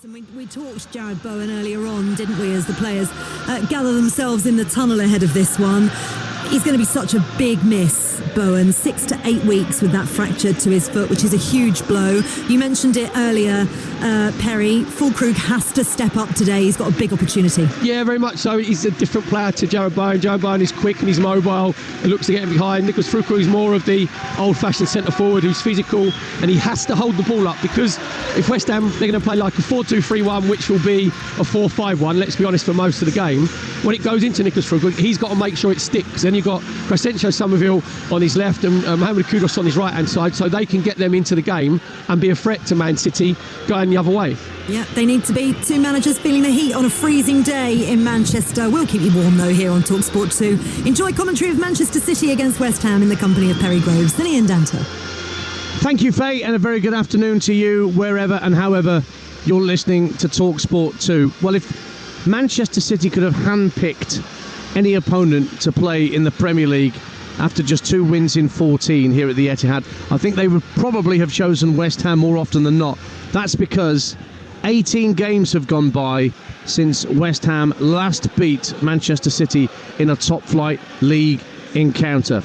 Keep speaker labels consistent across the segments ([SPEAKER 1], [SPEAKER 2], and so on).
[SPEAKER 1] And we talked Jared Bowen earlier on, didn't we, as the players gather themselves in the tunnel ahead of this one. He's going to be such a big miss, Bowen. 6 to 8 weeks with that fracture to his foot, which is a huge blow. You mentioned it earlier, Perry. Fulkrug has to step up today. He's got a big opportunity.
[SPEAKER 2] Yeah, very much so. He's a different player to Jared Bowen. Jared Bowen is quick and he's mobile. He looks to get behind. Nicholas Fulkrug is more of the old-fashioned centre-forward who's physical, and he has to hold the ball up, because if West Ham, they're going to play like a 4-2-3-1, which will be a 4-5-1, let's be honest, for most of the game. When it goes into Nicholas Fulkrug, he's got to make sure it sticks. Then you've got Crescencio Somerville on his left and Mohamed Kudus on his right-hand side, so they can get them into the game and be a threat to Man City going the other way.
[SPEAKER 1] Yeah, they need to be. Two managers feeling the heat on a freezing day in Manchester. We'll keep you warm, though, here on Talksport 2. Enjoy commentary of Manchester City against West Ham in the company of Perry Groves and Ian Danter.
[SPEAKER 3] Thank you, Faye, and a very good afternoon to you, wherever and however you're listening to Talksport 2. Well, if Manchester City could have handpicked any opponent to play in the Premier League after just 2 wins in 14 here at the Etihad, I think they would probably have chosen West Ham more often than not. That's because 18 games have gone by since West Ham last beat Manchester City in a top-flight league encounter.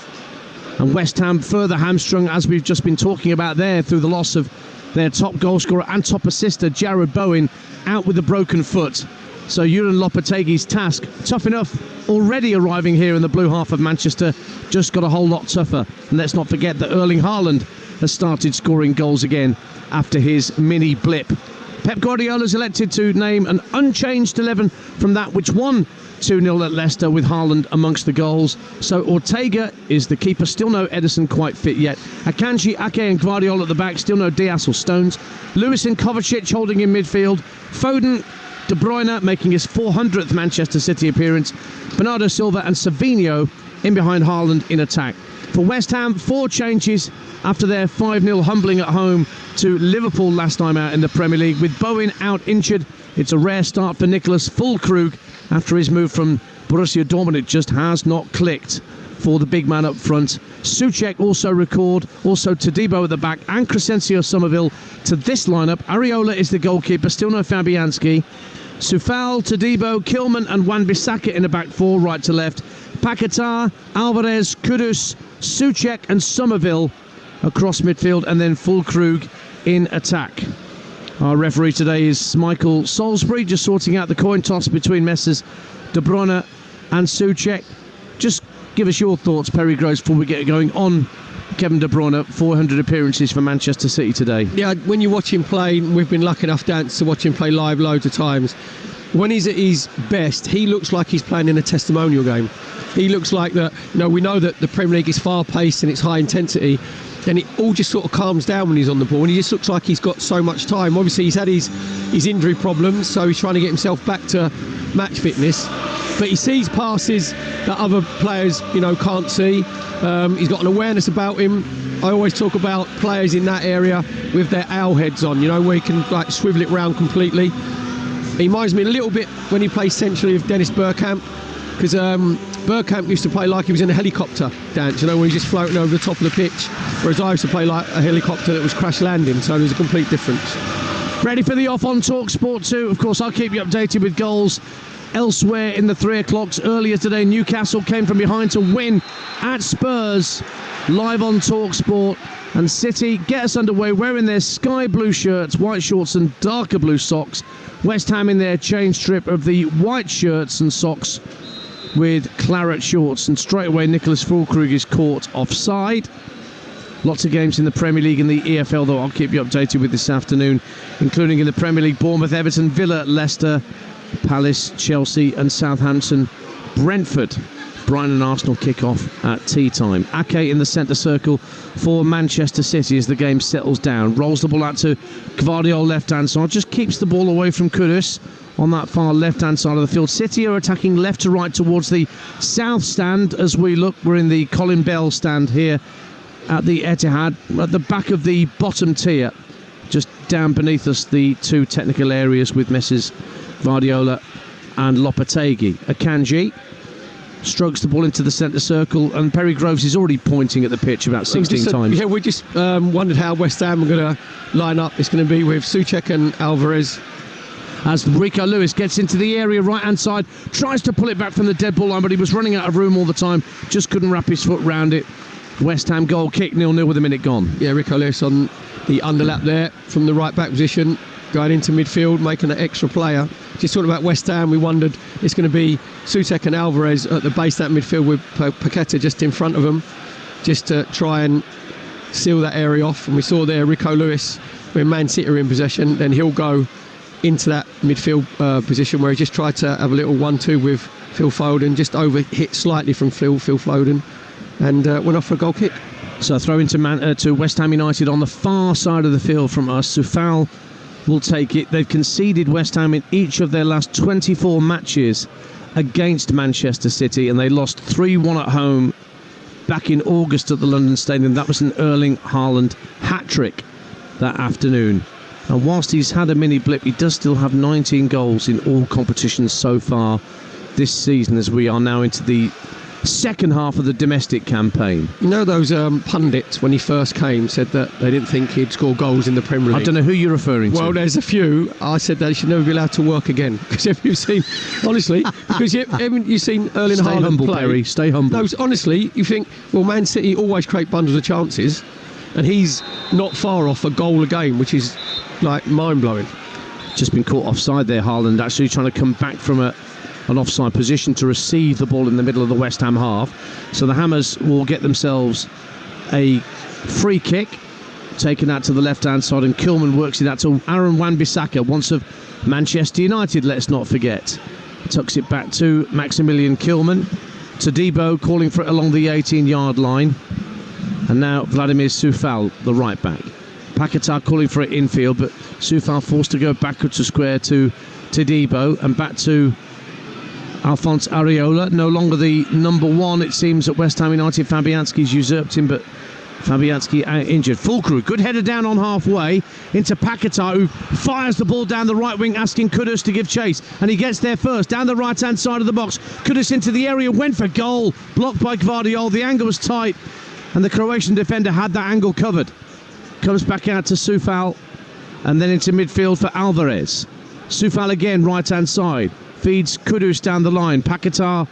[SPEAKER 3] And West Ham further hamstrung, as we've just been talking about there, through the loss of their top goalscorer and top assister, Jared Bowen, out with a broken foot. So Julian Lopetegui's task, tough enough, already arriving here in the blue half of Manchester, just got a whole lot tougher. And let's not forget that Erling Haaland has started scoring goals again after his mini blip. Pep Guardiola's elected to name an unchanged 11 from that which won 2-0 at Leicester, with Haaland amongst the goals. So Ortega is the keeper, still no Ederson quite fit yet. Akanji, Ake and Guardiola at the back, still no Diaz or Stones. Lewis and Kovacic holding in midfield. Foden, De Bruyne making his 400th Manchester City appearance. Bernardo Silva and Savinho in behind Haaland in attack. For West Ham, 4 changes after their 5-0 humbling at home to Liverpool last time out in the Premier League. With Bowen out injured, it's a rare start for Nicholas Fulkrug after his move from Borussia Dortmund. It just has not clicked for the big man up front. Souček also record, also Todibo at the back, and Crescencio Somerville to this lineup. Areola is the goalkeeper, still no Fabianski. Soufal, Todibo, Kilman and Wan-Bissaka in the back 4, right to left. Paquetá, Alvarez, Kudus, Souček and Somerville across midfield, and then Fulkrug in attack. Our referee today is Michael Salisbury, just sorting out the coin toss between Messrs De Bruyne and Souček. Just give us your thoughts, Perry Groves, before we get going on Kevin De Bruyne. 400 appearances for Manchester City today.
[SPEAKER 2] Yeah, when you watch him play, we've been lucky enough, Dance, to watch him play live loads of times. When he's at his best, he looks like he's playing in a testimonial game. He looks like that. You know, we know that the Premier League is far-paced and it's high intensity, and it all just sort of calms down when he's on the ball, and he just looks like he's got so much time. Obviously, he's had his injury problems, so he's trying to get himself back to match fitness. But he sees passes that other players, can't see. He's got an awareness about him. I always talk about players in that area with their owl heads on, where he can like swivel it round completely. He reminds me a little bit when he plays centrally of Dennis Bergkamp, because Bergkamp used to play like he was in a helicopter dance, where he's just floating over the top of the pitch, whereas I used to play like a helicopter that was crash landing, so there's a complete difference.
[SPEAKER 3] Ready for the off on Talksport 2. Of course, I'll keep you updated with goals elsewhere in the 3 o'clocks. Earlier today, Newcastle came from behind to win at Spurs, live on Talksport. And City get us underway wearing their sky blue shirts, white shorts and darker blue socks. West Ham in their change strip of the white shirts and socks with claret shorts. And straight away, Nicholas Fulkrug is caught offside. Lots of games in the Premier League and the EFL, though, I'll keep you updated with this afternoon, including in the Premier League: Bournemouth, Everton, Villa, Leicester, Palace, Chelsea and Southampton, Brentford. Brighton and Arsenal kick off at tea time. Ake in the centre circle for Manchester City as the game settles down. Rolls the ball out to Gvardiol left hand side, just keeps the ball away from Kudus on that far left hand side of the field. City are attacking left to right towards the south stand as we look. We're in the Colin Bell stand here at the Etihad, at the back of the bottom tier, just down beneath us, the 2 technical areas with Messrs Guardiola and Lopetegui. Akanji strokes the ball into the centre circle, and Perry Groves is already pointing at the pitch about 16 times.
[SPEAKER 2] Yeah, we just wondered how West Ham are going to line up. It's going to be with Souček and Alvarez,
[SPEAKER 3] as Rico Lewis gets into the area right-hand side, tries to pull it back from the dead ball line, but he was running out of room all the time, just couldn't wrap his foot round it. West Ham goal kick, 0-0 with a minute gone.
[SPEAKER 2] Yeah, Rico Lewis on the underlap there from the right back position, going into midfield, making an extra player. Just talking about West Ham, we wondered it's going to be Soucek and Alvarez at the base of that midfield with Paqueta just in front of them, just to try and seal that area off. And we saw there Rico Lewis, when Man City are in possession, then he'll go into that midfield position where he just tried to have a little 1-2 with Phil Foden, just over hit slightly from Phil Foden, and went off for a goal kick.
[SPEAKER 3] So throw to West Ham United on the far side of the field from us. Soufal will take it. They've conceded, West Ham, in each of their last 24 matches against Manchester City, and they lost 3-1 at home back in August at the London Stadium. That was an Erling Haaland hat-trick that afternoon. And whilst he's had a mini blip, he does still have 19 goals in all competitions so far this season, as we are now into the second half of the domestic campaign.
[SPEAKER 2] You know, those pundits, when he first came, said that they didn't think he'd score goals in the Premier League.
[SPEAKER 3] I don't know who you're referring to.
[SPEAKER 2] Well, there's a few. I said that he should never be allowed to work again. Because if you've seen, honestly, because you've seen Erling
[SPEAKER 3] Stay
[SPEAKER 2] Haaland
[SPEAKER 3] humble,
[SPEAKER 2] play.
[SPEAKER 3] Perry. Stay humble.
[SPEAKER 2] No, honestly, you think, well, Man City always create bundles of chances, and he's not far off a goal a game, which is like mind-blowing.
[SPEAKER 3] Just been caught offside there, Haaland, actually trying to come back from an offside position to receive the ball in the middle of the West Ham half. So the Hammers will get themselves a free kick taken out to the left-hand side, and Kilman works it out to Aaron Wan-Bissaka, once of Manchester United, let's not forget. Tucks it back to Maximilian Kilman. Todibo calling for it along the 18-yard line. And now Vladimir Soufal, the right back. Paquetá calling for it infield, but Soufal forced to go backwards to square to Todibo, and back to Alphonse Areola, no longer the number one, it seems, at West Ham United. Fabianski's usurped him, but Fabianski injured. Fulcru, good header down on halfway into Paquetá, who fires the ball down the right wing, asking Kudus to give chase, and he gets there first, down the right-hand side of the box. Kudus into the area, went for goal, blocked by Gvardiol. The angle was tight, and the Croatian defender had that angle covered. Comes back out to Soufal, and then into midfield for Alvarez. Soufal again, right-hand side. Feeds Kudus down the line. Paquetá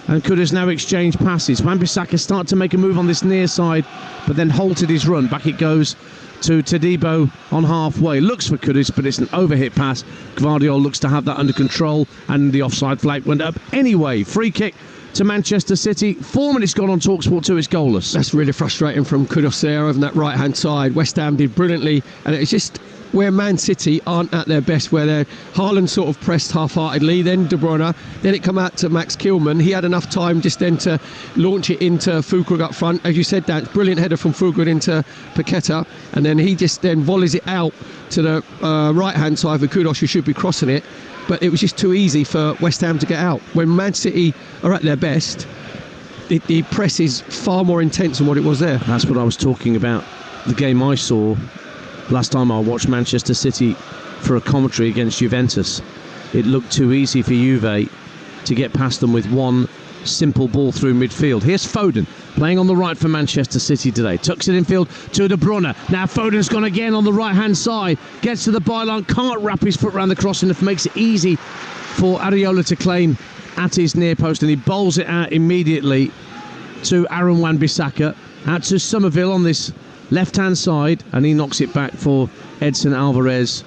[SPEAKER 3] and Kudus now exchange passes. Wan-Bissaka start to make a move on this near side, but then halted his run. Back it goes to Todibo on halfway. Looks for Kudus, but it's an overhit pass. Gvardiol looks to have that under control, and the offside flag went up anyway. Free kick to Manchester City. 4 minutes gone on Talksport 2. It's goalless.
[SPEAKER 2] That's really frustrating from Kudus there over that right-hand side. West Ham did brilliantly, and it's just where Man City aren't at their best, where Haaland sort of pressed half-heartedly, then De Bruyne, then it come out to Max Kilman. He had enough time just then to launch it into Fulkrug up front. As you said, Dan, brilliant header from Fulkrug into Paquetá, and then he just then volleys it out to the right-hand side for Kudus, who should be crossing it. But it was just too easy for West Ham to get out. When Man City are at their best, the press is far more intense than what it was there.
[SPEAKER 3] That's what I was talking about. The game I saw last time I watched Manchester City for a commentary against Juventus, it looked too easy for Juve to get past them with one simple ball through midfield. Here's Foden playing on the right for Manchester City today. Tucks it infield to De Bruyne. Now Foden's gone again on the right hand side, gets to the byline, can't wrap his foot around the cross, and it makes it easy for Areola to claim at his near post, and he bowls it out immediately to Aaron Wan-Bissaka, out to Somerville on this left hand side, and he knocks it back for Edson Alvarez.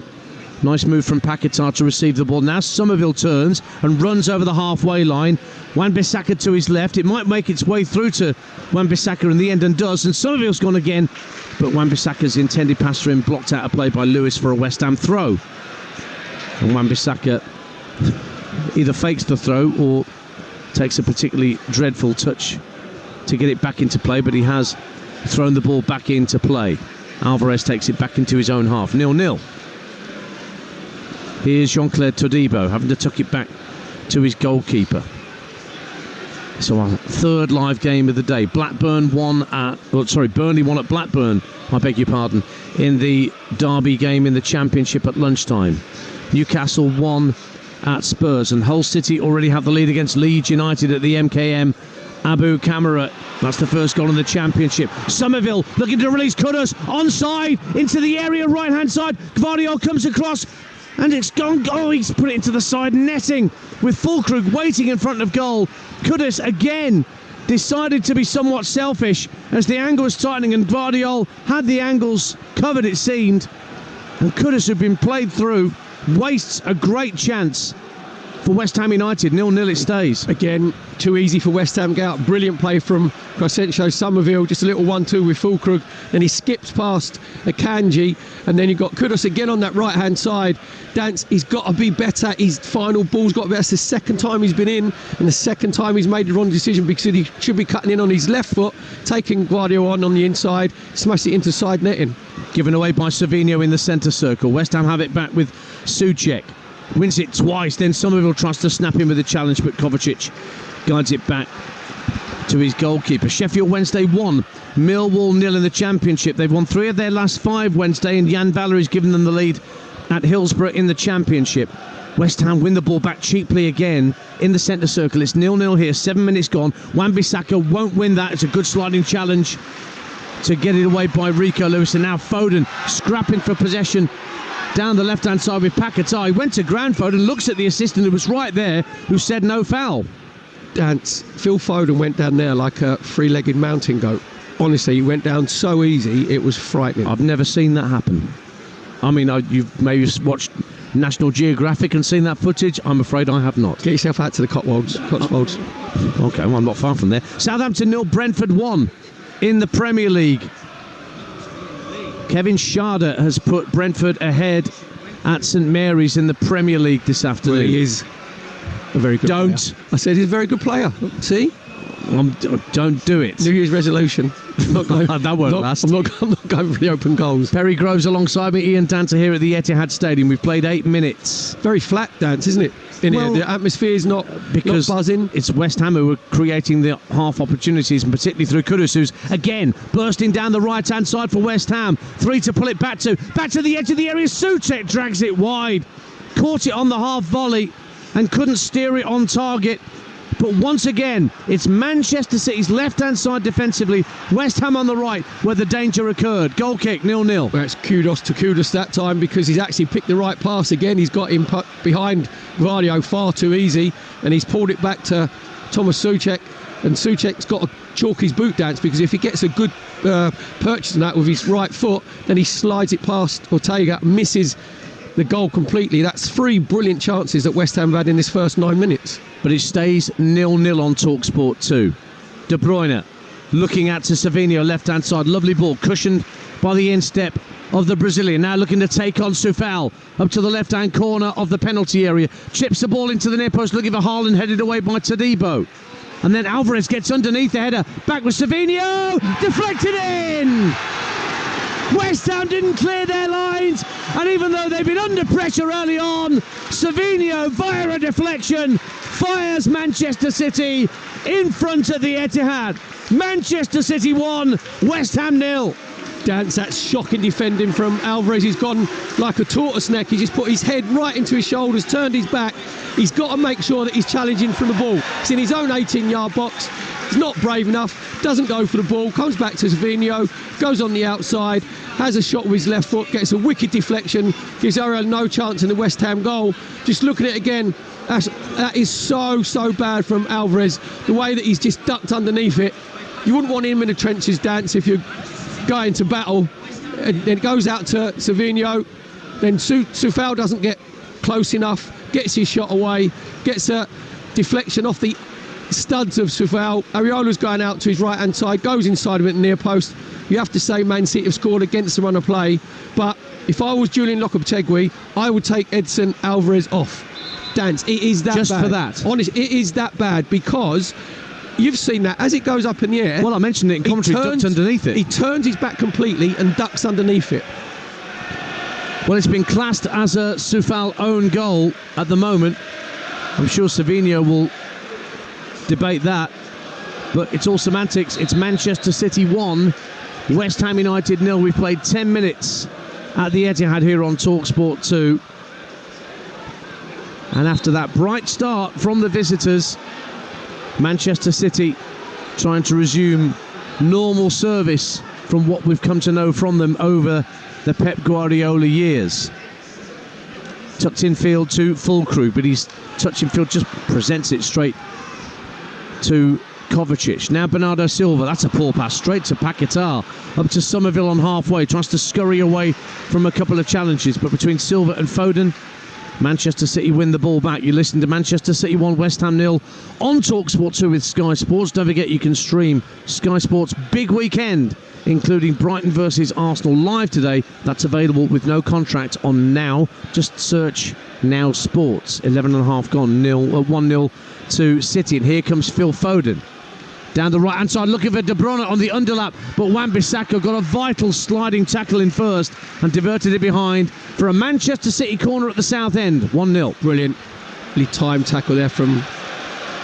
[SPEAKER 3] Nice move from Paquetá to receive the ball. Now Somerville turns and runs over the halfway line. Wan-Bissaka to his left. It might make its way through to Wan-Bissaka in the end, and does. And Somerville's gone again, but Wan-Bissaka's intended pass for him blocked out of play by Lewis for a West Ham throw. And Wan-Bissaka either fakes the throw or takes a particularly dreadful touch to get it back into play, but he has thrown the ball back into play. Alvarez takes it back into his own half. 0-0. Here's Jean-Claire Todibo having to tuck it back to his goalkeeper. So our third live game of the day. Burnley won at Blackburn, I beg your pardon, in the derby game in the Championship at lunchtime. Newcastle won at Spurs, and Hull City already have the lead against Leeds United at the MKM Abu Kamara. That's the first goal in the Championship. Somerville looking to release Kudus, onside, into the area, right hand side. Gvardiol comes across, And it's gone. Oh, he's put it into the side netting with Fulkrug waiting in front of goal. Kudus again decided to be somewhat selfish as the angle was tightening, and Gvardiol had the angles covered, it seemed. And Kudus, who'd been played through, wastes a great chance for West Ham United. 0-0 it stays.
[SPEAKER 2] Again, too easy for West Ham. Get out. Brilliant play from Crescencio Somerville. Just a little 1-2 with Fulkrug. Then he skips past Akanji. And then you've got Kudus again on that right-hand side. Dance, he's got to be better. His final ball's got to be better. It's the second time he's been in, and the second time he's made the wrong decision, because he should be cutting in on his left foot, taking Gvardiol on the inside, smashed it into side netting.
[SPEAKER 3] Given away by Savinho in the centre circle. West Ham have it back with Souček. Wins it twice, then Somerville tries to snap in with a challenge, but Kovacic guides it back to his goalkeeper. Sheffield Wednesday 1, Millwall 0 in the Championship. They've won 3 of their last 5 Wednesday, and Jan Valery's given them the lead at Hillsborough in the Championship. West Ham win the ball back cheaply again in the centre circle. It's 0-0 here, 7 minutes gone. Wan-Bissaka won't win that. It's a good sliding challenge to get it away by Rico Lewis, and now Foden scrapping for possession down the left-hand side with Paquetá. He went to ground. Foden looks at the assistant who was right there, who said no foul.
[SPEAKER 2] Dance, Phil Foden went down there like a three-legged mountain goat. Honestly, he went down so easy, it was frightening.
[SPEAKER 3] I've never seen that happen. I mean, you've maybe watched National Geographic and seen that footage. I'm afraid I have not.
[SPEAKER 2] Get yourself out to the Cotswolds.
[SPEAKER 3] Okay, well, I'm not far from there. Southampton 0, Brentford 1 in the Premier League. Kevin Schade has put Brentford ahead at St Mary's in the Premier League this afternoon.
[SPEAKER 2] Well, he is a very good player. I said he's a very good player. See?
[SPEAKER 3] Don't do it.
[SPEAKER 2] New Year's resolution.
[SPEAKER 3] That won't last.
[SPEAKER 2] I'm not going for the open goals.
[SPEAKER 3] Perry Groves alongside me, Ian Danter here at the Etihad Stadium. We've played 8 minutes.
[SPEAKER 2] Very flat, Dance, isn't it? Here. The atmosphere is not buzzing.
[SPEAKER 3] It's West Ham who are creating the half opportunities, and particularly through Kudus, who's again bursting down the right-hand side for West Ham. 3 to pull it back to the edge of the area. Souček drags it wide, caught it on the half volley and couldn't steer it on target. But once again, it's Manchester City's left-hand side defensively, West Ham on the right, where the danger occurred. Goal kick, 0-0.
[SPEAKER 2] Well, it's kudos to Kudus that time, because he's actually picked the right pass again. He's got him behind Gvardiol far too easy, and he's pulled it back to Thomas Souček. And Souček's got to chalk his boot, Dance, because if he gets a good purchase on that with his right foot, then he slides it past Ortega, misses the goal completely. That's 3 brilliant chances that West Ham have had in this first 9 minutes.
[SPEAKER 3] But it stays 0-0 on Talksport 2. De Bruyne looking out to Savinho, left-hand side. Lovely ball, cushioned by the instep of the Brazilian. Now looking to take on Soufal up to the left-hand corner of the penalty area. Chips the ball into the near post, looking for Haaland, headed away by Todibo. And then Alvarez gets underneath the header. Back with Savinho. Deflected in! West Ham didn't clear their lines, and even though they've been under pressure early on, Savinho, via a deflection, fires Manchester City in front at the Etihad. Manchester City 1, West Ham 0.
[SPEAKER 2] Dance, that's shocking defending from Alvarez. He's gone like a tortoise neck. He's just put his head right into his shoulders, turned his back. He's got to make sure that he's challenging for the ball. He's in his own 18-yard box. He's not brave enough, doesn't go for the ball, comes back to Savinho, goes on the outside, has a shot with his left foot, gets a wicked deflection, gives Ariel no chance in the West Ham goal. Just look at it again. That is so bad from Alvarez. The way that he's just ducked underneath it. You wouldn't want him in the trenches, Dance, if you're going to battle. And then it goes out to Savinho. Then Soufal doesn't get close enough, gets his shot away, gets a deflection off the studs of Soufal. Areola's going out to his right-hand side, goes inside of it near post. You have to say Man City have scored against the run of play, but if I was Julian Lopetegui, I would take Edson Alvarez off. Dance, it is that
[SPEAKER 3] just
[SPEAKER 2] bad.
[SPEAKER 3] For that.
[SPEAKER 2] Honest, it is that bad, because you've seen that as it goes up in the air.
[SPEAKER 3] Well, I mentioned it in commentary, ducked underneath it.
[SPEAKER 2] He turns his back completely and ducks underneath it.
[SPEAKER 3] Well, it's been classed as a Soufal own goal at the moment. I'm sure Savinho will debate that, but it's all semantics. It's Manchester City 1, West Ham United 0. We've played 10 minutes at the Etihad here on Talksport 2. And after that bright start from the visitors, Manchester City trying to resume normal service from what we've come to know from them over the Pep Guardiola years. tucked in field to Fulkrug, but he's touching field, just presents it straight to Kovacic. Now Bernardo Silva, that's a poor pass straight to Paquetá, up to Somerville on halfway, tries to scurry away from a couple of challenges, but between Silva and Foden, Manchester City win the ball back. You listen to Manchester City 1, West Ham 0 on Talksport 2 with Sky Sports. Don't forget you can stream Sky Sports' big weekend, including Brighton versus Arsenal live today. That's available with no contract on Now. Just search Now Sports. 11.5 gone, 1-0 to City. And here comes Phil Foden. Down the right-hand side, looking for De Bruyne on the underlap, but Wan-Bissaka got a vital sliding tackle in first and diverted it behind for a Manchester City corner at the south end. 1-0.
[SPEAKER 2] Brilliantly timed tackle there from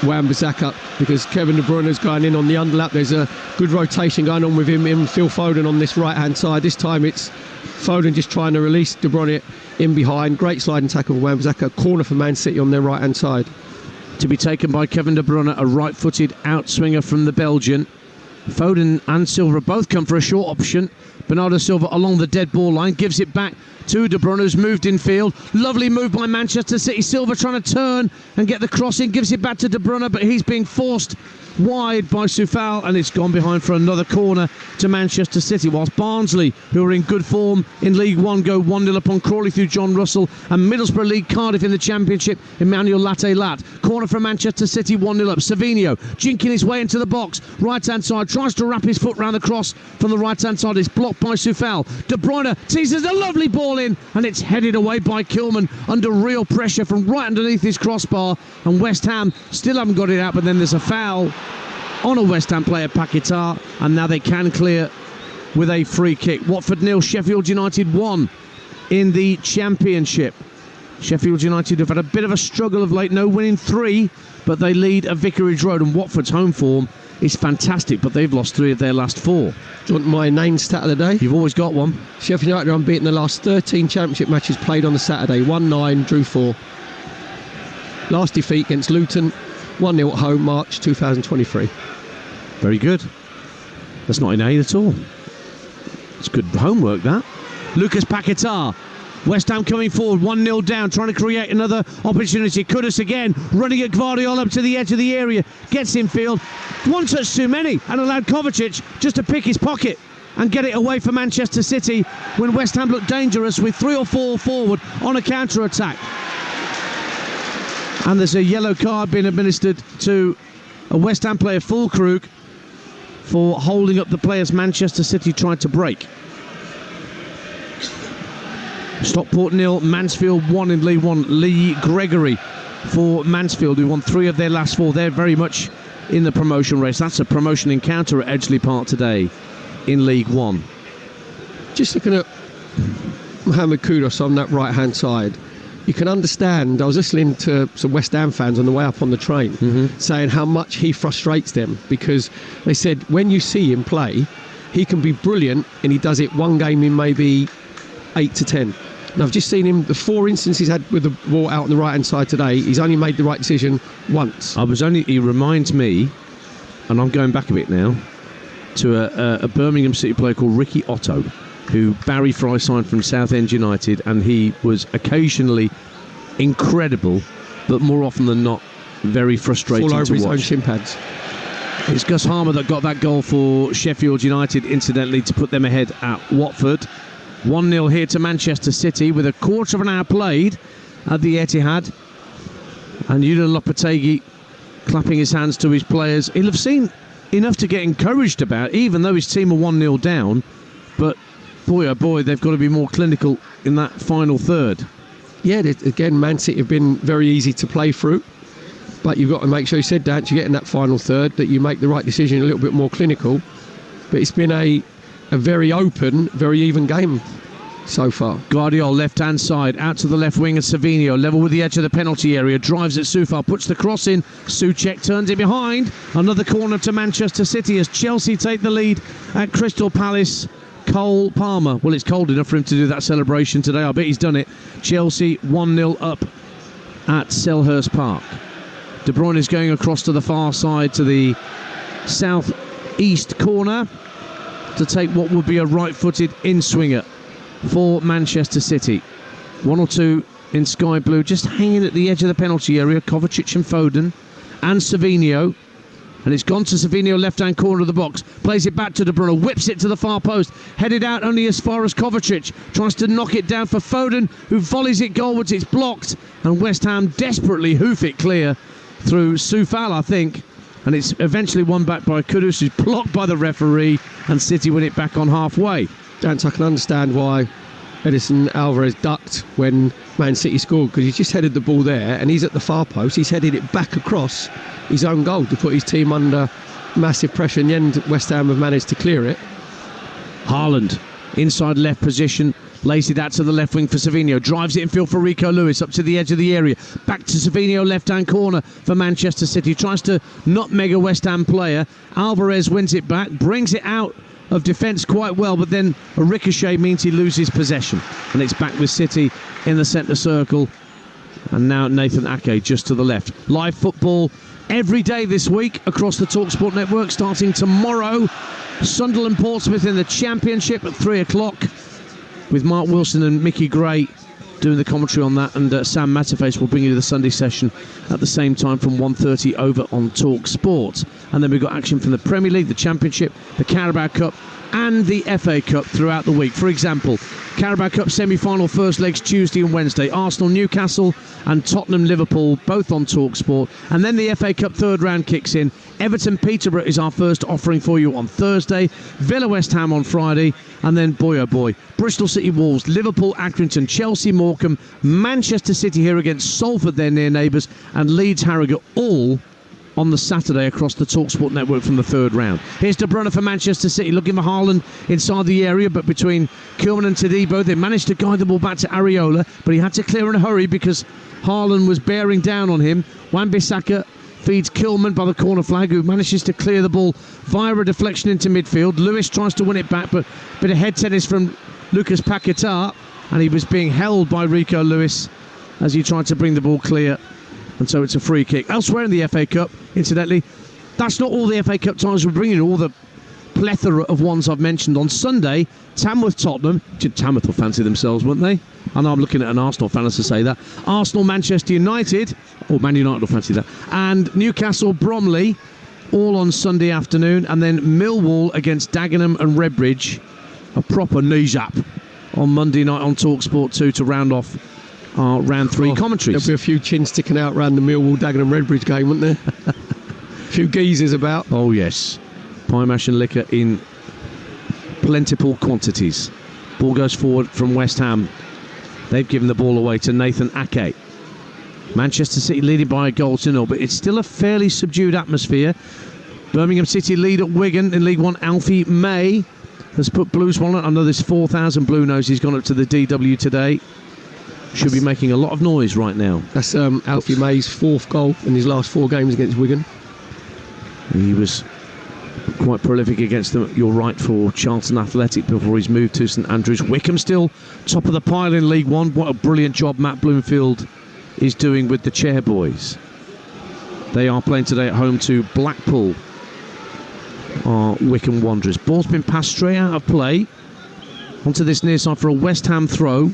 [SPEAKER 2] Wan-Bissaka, because Kevin De Bruyne is going in on the underlap. There's a good rotation going on with him and Phil Foden on this right-hand side. This time it's Foden just trying to release De Bruyne in behind. Great sliding tackle for Wan-Bissaka. Corner for Man City on their right-hand side.
[SPEAKER 3] To be taken by Kevin De Bruyne, a right-footed outswinger from the Belgian. Foden and Silva both come for a short option. Bernardo Silva along the dead ball line, gives it back to De Bruyne, who's moved in field. Lovely move by Manchester City. Silva trying to turn and get the cross in, gives it back to De Bruyne, but he's being forced wide by Soufal, and it's gone behind for another corner to Manchester City, whilst Barnsley, who are in good form in League One, go 1-0 upon Crawley through John Russell, and Middlesbrough lead Cardiff in the Championship, Emmanuel Latte-Lat. Corner from Manchester City, 1-0 up. Savinho jinking his way into the box, right-hand side, tries to wrap his foot round the cross from the right-hand side. It's blocked by Soufal. De Bruyne teases a lovely ball in, and it's headed away by Kilman under real pressure from right underneath his crossbar, and West Ham still haven't got it out, but then there's a foul on a West Ham player, Paquetá, and now they can clear with a free kick. Watford 0, Sheffield United 1 in the Championship. Sheffield United have had a bit of a struggle of late, no winning 3, but they lead at Vicarage Road, and Watford's home form is fantastic, but they've lost 3 of their last 4.
[SPEAKER 2] Do you want my name stat of the day?
[SPEAKER 3] You've always got one.
[SPEAKER 2] Sheffield United are unbeaten the last 13 Championship matches played on the Saturday. 1-9, drew 4. Last defeat against Luton, 1-0 at home, March 2023.
[SPEAKER 3] Very good. That's not in aid at all. It's good homework, that. Lucas Paquetá. West Ham coming forward, 1-0 down, trying to create another opportunity. Kudus again, running at Gvardiol up to the edge of the area. Gets in field. One touch too many, and allowed Kovacic just to pick his pocket and get it away for Manchester City when West Ham looked dangerous with 3 or 4 forward on a counter-attack. And there's a yellow card being administered to a West Ham player, Fulkrug, for holding up the players Manchester City tried to break. Stockport 0, Mansfield 1 in League One. Lee Gregory for Mansfield, who won 3 of their last 4. They're very much in the promotion race. That's a promotion encounter at Edgeley Park today in League One.
[SPEAKER 2] Just looking at Mohamed Kudus on that right-hand side, you can understand. I was listening to some West Ham fans on the way up on the train saying how much he frustrates them, because they said when you see him play, he can be brilliant and he does it one game in maybe 8 to 10. And I've just seen him, the 4 instances he's had with the ball out on the right-hand side today, he's only made the right decision once.
[SPEAKER 3] He reminds me, and I'm going back a bit now, to a Birmingham City player called Ricky Otto, who Barry Fry signed from Southend United, and he was occasionally incredible, but more often than not, very frustrating to watch.
[SPEAKER 2] All over his own shin pads.
[SPEAKER 3] It's Gus Harmer that got that goal for Sheffield United, incidentally, to put them ahead at Watford. 1-0 here to Manchester City with a quarter of an hour played at the Etihad. And Julian Lopetegui clapping his hands to his players. He'll have seen enough to get encouraged about, even though his team are 1-0 down. But boy, oh boy, they've got to be more clinical in that final third.
[SPEAKER 2] Yeah, again, Man City have been very easy to play through. But you've got to make sure, you said, Dan, you get in that final third, that you make the right decision, a little bit more clinical. But it's been a very open, very even game so far.
[SPEAKER 3] Gvardiol, left-hand side, out to the left wing of Savinho, level with the edge of the penalty area, drives at Soufal, puts the cross in, Souček turns it behind. Another corner to Manchester City as Chelsea take the lead at Crystal Palace. Cole Palmer, well, it's cold enough for him to do that celebration today. I bet he's done it. Chelsea 1-0 up at Selhurst Park. De Bruyne is going across to the far side to the south-east corner to take what would be a right-footed in-swinger for Manchester City. 1 or 2 in sky blue, just hanging at the edge of the penalty area. Kovacic and Foden and Savinho. And it's gone to Savinho, left-hand corner of the box. Plays it back to De Bruyne, whips it to the far post. Headed out only as far as Kovacic. Tries to knock it down for Foden, who volleys it goalwards. It's blocked. And West Ham desperately hoof it clear through Soufal, I think. And it's eventually won back by Kudus, who's blocked by the referee. And City win it back on halfway.
[SPEAKER 2] Dance, I can understand why Edison Alvarez ducked when Man City scored, because he's just headed the ball there and he's at the far post. He's headed it back across his own goal to put his team under massive pressure. In the end, West Ham have managed to clear it.
[SPEAKER 3] Haaland, inside left position, lays it out to the left wing for Savinho, drives it in field for Rico Lewis up to the edge of the area, back to Savinho, left-hand corner for Manchester City, tries to nutmeg a West Ham player. Alvarez wins it back, brings it out of defence quite well, but then a ricochet means he loses possession, and it's back with City in the centre circle. And now Nathan Ake just to the left. Live football every day this week across the Talksport network, starting tomorrow. Sunderland Portsmouth in the Championship at 3 o'clock with Mark Wilson and Mickey Gray doing the commentary on that, and Sam Matterface will bring you the Sunday session at the same time from 1:30 over on Talksport. And then we've got action from the Premier League, the Championship, the Carabao Cup and the FA Cup throughout the week. For example, Carabao Cup semi-final first legs Tuesday and Wednesday. Arsenal, Newcastle and Tottenham, Liverpool, both on Talksport. And then the FA Cup third round kicks in. Everton, Peterborough is our first offering for you on Thursday. Villa, West Ham on Friday. And then, boy oh boy, Bristol City, Wolves, Liverpool, Accrington, Chelsea, Morecambe, Manchester City here against Salford, their near neighbours, and Leeds, Harrogate, all on the Saturday across the Talksport network from the third round. Here's De Bruyne for Manchester City, looking for Haaland inside the area, but between Koeman and Todibo, they managed to guide the ball back to Areola, but he had to clear in a hurry because Haaland was bearing down on him. Wan-Bissaka feeds Koeman by the corner flag, who manages to clear the ball via a deflection into midfield. Lewis tries to win it back, but a bit of head tennis from Lucas Paquetá, and he was being held by Rico Lewis as he tried to bring the ball clear. And so it's a free kick. Elsewhere in the FA Cup, incidentally, that's not all the FA Cup ties we're bringing, all the plethora of ones I've mentioned. On Sunday, Tamworth, Tottenham. Tamworth will fancy themselves, won't they? I know I'm looking at an Arsenal fan as to say that. Arsenal, Manchester United, or Man United will fancy that. And Newcastle, Bromley, all on Sunday afternoon. And then Millwall against Dagenham and Redbridge, a proper knees-up on Monday night on Talksport 2 to round off our round 3 commentaries.
[SPEAKER 2] There'll be a few chins sticking out around the Millwall, Dagenham, Redbridge game, won't there? A few geezers about.
[SPEAKER 3] Oh yes, pie mash and liquor in plentiful quantities. Ball goes forward from West Ham. They've given the ball away to Nathan Ake. Manchester City leading by a goal to 0, but it's still a fairly subdued atmosphere. Birmingham City lead at Wigan in League One. Alfie May has put Blues on. I know there's 4,000 Blue Noses gone up to the DW today. Should be making a lot of noise right now.
[SPEAKER 2] That's Alfie May's 4th goal in his last 4 games against Wigan.
[SPEAKER 3] He was quite prolific against them, you're right, for Charlton Athletic before he's moved to St Andrews. Wickham still top of the pile in League One. What a brilliant job Matt Bloomfield is doing with the Chairboys. They are playing today at home to Blackpool, our Wickham Wanderers. Ball's been passed straight out of play onto this near side for a West Ham throw.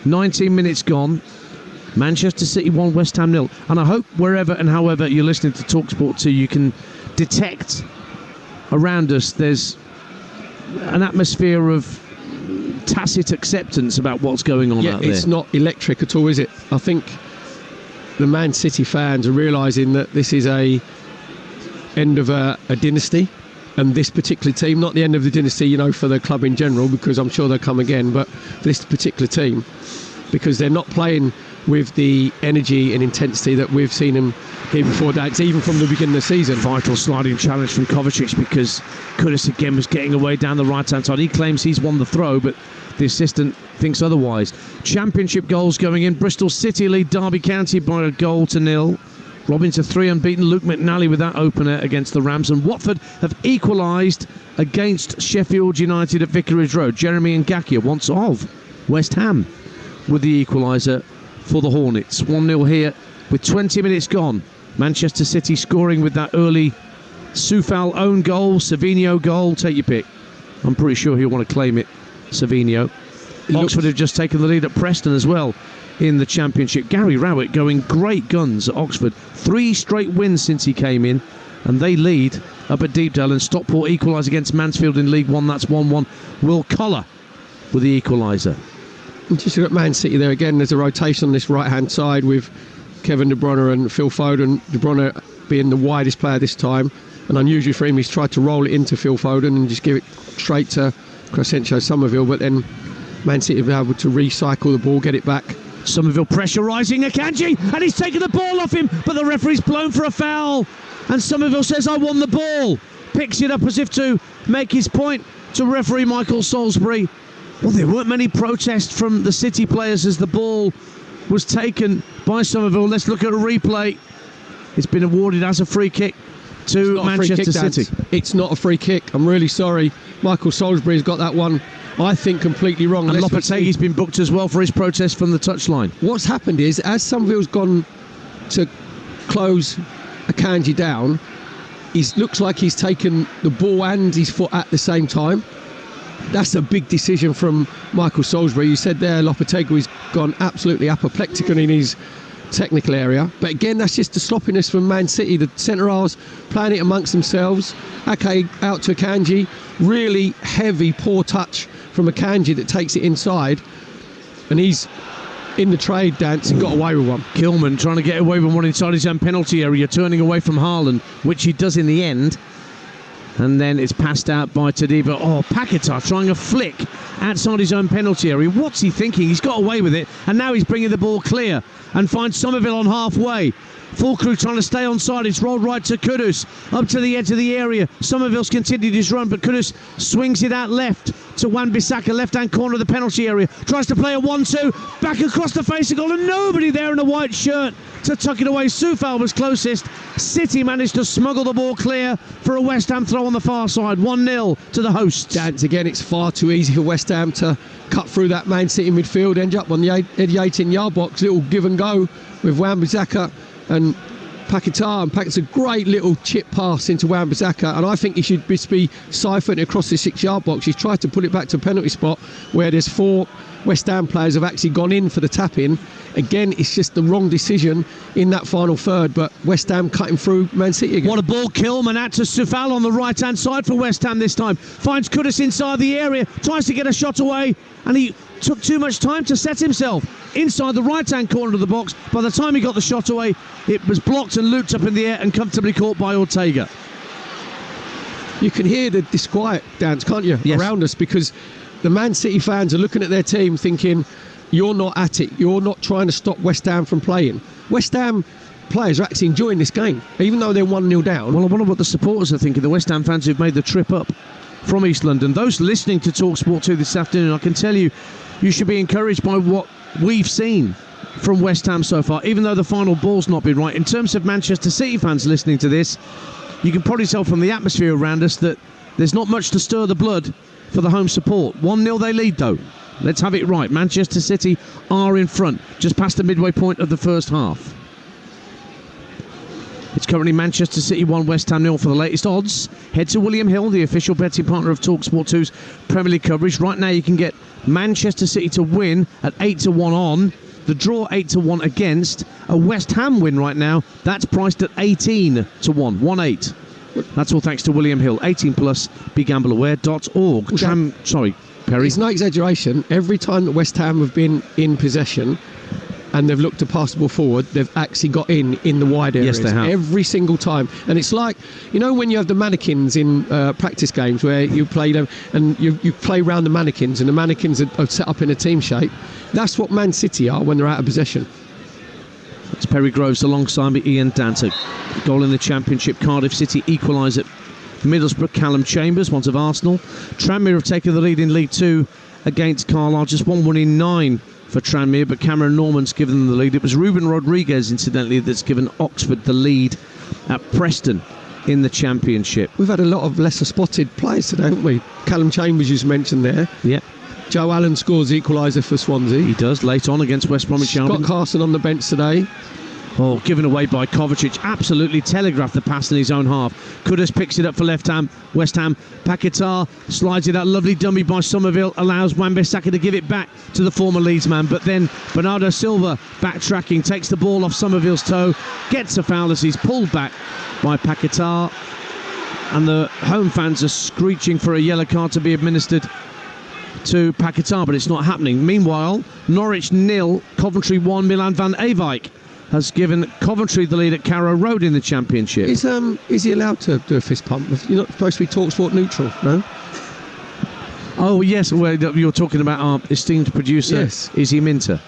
[SPEAKER 3] 19 minutes gone. Manchester City 1, West Ham 0. And I hope wherever and however you're listening to Talksport 2, you can detect around us there's an atmosphere of tacit acceptance about what's going on out there.
[SPEAKER 2] It's not electric at all, is it? I think the Man City fans are realising that this is a end of a dynasty, and this particular team, not the end of the dynasty, you know, for the club in general, because I'm sure they'll come again, but for this particular team, because they're not playing with the energy and intensity that we've seen them here before. That's even from the beginning of the season.
[SPEAKER 3] Vital sliding challenge from Kovacic, because Kudus again was getting away down the right-hand side. He claims he's won the throw, but the assistant thinks otherwise. Championship goals going in. Bristol City lead Derby County by a goal to 0. Robin to 3 unbeaten. Luke McNally with that opener against the Rams. And Watford have equalised against Sheffield United at Vicarage Road. Jeremy Ngakia, once of West Ham, with the equaliser for the Hornets. 1-0 here with 20 minutes gone. Manchester City scoring with that early Soufal own goal, Savinho goal, take your pick. I'm pretty sure he'll want to claim it, Savinho. Oxford have just taken the lead at Preston as well. in the Championship. Gary Rowett going great guns at Oxford. 3 straight wins since he came in, and they lead up at Deepdale, and Stockport equalise against Mansfield in League One. That's 1-1. Will Collar with the equaliser.
[SPEAKER 2] Just look at Man City there again. There's a rotation on this right-hand side with Kevin De Bruyne and Phil Foden. De Bruyne being the widest player this time, and unusually for him, he's tried to roll it into Phil Foden and just give it straight to Crescencio Somerville, but then Man City will be able to recycle the ball, get it back.
[SPEAKER 3] Somerville pressurising Akanji, and he's taken the ball off him, but the referee's blown for a foul, and Somerville says, I won the ball. Picks it up as if to make his point to referee Michael Salisbury. Well, there weren't many protests from the City players as the ball was taken by Somerville. Let's look at a replay. It's been awarded as a free kick to Manchester City.
[SPEAKER 2] It's not a free kick. I'm really sorry. Michael Salisbury's got that one, I think, completely wrong.
[SPEAKER 3] And Lopetegui's been booked as well for his protest from the touchline.
[SPEAKER 2] What's happened is, as Somerville's gone to close Akanji down, it looks like he's taken the ball and his foot at the same time. That's a big decision from Michael Salisbury. You said there Lopetegui's gone absolutely apoplectic in his technical area, but again, that's just the sloppiness from Man City. The centre-halves playing it amongst themselves. Ake out to Akanji, really heavy, poor touch from Akanji that takes it inside, and he's in the trade dance and got away with one.
[SPEAKER 3] Kilman trying to get away with one inside his own penalty area, turning away from Haaland, which he does in the end. And then it's passed out by Tadiba. Oh, Paquetá trying a flick outside his own penalty area. What's he thinking? He's got away with it, and now he's bringing the ball clear and finds Somerville on halfway. Full crew trying to stay onside. It's rolled right to Kudus, up to the edge of the area. Somerville's continued his run, but Kudus swings it out left to Wan-Bissaka, left-hand corner of the penalty area. Tries to play a 1-2, back across the face of goal, and nobody there in a white shirt to tuck it away. Soufal was closest. City managed to smuggle the ball clear for a West Ham throw on the far side. 1-0 to the hosts.
[SPEAKER 2] Dance again, it's far too easy for West Ham to cut through that Man City midfield, end up on the 18-yard box. Little give and go with Wan-Bissaka and Paquetá, and Paquet's a great little chip pass into Wan-Bissaka, and I think he should just be siphoned across the 6-yard box. He's tried to pull it back to a penalty spot where there's 4 West Ham players have actually gone in for the tap-in. Again, it's just the wrong decision in that final third, but West Ham cutting through Man City again.
[SPEAKER 3] What a ball. Kilman out to Soufal on the right-hand side for West Ham this time. Finds Kudus inside the area, tries to get a shot away, and he took too much time to set himself inside the right-hand corner of the box. By the time he got the shot away, it was blocked and looped up in the air and comfortably caught by Ortega.
[SPEAKER 2] You can hear the disquiet, Dance, can't you,
[SPEAKER 3] yes,
[SPEAKER 2] around us, because the Man City fans are looking at their team thinking, you're not at it, you're not trying to stop West Ham from playing. West Ham players are actually enjoying this game, even though they're 1-0 down.
[SPEAKER 3] Well, I wonder what the supporters are thinking, the West Ham fans who've made the trip up from East London. Those listening to Talksport 2 this afternoon, I can tell you, you should be encouraged by what we've seen from West Ham so far, even though the final ball's not been right. In terms of Manchester City fans listening to this, you can probably tell from the atmosphere around us that there's not much to stir the blood for the home support. 1-0 they lead, though. Let's have it right. Manchester City are in front, just past the midway point of the first half. It's currently Manchester City 1, West Ham 0 for the latest odds. Head to William Hill, the official betting partner of Talksport 2's Premier League coverage. Right now you can get Manchester City to win at 8-1 on. The draw 8-1 against. A West Ham win right now, that's priced at 18-1, 1-8. That's all thanks to William Hill. 18 plus, begambleaware.org. Sorry, Perry.
[SPEAKER 2] It's no exaggeration. Every time that West Ham have been in possession and they've looked to pass the ball forward, they've actually got in the wide areas.
[SPEAKER 3] Yes, they have.
[SPEAKER 2] Every single time. And it's like, you know, when you have the mannequins in practice games where you play them and you play around the mannequins and the mannequins are set up in a team shape. That's what Man City are when they're out of possession.
[SPEAKER 3] It's Perry Groves alongside me, Ian Danter. Goal in the Championship. Cardiff City equalise at Middlesbrough. Callum Chambers, one of Arsenal. Tranmere have taken the lead in League 2 against Carlisle. Just 1-1 in 9 for Tranmere, but Cameron Norman's given them the lead. It was Ruben Rodriguez, incidentally, that's given Oxford the lead at Preston in the Championship.
[SPEAKER 2] We've had a lot of lesser spotted players today, haven't we? Callum Chambers, you mentioned there.
[SPEAKER 3] Yeah.
[SPEAKER 2] Joe Allen scores the equaliser for Swansea.
[SPEAKER 3] He does, late on against West Bromwich Albion.
[SPEAKER 2] Scott Carson on the bench today.
[SPEAKER 3] Oh, given away by Kovacic. Absolutely telegraphed the pass in his own half. Kudus picks it up for West Ham. Paquetá slides it out. Lovely dummy by Somerville. Allows Wan-Bissaka to give it back to the former Leeds man. But then Bernardo Silva backtracking. Takes the ball off Somerville's toe. Gets a foul as he's pulled back by Paquetá. And the home fans are screeching for a yellow card to be administered to Paquetá. But it's not happening. Meanwhile, Norwich 0, Coventry 1. Milan van Ewijk has given Coventry the lead at Carrow Road in the Championship.
[SPEAKER 2] Is he allowed to do a fist pump? You're not supposed to be Talksport neutral, no?
[SPEAKER 3] Oh, yes, well, you're talking about our esteemed producer,
[SPEAKER 2] yes.
[SPEAKER 3] Izzy Minter.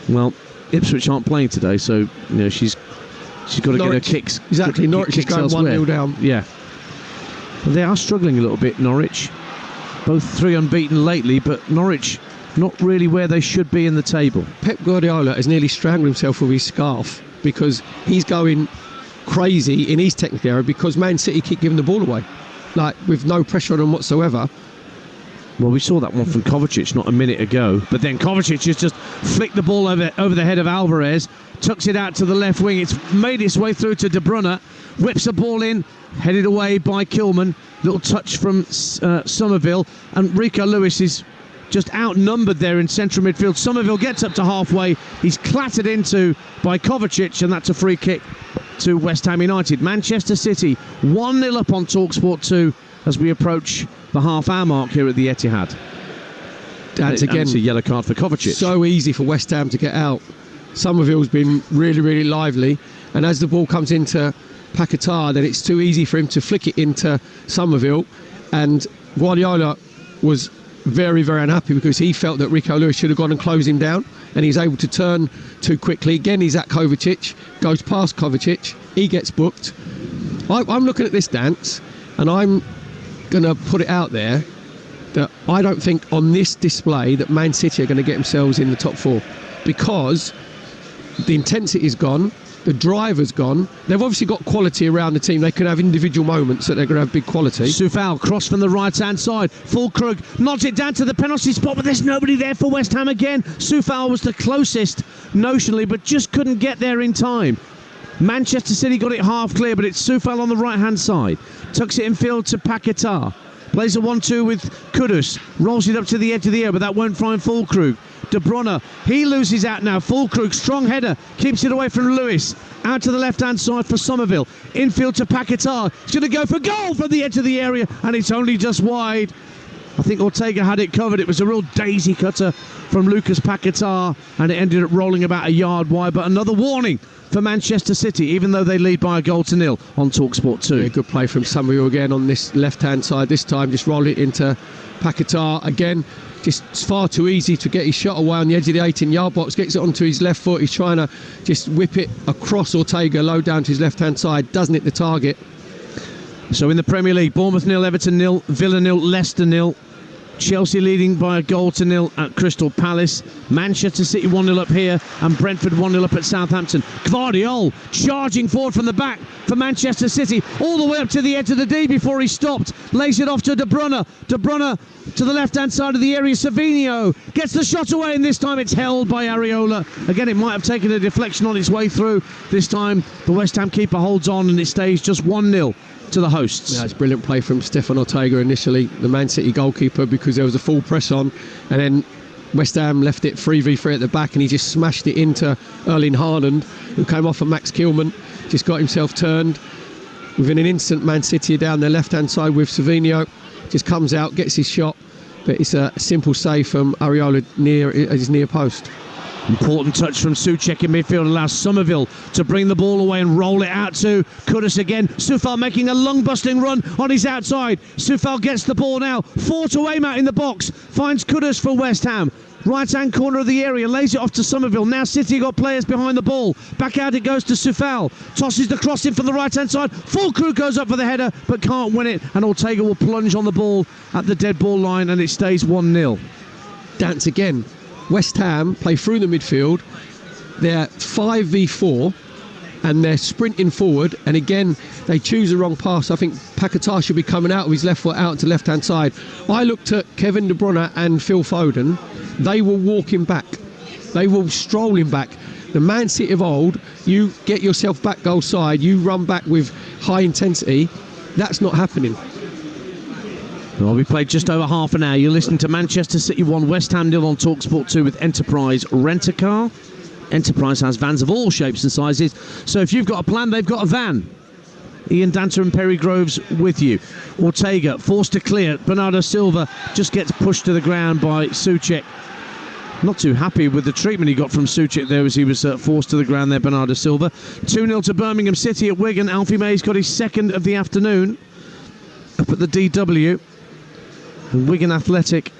[SPEAKER 3] Well, Ipswich aren't playing today, so she's got to get her kicks.
[SPEAKER 2] Exactly, Norwich is going 1-0 down.
[SPEAKER 3] Yeah. Well, they are struggling a little bit, Norwich. Both 3 unbeaten lately, but Norwich not really where they should be in the table.
[SPEAKER 2] Pep Guardiola has nearly strangled himself with his scarf because he's going crazy in his technical area because Man City keep giving the ball away, like with no pressure on them whatsoever.
[SPEAKER 3] Well, we saw that one from Kovacic not a minute ago, but then Kovacic has just flicked the ball over the head of Alvarez, tucks it out to the left wing. It's made its way through to De Bruyne, whips a ball in, headed away by Kilman. Little touch from Somerville, and Rico Lewis is just outnumbered there in central midfield. Somerville gets up to halfway. He's clattered into by Kovacic, and that's a free kick to West Ham United. Manchester City 1-0 up on Talksport 2 as we approach the half-hour mark here at the Etihad.
[SPEAKER 2] That's again
[SPEAKER 3] a yellow card for Kovacic.
[SPEAKER 2] So easy for West Ham to get out. Somerville's been really, really lively, and as the ball comes into Paquetá, then it's too easy for him to flick it into Somerville, and Guardiola was very, very unhappy because he felt that Rico Lewis should have gone and closed him down, and he's able to turn too quickly. Again, he's at Kovacic, goes past Kovacic, he gets booked. I'm looking at this dance, and I'm going to put it out there that I don't think on this display that Man City are going to get themselves in the top 4 because the intensity's gone, the driver's gone. They've obviously got quality around the team. They can have individual moments that they're going to have big quality.
[SPEAKER 3] Soufal, cross from the right-hand side. Fulkrug nods it down to the penalty spot, but there's nobody there for West Ham again. Soufal was the closest notionally, but just couldn't get there in time. Manchester City got it half clear, but it's Soufal on the right-hand side. Tucks it in field to Paquetá. Plays a 1-2 with Kudus. Rolls it up to the edge of the air, but that won't find Fulkrug. De Bruyne, he loses out now. Fulkrug, strong header, keeps it away from Lewis. Out to the left-hand side for Somerville. Infield to Paquetá. He's going to go for goal from the edge of the area, and it's only just wide. I think Ortega had it covered. It was a real daisy cutter from Lucas Paquetá, and it ended up rolling about a yard wide. But another warning for Manchester City, even though they lead by a 0-0 on Talksport 2.
[SPEAKER 2] Yeah, good play from Somerville again on this left-hand side. This time, just roll it into Paquetá again. Just far too easy to get his shot away on the edge of the 18-yard box. Gets it onto his left foot. He's trying to just whip it across Ortega, low down to his left-hand side. Doesn't hit the target.
[SPEAKER 3] So in the Premier League, Bournemouth 0, Everton 0, Villa 0, Leicester 0. Chelsea leading by a 0-0 at Crystal Palace. Manchester City 1-0 up here, and Brentford 1-0 up at Southampton. Gvardiol charging forward from the back for Manchester City, all the way up to the edge of the D before he stopped. Lays it off to De Bruyne. De Bruyne to the left-hand side of the area. Savinho gets the shot away, and this time it's held by Areola. Again, it might have taken a deflection on its way through. This time the West Ham keeper holds on, and it stays just 1-0 to the hosts.
[SPEAKER 2] Yeah, it's brilliant play from Stefan Ortega initially, the Man City goalkeeper, because there was a full press on, and then West Ham left it 3v3 at the back, and he just smashed it into Erling Haaland, who came off of Max Kilman, just got himself turned. Within an instant, Man City are down their left-hand side with Savinho, just comes out, gets his shot, but it's a simple save from Areola at his near post.
[SPEAKER 3] Important touch from Souček in midfield, allows Somerville to bring the ball away and roll it out to Kudus again. Soufal making a lung-busting run on his outside. Soufal gets the ball now, 4 to aim at in the box, finds Kudus for West Ham. Right-hand corner of the area, lays it off to Somerville. Now City got players behind the ball. Back out it goes to Soufal. Tosses the cross in from the right-hand side. Fulkrug goes up for the header, but can't win it. And Ortega will plunge on the ball at the dead ball line, and it stays 1-0.
[SPEAKER 2] Dance again. West Ham play through the midfield. They're 5v4, and they're sprinting forward, and again they choose the wrong pass. I think Paquetá should be coming out of his left foot out to left-hand side. I looked at Kevin De Bruyne and Phil Foden. They were walking back. They were strolling back. The Man City of old, you get yourself back goal side, you run back with high intensity. That's not happening.
[SPEAKER 3] Well, we played just over half an hour. You're listening to Manchester City 1, West Ham 0 on Talksport 2 with Enterprise Rent-A-Car. Enterprise has vans of all shapes and sizes, so if you've got a plan, they've got a van. Ian Danter and Perry Groves with you. Ortega forced to clear. Bernardo Silva just gets pushed to the ground by Souček. Not too happy with the treatment he got from Souček there as he was forced to the ground there, Bernardo Silva. 2-0 to Birmingham City at Wigan. Alfie May's got his second of the afternoon up at the DW. And Wigan Athletic,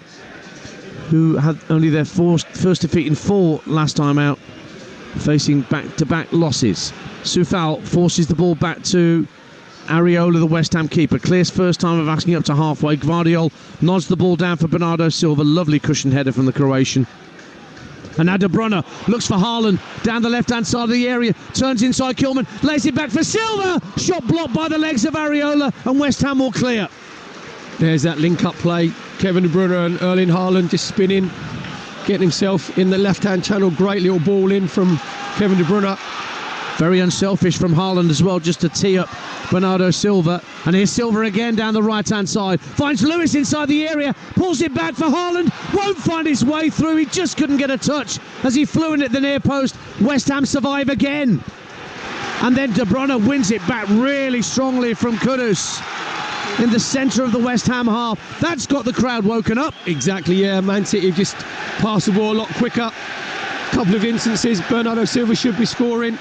[SPEAKER 3] who had only their first defeat in 4 last time out, facing back-to-back losses. Soufal forces the ball back to Areola, the West Ham keeper. Clears first time of asking up to halfway. Gvardiol nods the ball down for Bernardo Silva. Lovely cushioned header from the Croatian. And now De Bruyne looks for Haaland down the left-hand side of the area. Turns inside Kilman. Lays it back for Silva. Shot blocked by the legs of Areola. And West Ham will clear.
[SPEAKER 2] There's that link-up play. Kevin De Bruyne and Erling Haaland just spinning, getting himself in the left-hand channel. Great little ball in from Kevin De Bruyne.
[SPEAKER 3] Very unselfish from Haaland as well, just to tee up Bernardo Silva. And here's Silva again down the right-hand side. Finds Lewis inside the area. Pulls it back for Haaland. Won't find his way through. He just couldn't get a touch as he flew in at the near post. West Ham survive again. And then De Bruyne wins it back really strongly from Kudus in the centre of the West Ham half. That's got the crowd woken up.
[SPEAKER 2] Exactly, yeah. Man City have just passed the ball a lot quicker. Couple of instances. Bernardo Silva should be scoring.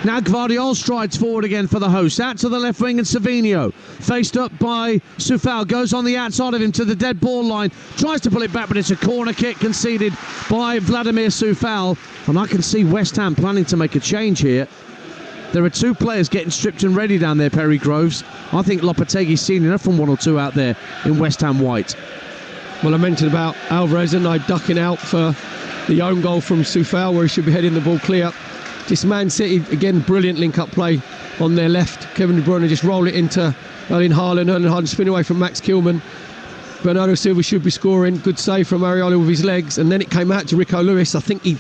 [SPEAKER 3] Now Gvardiol strides forward again for the host. Out to the left wing and Savinho. Faced up by Soufal. Goes on the outside of him to the dead ball line. Tries to pull it back, but it's a corner kick conceded by Vladimir Soufal. And I can see West Ham planning to make a change here. There are 2 players getting stripped and ready down there, Perry Groves. I think Lopetegui's seen enough from 1 or 2 out there in West Ham white.
[SPEAKER 2] Well, I mentioned about Alvarez and I ducking out for the own goal from Soufal, where he should be heading the ball clear. This Man City, again, brilliant link-up play on their left. Kevin De Bruyne just roll it into Erling Haaland. Erling Haaland spin away from Max Kilman. Bernardo Silva should be scoring. Good save from Areola with his legs. And then it came out to Rico Lewis. I think he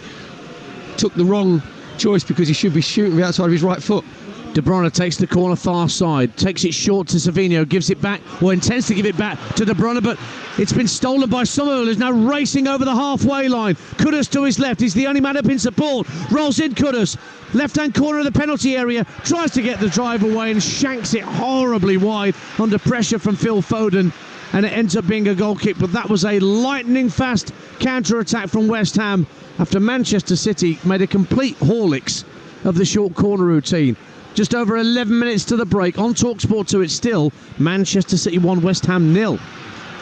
[SPEAKER 2] took the wrong choice because he should be shooting the outside of his right foot.
[SPEAKER 3] De Bruyne takes the corner far side, takes it short to Savinho, gives it back, or intends to give it back to De Bruyne, but it's been stolen by Somerville, who's now racing over the halfway line. Kudus to his left, he's the only man up in support. Rolls in Kudus, left-hand corner of the penalty area, tries to get the drive away and shanks it horribly wide under pressure from Phil Foden, and it ends up being a goal kick. But that was a lightning-fast counter-attack from West Ham after Manchester City made a complete Horlicks of the short corner routine. Just over 11 minutes to the break. On Talksport 2, it's still Manchester City 1, West Ham 0.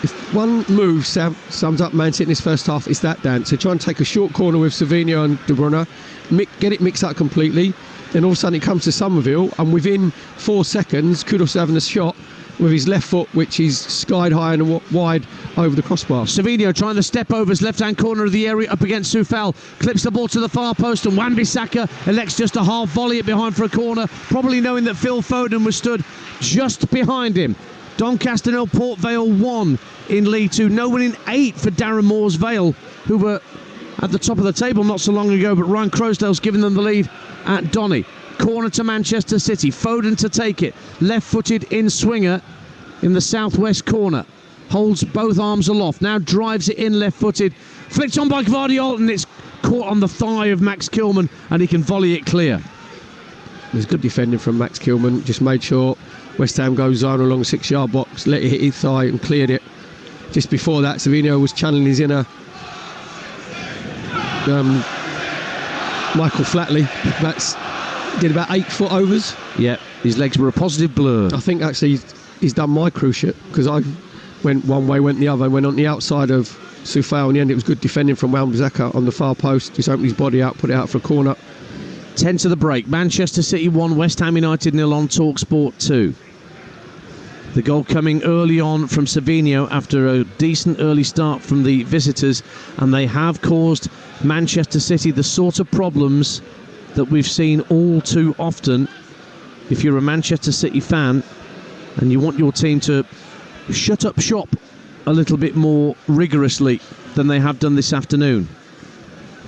[SPEAKER 2] If one move sums up Man City in this first half, it's that dance. So try and take a short corner with Savinho and De Bruyne, get it mixed up completely. Then all of a sudden it comes to Somerville, and within 4 seconds, Kudus having a shot with his left foot, which is skied high and wide over the crossbar.
[SPEAKER 3] Savinho trying to step over his left-hand corner of the area up against Soufal. Clips the ball to the far post, and Wan-Bissaka elects just to half volley it behind for a corner, probably knowing that Phil Foden was stood just behind him. Doncaster 0, Port Vale 1 in League 2. No winning 8 for Darren Moore's Vale, who were at the top of the table not so long ago, but Ryan Crosdale's giving them the lead at Donny. Corner to Manchester City. Foden to take it. Left-footed in swinger in the southwest corner. Holds both arms aloft. Now drives it in left-footed. Flicked on by Gvardiol, and it's caught on the thigh of Max Kilman, and he can volley it clear.
[SPEAKER 2] There's good defending from Max Kilman. Just made sure West Ham goes zone along the 6-yard box, let it hit his thigh and cleared it. Just before that, Savinho was channeling his inner Michael Flatley. Did about 8 foot overs.
[SPEAKER 3] Yeah, his legs were a positive blur.
[SPEAKER 2] I think actually he's done my cruciate, because I went one way, went the other, went on the outside of Soufal. In the end, it was good defending from Wan-Bissaka on the far post. Just opened his body out, put it out for a corner.
[SPEAKER 3] 10 to the break. Manchester City 1, West Ham United 0 on Talksport 2. The goal coming early on from Savinho after a decent early start from the visitors, and they have caused Manchester City the sort of problems that we've seen all too often. If you're a Manchester City fan and you want your team to shut up shop a little bit more rigorously than they have done this afternoon.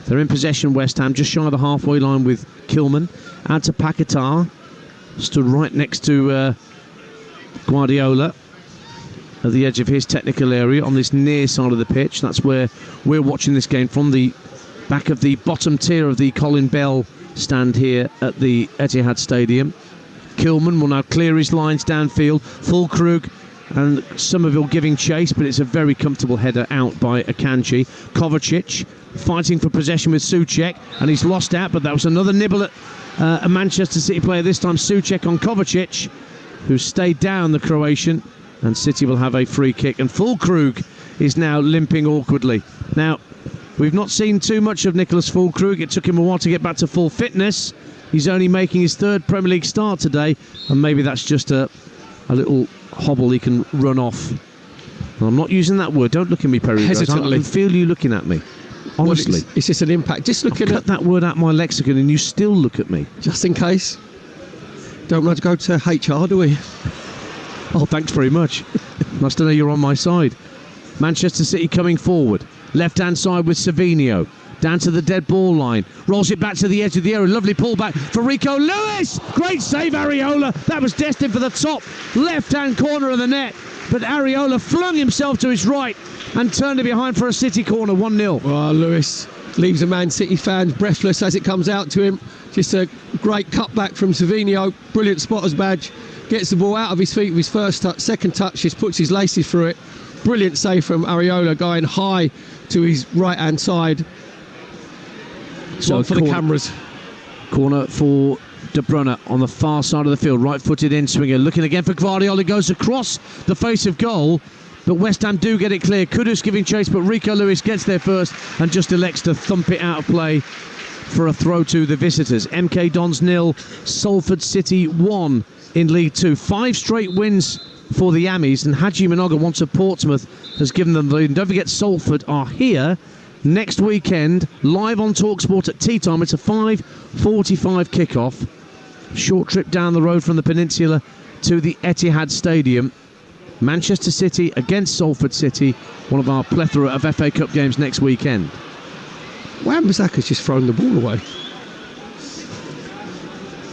[SPEAKER 3] They're in possession, West Ham, just shy of the halfway line with Kilman. Out to Paquetá, stood right next to Guardiola at the edge of his technical area on this near side of the pitch. That's where we're watching this game, from the back of the bottom tier of the Colin Bell stand here at the Etihad Stadium. Kilman will now clear his lines downfield. Fulkrug and Somerville giving chase, but it's a very comfortable header out by Akanji. Kovacic fighting for possession with Souček, and he's lost out, but that was another nibble at a Manchester City player, this time Souček on Kovacic, who stayed down the Croatian, and City will have a free kick. And Fulkrug is now limping awkwardly. Now, we've not seen too much of Nicholas Fulkrug. It took him a while to get back to full fitness. He's only making his third Premier League start today, and maybe that's just a little hobble he can run off. Well, I'm not using that word. Don't look at me, Perry.
[SPEAKER 2] Hesitantly.
[SPEAKER 3] I can feel you looking at me. Honestly.
[SPEAKER 2] Well, it's just an impact. Just looking
[SPEAKER 3] cut that word out of my lexicon and you still look at me.
[SPEAKER 2] Just in case. Don't want to go to HR, do we?
[SPEAKER 3] Oh, thanks very much. Nice to know you're on my side. Manchester City coming forward. Left-hand side with Savinho. Down to the dead ball line. Rolls it back to the edge of the area. Lovely pullback for Rico Lewis. Great save, Areola. That was destined for the top left-hand corner of the net. But Areola flung himself to his right and turned it behind for a City corner. 1-0.
[SPEAKER 2] Well, Lewis leaves a Man City fan breathless as it comes out to him. Just a great cutback from Savinho. Brilliant spotter's badge. Gets the ball out of his feet with his first touch. Second touch, just puts his laces through it. Brilliant save from Areola, going high to his right-hand side. So for the cameras.
[SPEAKER 3] Corner for De Bruyne on the far side of the field. Right-footed in-swinger. Looking again for Guardiola. Goes across the face of goal. But West Ham do get it clear. Kudus giving chase, but Rico Lewis gets there first and just elects to thump it out of play for a throw to the visitors. MK Dons 0, Salford City 1 in League 2. 5 straight wins for the Ammies, and Haji Minogue, once at Portsmouth, has given them the lead. And don't forget, Salford are here next weekend, live on Talksport at tea time. It's a 5:45 kickoff. Short trip down the road from the Peninsula to the Etihad Stadium. Manchester City against Salford City, one of our plethora of FA Cup games next weekend.
[SPEAKER 2] Wan-Bissaka's just thrown the ball away.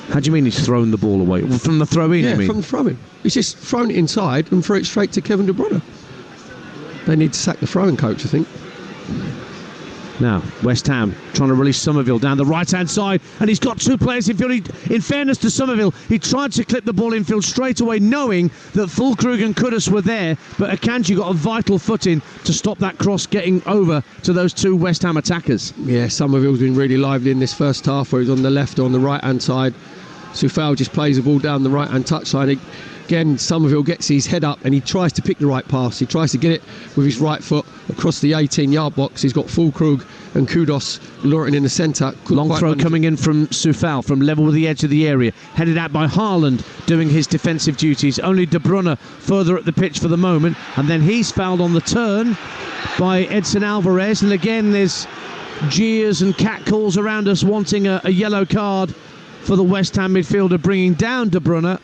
[SPEAKER 3] How do you mean he's thrown the ball away? Well, from the throw-in,
[SPEAKER 2] yeah,
[SPEAKER 3] you mean?
[SPEAKER 2] from the throw-in. He's just thrown it inside and threw it straight to Kevin De Bruyne. They need to sack the throwing coach, I think.
[SPEAKER 3] Now, West Ham trying to release Somerville down the right-hand side, and he's got 2 players in field. In fairness to Somerville, he tried to clip the ball in field straight away, knowing that Fulkrug and Kudus were there, but Akanji got a vital foot in to stop that cross getting over to those 2 West Ham attackers.
[SPEAKER 2] Yeah, Somerville's been really lively in this first half, where he's on the left or on the right-hand side. Soufal just plays the ball down the right-hand touchline. Again, Somerville gets his head up and he tries to pick the right pass. He tries to get it with his right foot across the 18-yard box. He's got Fulkrug and Kudos luring in the centre.
[SPEAKER 3] Long throw coming in from Soufal from level with the edge of the area. Headed out by Haaland doing his defensive duties. Only De Bruyne further up the pitch for the moment. And then he's fouled on the turn by Edson Alvarez. And again, there's jeers and catcalls around us wanting a yellow card for the West Ham midfielder, bringing down De Bruyne.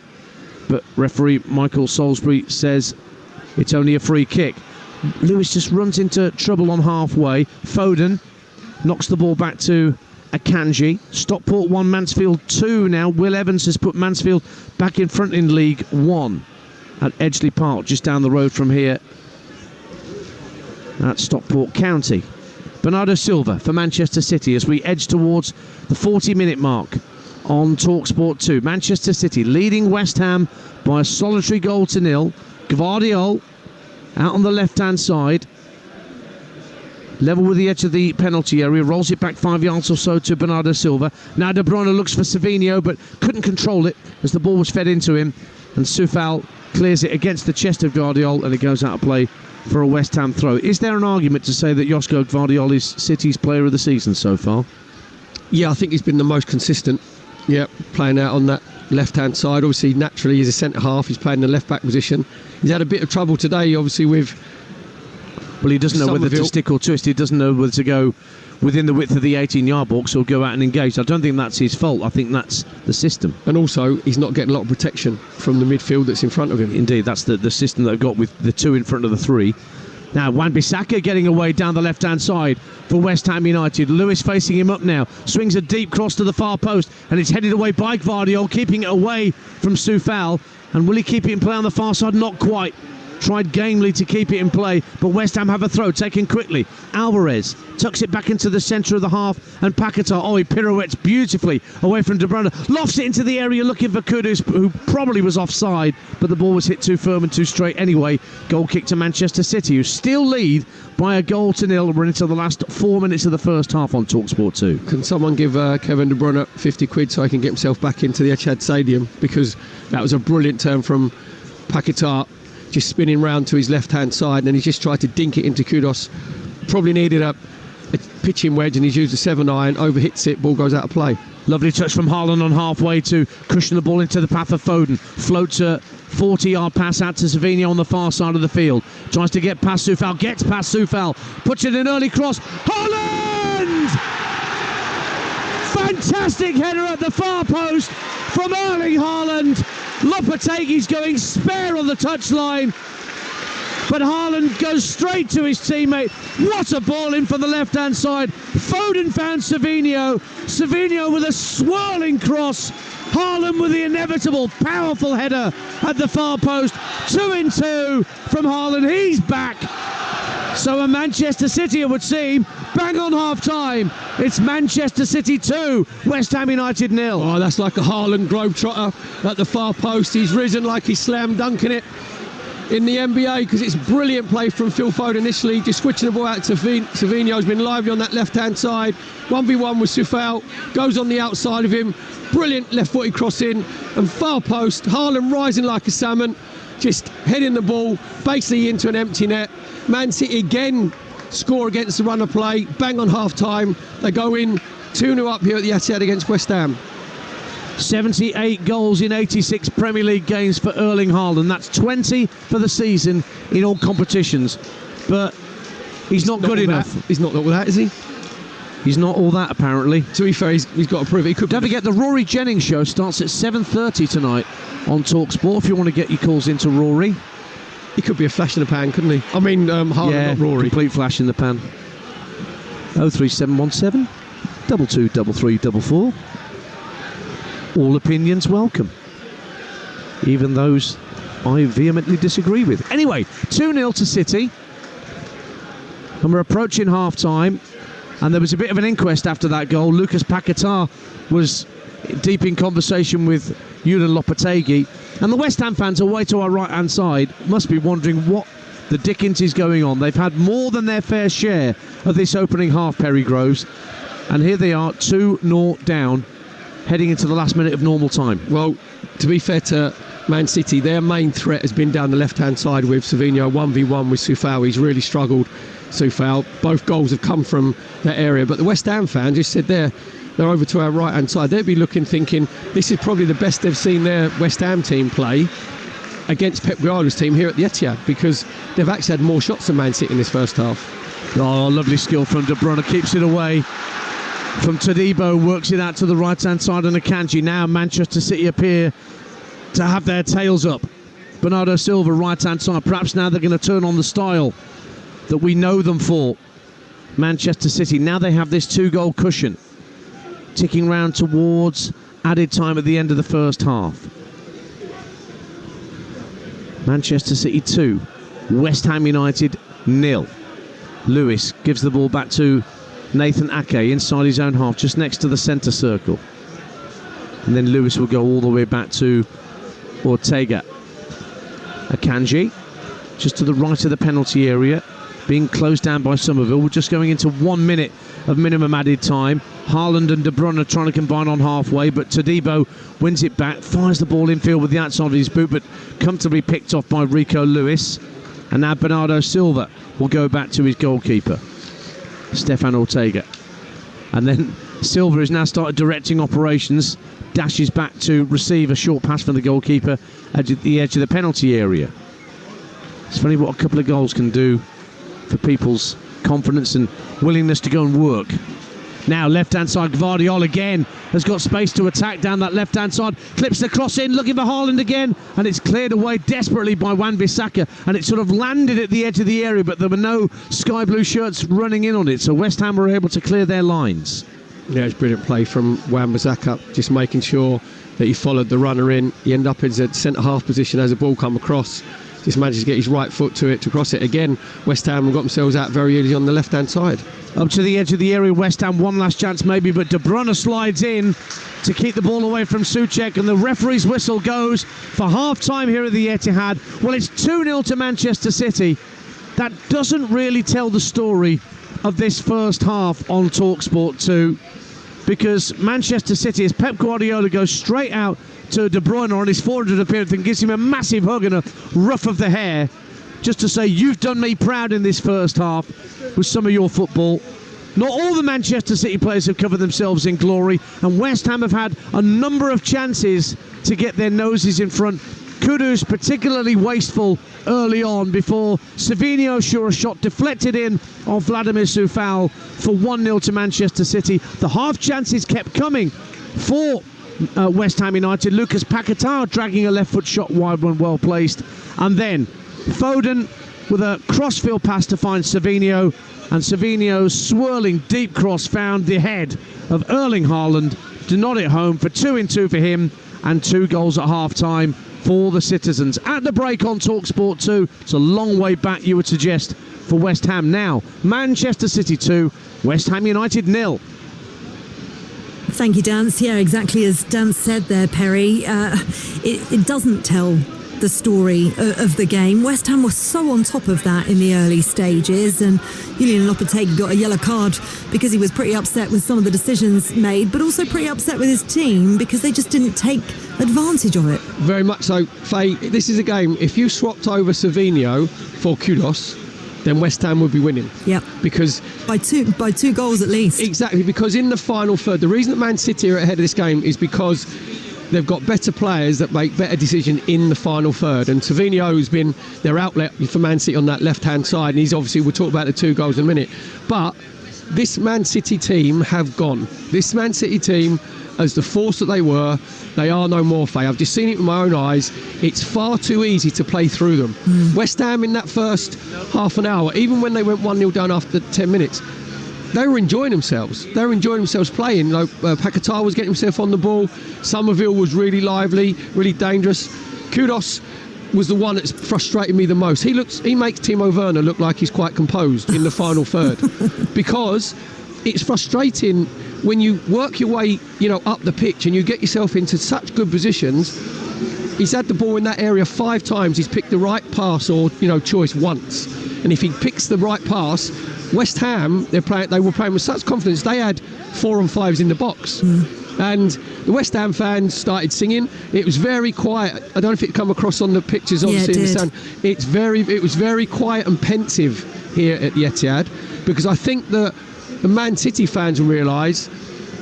[SPEAKER 3] But referee Michael Salisbury says it's only a free kick. Lewis just runs into trouble on halfway. Foden knocks the ball back to Akanji. Stockport 1, Mansfield 2 now. Will Evans has put Mansfield back in front in League 1 at Edgeley Park, just down the road from here at Stockport County. Bernardo Silva for Manchester City as we edge towards the 40-minute mark on Talksport 2. Manchester City leading West Ham by a solitary goal to 0. Gvardiol out on the left-hand side, level with the edge of the penalty area, rolls it back 5 yards or so to Bernardo Silva. Now De Bruyne looks for Savinho, but couldn't control it as the ball was fed into him, and Soufal clears it against the chest of Gvardiol, and it goes out of play for a West Ham throw. Is there an argument to say that Josko Gvardiol is City's player of the season so far?
[SPEAKER 2] Yeah, I think he's been the most consistent. Yeah, playing out on that left-hand side. Obviously, naturally, he's a centre-half. He's playing in the left-back position. He's had a bit of trouble today, obviously, with...
[SPEAKER 3] Well, he doesn't know whether to stick or twist. He doesn't know whether to go within the width of the 18-yard box or go out and engage. I don't think that's his fault. I think that's the system.
[SPEAKER 2] And also, he's not getting a lot of protection from the midfield that's in front of him.
[SPEAKER 3] Indeed, that's the system they've got with the 2 in front of the 3. Now Wan-Bissaka getting away down the left-hand side for West Ham United. Lewis facing him up now. Swings a deep cross to the far post, and it's headed away by Gvardiol, keeping it away from Soufal. And will he keep it in play on the far side? Not quite. Tried gamely to keep it in play, but West Ham have a throw taken quickly. Alvarez tucks it back into the centre of the half, and Paquetá, he pirouettes beautifully away from De Bruyne, lofts it into the area looking for Kudus, who probably was offside, but the ball was hit too firm and too straight anyway. Goal kick to Manchester City, who still lead by 1-0. We're into the last 4 minutes of the first half on Talksport 2.
[SPEAKER 2] Can someone give Kevin De Bruyne 50 quid so he can get himself back into the Etihad Stadium? Because that was a brilliant turn from Paquetá, just spinning round to his left-hand side, and then he just tried to dink it into Kudus. Probably needed a pitching wedge, and he's used a 7-iron, overhits it, ball goes out of play.
[SPEAKER 3] Lovely touch from Haaland on halfway to cushion the ball into the path of Foden. Floats a 40-yard pass out to Savinho on the far side of the field. Tries to get past Soufal, gets past Soufal, puts it in early cross. Haaland! Fantastic header at the far post from Erling Haaland. Lopetegui's going spare on the touchline, but Haaland goes straight to his teammate. What a ball in from the left-hand side. Foden found Savinho. Savinho with a swirling cross. Haaland with the inevitable powerful header at the far post. 2-2 from Haaland. He's back. So a Manchester City, it would seem, bang on half-time. It's Manchester City 2, West Ham United 0.
[SPEAKER 2] Oh, that's like a Haaland globetrotter at the far post. He's risen like he's slam dunking it in the NBA, because it's brilliant play from Phil Foden initially, just switching the ball out to Savinho's been lively on that left-hand side. 1v1 with Soufal, goes on the outside of him. Brilliant left-footed crossing, and far post. Haaland rising like a salmon, just heading the ball basically into an empty net. Man City again score against the run of play, bang on half-time. They go in 2-0 up here at the Etihad against West Ham.
[SPEAKER 3] 78 goals in 86 Premier League games for Erling Haaland. That's 20 for the season in all competitions. But he's not good enough.
[SPEAKER 2] He's not all that, is he?
[SPEAKER 3] He's not all that, apparently.
[SPEAKER 2] To be fair, he's got to prove it.
[SPEAKER 3] Don't forget, the Rory Jennings show starts at 7:30 tonight on Talksport, if you want to get your calls into Rory.
[SPEAKER 2] He could be a flash in the pan, couldn't he? I mean, Haaland, not Rory.
[SPEAKER 3] Complete flash in the pan. 03717 223344. All opinions welcome, even those I vehemently disagree with. Anyway, 2-0 to City, and we're approaching half-time, and there was a bit of an inquest after that goal. Lucas Paquetá was deep in conversation with Julian Lopetegui, and the West Ham fans away to our right-hand side must be wondering what the dickens is going on. They've had more than their fair share of this opening half, Perry Groves, and here they are, 2-0 down, heading into the last minute of normal time.
[SPEAKER 2] Well, to be fair to Man City, their main threat has been down the left-hand side with Savinho, 1v1 with Soufal. He's really struggled, Soufal. Both goals have come from that area, but the West Ham fans just said they're over to our right-hand side. They'd be looking, thinking this is probably the best they've seen their West Ham team play against Pep Guardiola's team here at the Etihad, because they've actually had more shots than Man City in this first half.
[SPEAKER 3] Oh, lovely skill from De Bruyne, keeps it away from Todibo, works it out to the right-hand side on Akanji. Now Manchester City appear to have their tails up. Bernardo Silva, right-hand side. Perhaps now they're going to turn on the style that we know them for. Manchester City, now they have this 2-goal cushion, ticking round towards added time at the end of the first half. Manchester City 2, West Ham United 0. Lewis gives the ball back to Nathan Ake inside his own half, just next to the centre circle. And then Lewis will go all the way back to Ortega. Akanji, just to the right of the penalty area, being closed down by Somerville. We're just going into 1 minute of minimum added time. Haaland and De Bruyne are trying to combine on halfway, but Todibo wins it back, fires the ball infield with the outside of his boot, but comfortably picked off by Rico Lewis. And now Bernardo Silva will go back to his goalkeeper, Stefan Ortega. And then Silva has now started directing operations, dashes back to receive a short pass from the goalkeeper at the edge of the penalty area. It's funny what a couple of goals can do for people's confidence and willingness to go and work. Now left-hand side, Gvardiol again has got space to attack down that left-hand side. Clips the cross in, looking for Haaland again, and it's cleared away desperately by Wan-Bissaka, and it sort of landed at the edge of the area, but there were no sky blue shirts running in on it, so West Ham were able to clear their lines.
[SPEAKER 2] Yeah, it's brilliant play from Wan-Bissaka, just making sure that he followed the runner in. He ended up in a centre-half position as the ball come across. Just managed to get his right foot to it, to cross it again. West Ham have got themselves out very early on the left-hand side.
[SPEAKER 3] Up to the edge of the area, West Ham, one last chance maybe, but De Bruyne slides in to keep the ball away from Souček, and the referee's whistle goes for half-time here at the Etihad. Well, it's 2-0 to Manchester City. That doesn't really tell the story of this first half on Talksport 2, because Manchester City, as Pep Guardiola goes straight out to De Bruyne on his 400th appearance and gives him a massive hug and a ruff of the hair, just to say, you've done me proud in this first half with some of your football. Not all the Manchester City players have covered themselves in glory, and West Ham have had a number of chances to get their noses in front. Kudus particularly wasteful early on before Savinho saw a shot deflected in on Vladimir Coufal for 1-0 to Manchester City. The half chances kept coming for West Ham United. Lucas Paquetá dragging a left foot shot wide when well placed, and then Foden with a crossfield pass to find Savinho, and Savinho's swirling deep cross found the head of Erling Haaland to nod it home for 2-2 for him, and 2 goals at half time for the citizens. At the break on Talksport 2, it's a long way back, you would suggest, for West Ham. Now Manchester City 2, West Ham United 0.
[SPEAKER 1] Thank you, Dance. Yeah, exactly as Dance said there, Perry. It doesn't tell the story of the game. West Ham was so on top of that in the early stages, and Julian Lopetegui got a yellow card because he was pretty upset with some of the decisions made, but also pretty upset with his team because they just didn't take advantage of it.
[SPEAKER 2] Very much so. Faye, this is a game, if you swapped over Savinho for Kudus, then West Ham would be winning.
[SPEAKER 1] Yeah.
[SPEAKER 2] Because
[SPEAKER 1] by two goals at least.
[SPEAKER 2] Exactly, because in the final third, the reason that Man City are ahead of this game is because they've got better players that make better decisions in the final third, and Savinho has been their outlet for Man City on that left-hand side, and he's obviously, we'll talk about the 2 goals in a minute, but this Man City team have gone. This Man City team, as the force that they were, they are no more, Faye. I've just seen it with my own eyes. It's far too easy to play through them. West Ham in that first half an hour, even when they went 1-0 down after 10 minutes, they were enjoying themselves. They were enjoying themselves playing. Paquetá was getting himself on the ball. Somerville was really lively, really dangerous. Kudus was the one that's frustrated me the most. He makes Timo Werner look like he's quite composed in the final third, because it's frustrating when you work your way, up the pitch and you get yourself into such good positions. He's had the ball in that area 5 times. He's picked the right pass or choice once, and if he picks the right pass, West Ham they were playing with such confidence. They had 4 and 5s in the box. And the West Ham fans started singing. It was very quiet. I don't know if it come across on the pictures, obviously, in the sun. It was very quiet and pensive here at the Etihad, because I think that the Man City fans will realise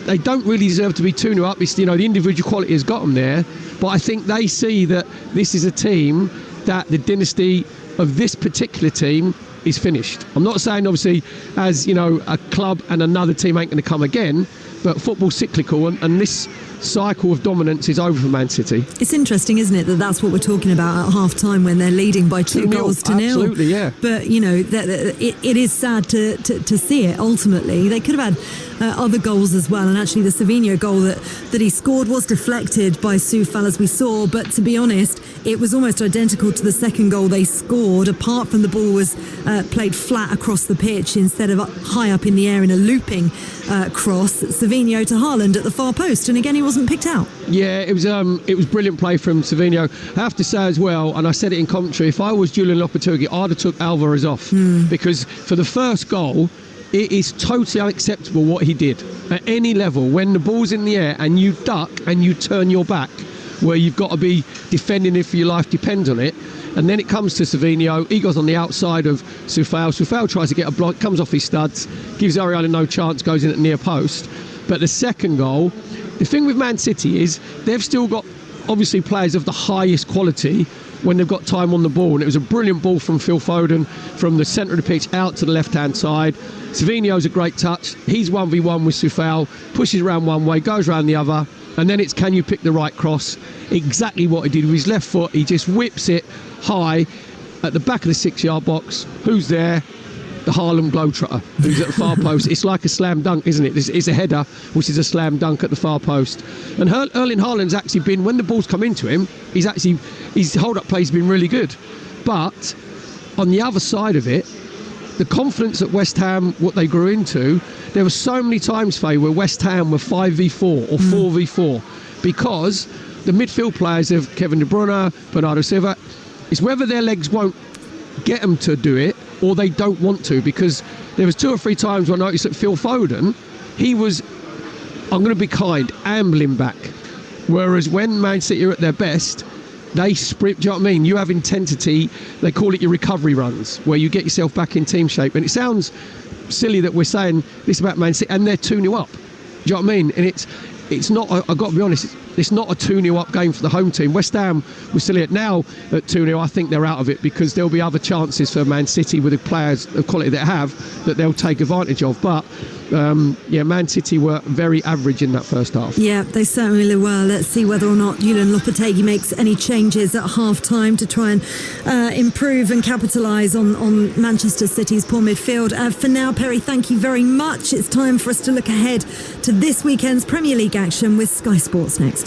[SPEAKER 2] they don't really deserve to be 2-0 up. It's, the individual quality has got them there, but I think they see that this is a team that the dynasty of this particular team is finished. I'm not saying, obviously, as a club and another team ain't going to come again, but football's cyclical, and this cycle of dominance is over for Man City.
[SPEAKER 1] It's interesting, isn't it, that that's what we're talking about at half-time when they're leading by 2 goals to 0.
[SPEAKER 2] Absolutely, yeah.
[SPEAKER 1] But, it is sad to see it, ultimately. They could have had other goals as well, and actually the Savinho goal that he scored was deflected by Coufal, as we saw, but to be honest, it was almost identical to the second goal they scored, apart from the ball was played flat across the pitch instead of high up in the air in a looping cross. Savinho to Haaland at the far post, and again he wasn't picked out.
[SPEAKER 2] Yeah, it was brilliant play from Savinho. I have to say as well, and I said it in commentary, if I was Julian Lopetegui, I'd have took Alvarez off, because for the first goal, it is totally unacceptable what he did at any level. When the ball's in the air and you duck and you turn your back, where you've got to be defending if your life depends on it, and then it comes to Savinho, he goes on the outside of Coufal. Coufal tries to get a block, comes off his studs, gives Ariana no chance, goes in at the near post. But the second goal, the thing with Man City is they've still got obviously players of the highest quality, when they've got time on the ball. And it was a brilliant ball from Phil Foden from the centre of the pitch out to the left-hand side. Savinho's a great touch. He's 1v1 with Soufal, pushes around one way, goes around the other, and then it's can you pick the right cross? Exactly what he did with his left foot. He just whips it high at the back of the 6-yard box. Who's there? The Harlem Globetrotter, who's at the far post. It's like a slam dunk, isn't it? It's a header, which is a slam dunk at the far post. And Erling Haaland's actually been, when the ball's come into him, his hold-up play's been really good. But on the other side of it, the confidence at West Ham, what they grew into, there were so many times, Faye, where West Ham were 5v4 or 4v4 because the midfield players of Kevin De Bruyne, Bernardo Silva, it's whether their legs won't get them to do it or they don't want to, because there was 2 or 3 times where I noticed that Phil Foden, he was, I'm going to be kind, ambling back. Whereas when Man City are at their best, they sprint, do you know what I mean? You have intensity, they call it your recovery runs, where you get yourself back in team shape. And it sounds silly that we're saying this about Man City, and they're 2-0 up. Do you know what I mean? And it's not, I've got to be honest, it's not a 2-0 up game for the home team. West Ham was still it. Now at 2-0, I think they're out of it because there'll be other chances for Man City with the players of quality they have that they'll take advantage of. But Man City were very average in that first half.
[SPEAKER 1] Yeah, they certainly were. Let's see whether or not Julian Lopetegui makes any changes at half-time to try and improve and capitalise on Manchester City's poor midfield. For now, Perry, thank you very much. It's time for us to look ahead to this weekend's Premier League action with Sky Sports next.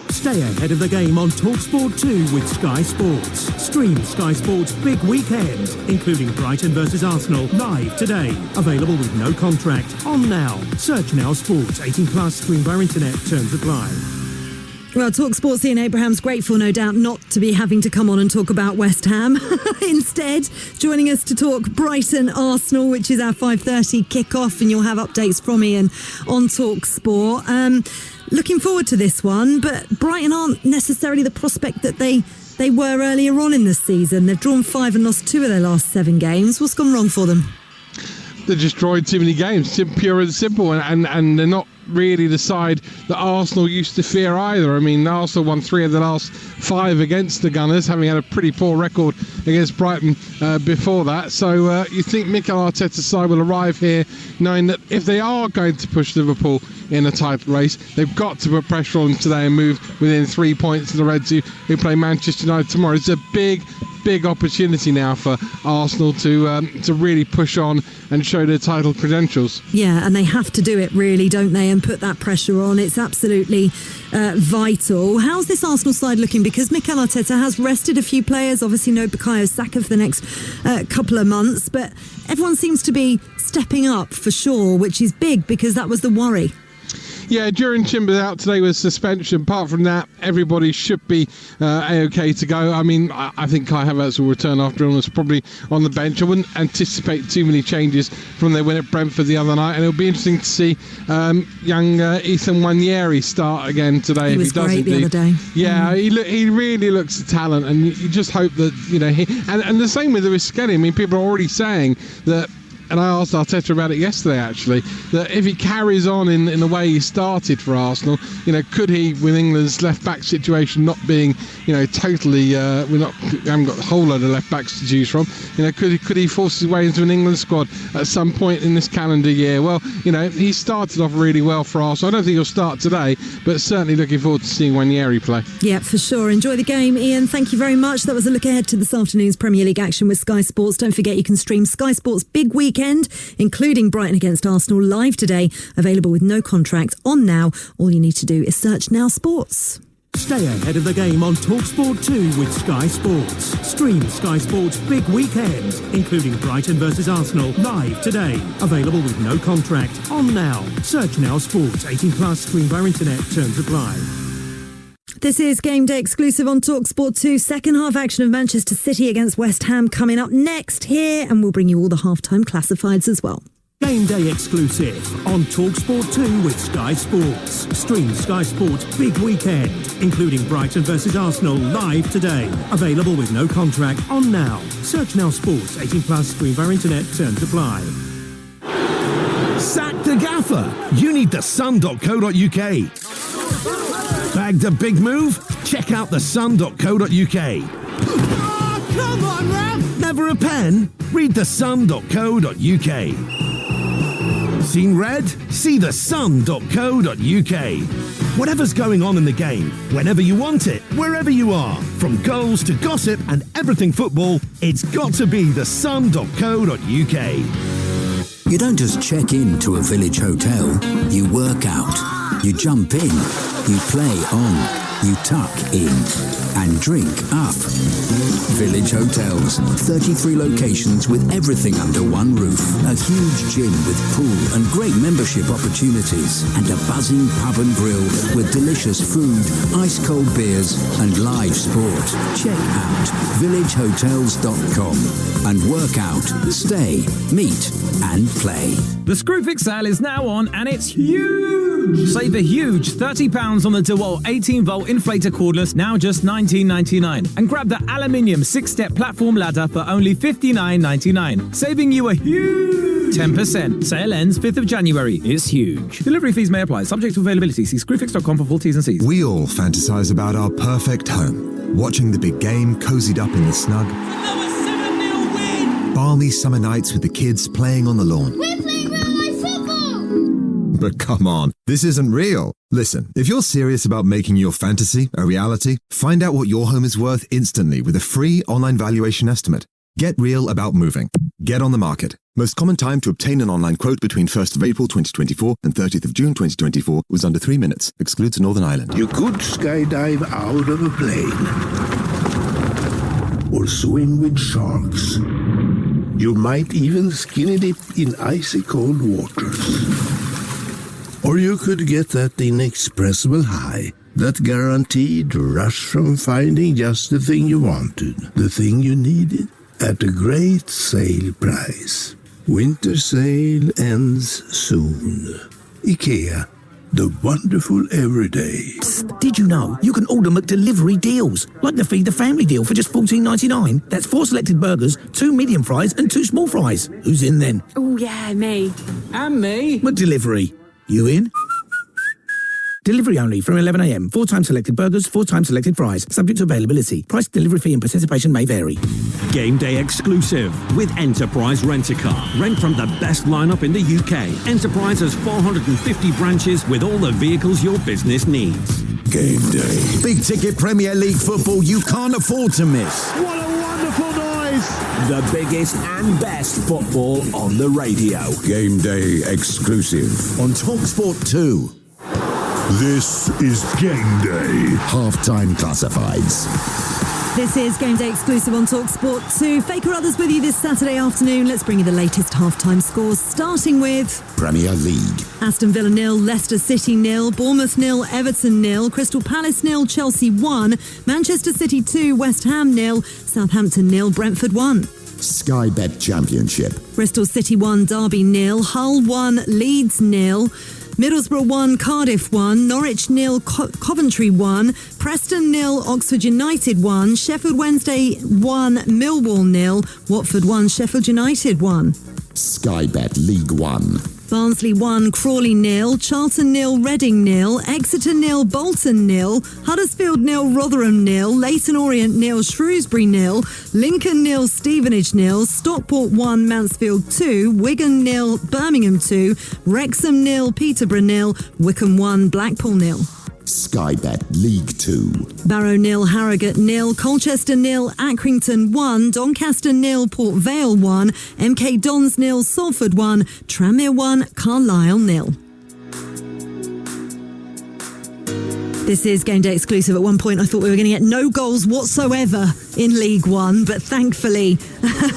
[SPEAKER 4] Stay ahead of the game on Talksport 2 with Sky Sports. Stream Sky Sports Big Weekend, including Brighton versus Arsenal, live today. Available with no contract. On now. Search Now Sports. 18 plus. Stream via internet. Terms apply.
[SPEAKER 1] Well, Talksport's Ian Abraham's grateful, no doubt, not to be having to come on and talk about West Ham. Instead, joining us to talk Brighton-Arsenal, which is our 5:30 kick-off, and you'll have updates from Ian on Talksport. Looking forward to this one, but Brighton aren't necessarily the prospect that they were earlier on in the season. They've drawn 5 and lost 2 of their last 7 games. What's gone wrong for them?
[SPEAKER 5] They're just drawing too many games, pure and simple, and they're not really the side that Arsenal used to fear either. I mean, Arsenal won 3 of the last 5 against the Gunners, having had a pretty poor record against Brighton before that. So you think Mikel Arteta's side will arrive here knowing that if they are going to push Liverpool in a title race, they've got to put pressure on today and move within 3 points of the Reds, who play Manchester United tomorrow. It's a big opportunity now for Arsenal to really push on and show their title credentials.
[SPEAKER 1] Yeah, and they have to do it really, don't they, and put that pressure on. It's absolutely vital. How's this Arsenal side looking? Because Mikel Arteta has rested a few players, obviously no Bukayo Saka for the next couple of months, but everyone seems to be stepping up for sure, which is big because that was the worry.
[SPEAKER 5] Yeah, Duran Timber's out today with suspension. Apart from that, everybody should be A-OK to go. I mean, I think Kai Havertz will return after illness, probably on the bench. I wouldn't anticipate too many changes from their win at Brentford the other night, and it'll be interesting to see young Ethan Nwaneri start again today.
[SPEAKER 1] He was great the other day.
[SPEAKER 5] Yeah, he really looks a talent, and you just hope that, you know, and the same with Lewis Skelly. I mean, people are already saying that, and I asked Arteta about it yesterday actually, that if he carries on in the way he started for Arsenal, you know, could he, with England's left back situation not being, you know, totally, we haven't got a whole load of left backs to choose from, you know, could he force his way into an England squad at some point in this calendar year? Well, you know, he started off really well for Arsenal. I don't think he'll start today, but certainly looking forward to seeing Nwaneri play.
[SPEAKER 1] Yeah, for sure. Enjoy the game, Ian. Thank you very much. That was a look ahead to this afternoon's Premier League action with Sky Sports. Don't forget you can stream Sky Sports Big Weekend, including Brighton against Arsenal, live today, available with no contract on Now. All you need to do is search Now Sports.
[SPEAKER 4] Stay ahead of the game on Talksport 2 with Sky Sports. Stream Sky Sports Big Weekend, including Brighton versus Arsenal, live today. Available with no contract. On Now. Search Now Sports. 18 plus. Stream via internet. Terms apply.
[SPEAKER 1] This is Game Day exclusive on Talksport 2. Second half action of Manchester City against West Ham coming up next here, and we'll bring you all the half-time classifieds as well.
[SPEAKER 4] Game Day exclusive on Talksport 2 with Sky Sports. Stream Sky Sports Big Weekend, including Brighton versus Arsenal, live today. Available with no contract. On Now. Search Now Sports. 18 plus. Stream via internet. Terms apply.
[SPEAKER 6] Sack the gaffer. You need thesun.co.uk. Bagged a big move? Check out thesun.co.uk. Oh, come on, Ralph! Never a pen? Read thesun.co.uk. Seen red? See thesun.co.uk. Whatever's going on in the game, whenever you want it, wherever you are, from goals to gossip and everything football, it's got to be thesun.co.uk.
[SPEAKER 7] You don't just check in to a village hotel. You work out. You jump in. You play on. You tuck in. And drink up. Village Hotels. 33 locations with everything under one roof. A huge gym with pool and great membership opportunities. And a buzzing pub and grill with delicious food, ice-cold beers and live sport. Check out villagehotels.com and work out, stay, meet and play.
[SPEAKER 8] The Screwfix sale is now on and it's huge! Save a huge £30 on the DeWalt 18-volt inflator cordless, now just $19.99. And grab the aluminium 6-step platform ladder for only $59.99, saving you a huge 10%. Sale ends 5th of January. It's huge. Delivery fees may apply, subject to availability. See screwfix.com for full T's and C's.
[SPEAKER 9] We all fantasize about our perfect home. Watching the big game, cozied up in the snug. Balmy summer nights with the kids playing on the lawn.
[SPEAKER 10] We're playing real-life football!
[SPEAKER 9] But come on, this isn't real. Listen, if you're serious about making your fantasy a reality, find out what your home is worth instantly with a free online valuation estimate. Get real about moving. Get on the market. Most common time to obtain an online quote between 1st of April 2024 and 30th of June 2024 was under 3 minutes. Excludes Northern Ireland.
[SPEAKER 11] You could skydive out of a plane. Or swim with sharks. You might even skinny dip in icy cold waters. Or you could get that inexpressible high, that guaranteed rush from finding just the thing you wanted, the thing you needed, at a great sale price. Winter sale ends soon. IKEA, the wonderful everyday.
[SPEAKER 6] Psst, did you know you can order McDelivery deals? Like the Feed the Family deal for just $14.99. That's 4 selected burgers, 2 medium fries and 2 small fries. Who's in then?
[SPEAKER 10] Oh, yeah, me.
[SPEAKER 8] And me.
[SPEAKER 6] McDelivery. You in? Delivery only from 11 a.m. 4 times selected burgers, 4 times selected fries. Subject to availability. Price, delivery fee and participation may vary.
[SPEAKER 4] Game day exclusive with Enterprise Rent-A-Car. Rent from the best lineup in the UK. Enterprise has 450 branches with all the vehicles your business needs.
[SPEAKER 6] Game day.
[SPEAKER 12] Big ticket Premier League football you can't afford to miss.
[SPEAKER 3] What a wonderful noise!
[SPEAKER 12] The biggest and best football on the radio.
[SPEAKER 11] Game day exclusive.
[SPEAKER 12] On Talksport 2.
[SPEAKER 11] This is Game Day.
[SPEAKER 12] Half-time classifieds.
[SPEAKER 1] This is Game Day exclusive on Talksport 2. Faker Others with you this Saturday afternoon. Let's bring you the latest half-time scores, starting with
[SPEAKER 12] Premier League.
[SPEAKER 1] Aston Villa 0, Leicester City 0, Bournemouth 0, Everton 0, Crystal Palace 0, Chelsea 1, Manchester City 2, West Ham 0, Southampton 0, Brentford 1.
[SPEAKER 12] Sky Bet Championship.
[SPEAKER 1] Bristol City 1, Derby 0, Hull 1, Leeds 0, Middlesbrough 1, Cardiff 1, Norwich 0, Coventry 1, Preston 0, Oxford United 1, Sheffield Wednesday 1, Millwall 0, Watford 1, Sheffield United 1.
[SPEAKER 12] Sky Bet League 1.
[SPEAKER 1] Barnsley 1, Crawley 0, Charlton 0, Reading 0, Exeter 0, Bolton 0, Huddersfield 0, Rotherham 0, Leyton Orient 0, Shrewsbury 0, Lincoln 0, Stevenage 0, Stockport 1, Mansfield 2, Wigan 0, Birmingham 2, Wrexham 0, Peterborough 0, Wycombe 1, Blackpool 0.
[SPEAKER 12] Sky Bet League 2.
[SPEAKER 1] Barrow 0, Harrogate 0, Colchester 0, Accrington 1, Doncaster 0, Port Vale 1, MK Dons 0, Salford 1, Tranmere 1, Carlisle 0. This is Game Day exclusive. At one point I thought we were going to get no goals whatsoever in League One, but thankfully